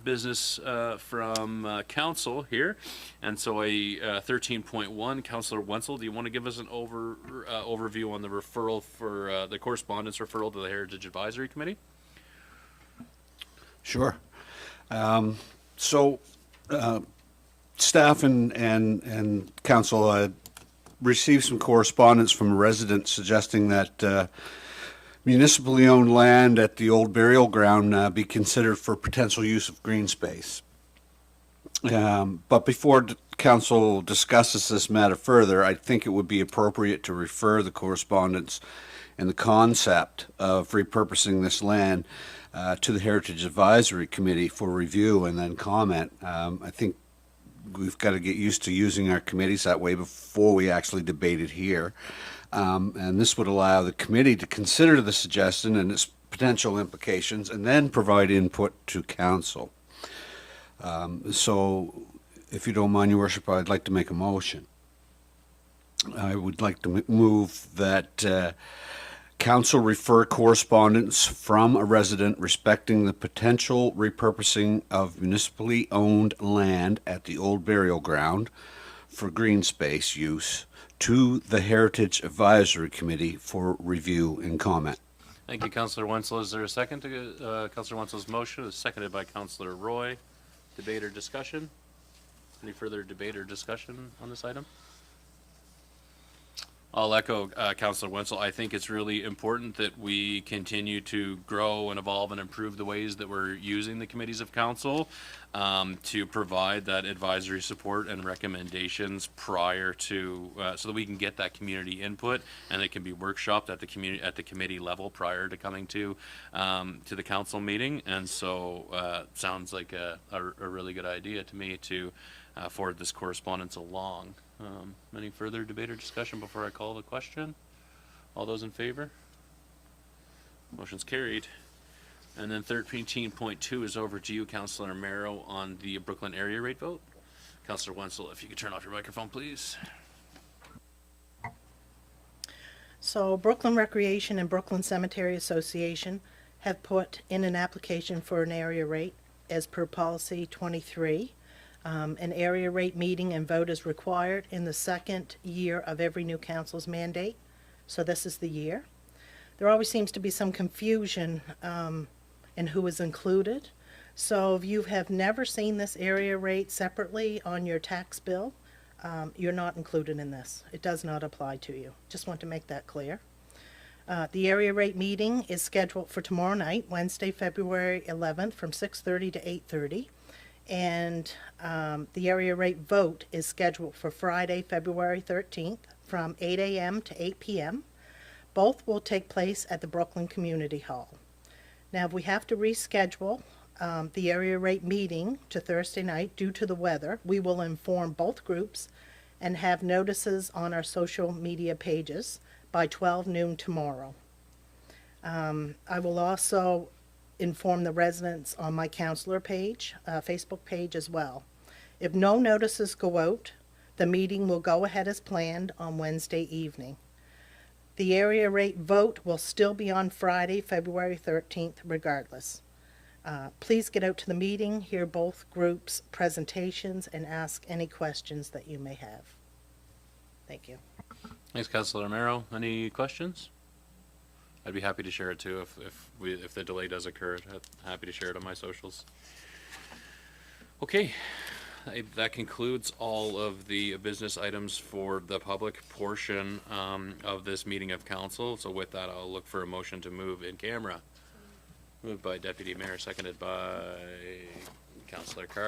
business from council here. And so 13.1, Councillor Wenzel, do you want to give us an overview on the referral for the correspondence referral to the Heritage Advisory Committee? Sure. Staff and council received some correspondence from a resident suggesting that municipally owned land at the old burial ground be considered for potential use of green space. But before council discusses this matter further, I think it would be appropriate to refer the correspondence and the concept of repurposing this land to the Heritage Advisory Committee for review and then comment. I think we've got to get used to using our committees that way before we actually debate it here. And this would allow the committee to consider the suggestion and its potential implications and then provide input to council. So if you don't mind, Your Worship, I'd like to make a motion. I would like to move that council refer correspondence from a resident respecting the potential repurposing of municipally owned land at the old burial ground for green space use to the Heritage Advisory Committee for review and comment. Thank you, Councillor Wenzel. Is there a second to Councillor Wenzel's motion? It's seconded by Councillor Roy. Debate or discussion? Any further debate or discussion on this item? I'll echo Councillor Wenzel. I think it's really important that we continue to grow and evolve and improve the ways that we're using the committees of council to provide that advisory support and recommendations prior to, so that we can get that community input and it can be workshopped at the committee level prior to coming to the council meeting. And so sounds like a really good idea to me to forward this correspondence along. Any further debate or discussion before I call the question? All those in favor? Motion's carried. And then 13.2 is over to you, Councillor Merrow, on the Brooklyn area rate vote. Councillor Wenzel, if you could turn off your microphone, please. So Brooklyn Recreation and Brooklyn Cemetery Association have put in an application for an area rate as per policy 23. An area rate meeting and vote is required in the second year of every new council's mandate. So this is the year. There always seems to be some confusion in who is included. So if you have never seen this area rate separately on your tax bill, you're not included in this. It does not apply to you. Just want to make that clear. The area rate meeting is scheduled for tomorrow night, Wednesday, February 11th from 6:30 to 8:30. And the area rate vote is scheduled for Friday, February 13th from 8 a.m. to 8 p.m. Both will take place at the Brooklyn Community Hall. Now, if we have to reschedule the area rate meeting to Thursday night due to the weather, we will inform both groups and have notices on our social media pages by 12 noon tomorrow. I will also inform the residents on my counselor page, Facebook page as well. If no notices go out, the meeting will go ahead as planned on Wednesday evening. The area rate vote will still be on Friday, February 13th, regardless. Please get out to the meeting, hear both groups' presentations, and ask any questions that you may have. Thank you. Thanks, Councillor Merrow. Any questions? I'd be happy to share it too if the delay does occur. I'm happy to share it on my socials. Okay, that concludes all of the business items for the public portion of this meeting of council. So with that, I'll look for a motion to move in camera. Moved by Deputy Mayor, seconded by Councillor Carr.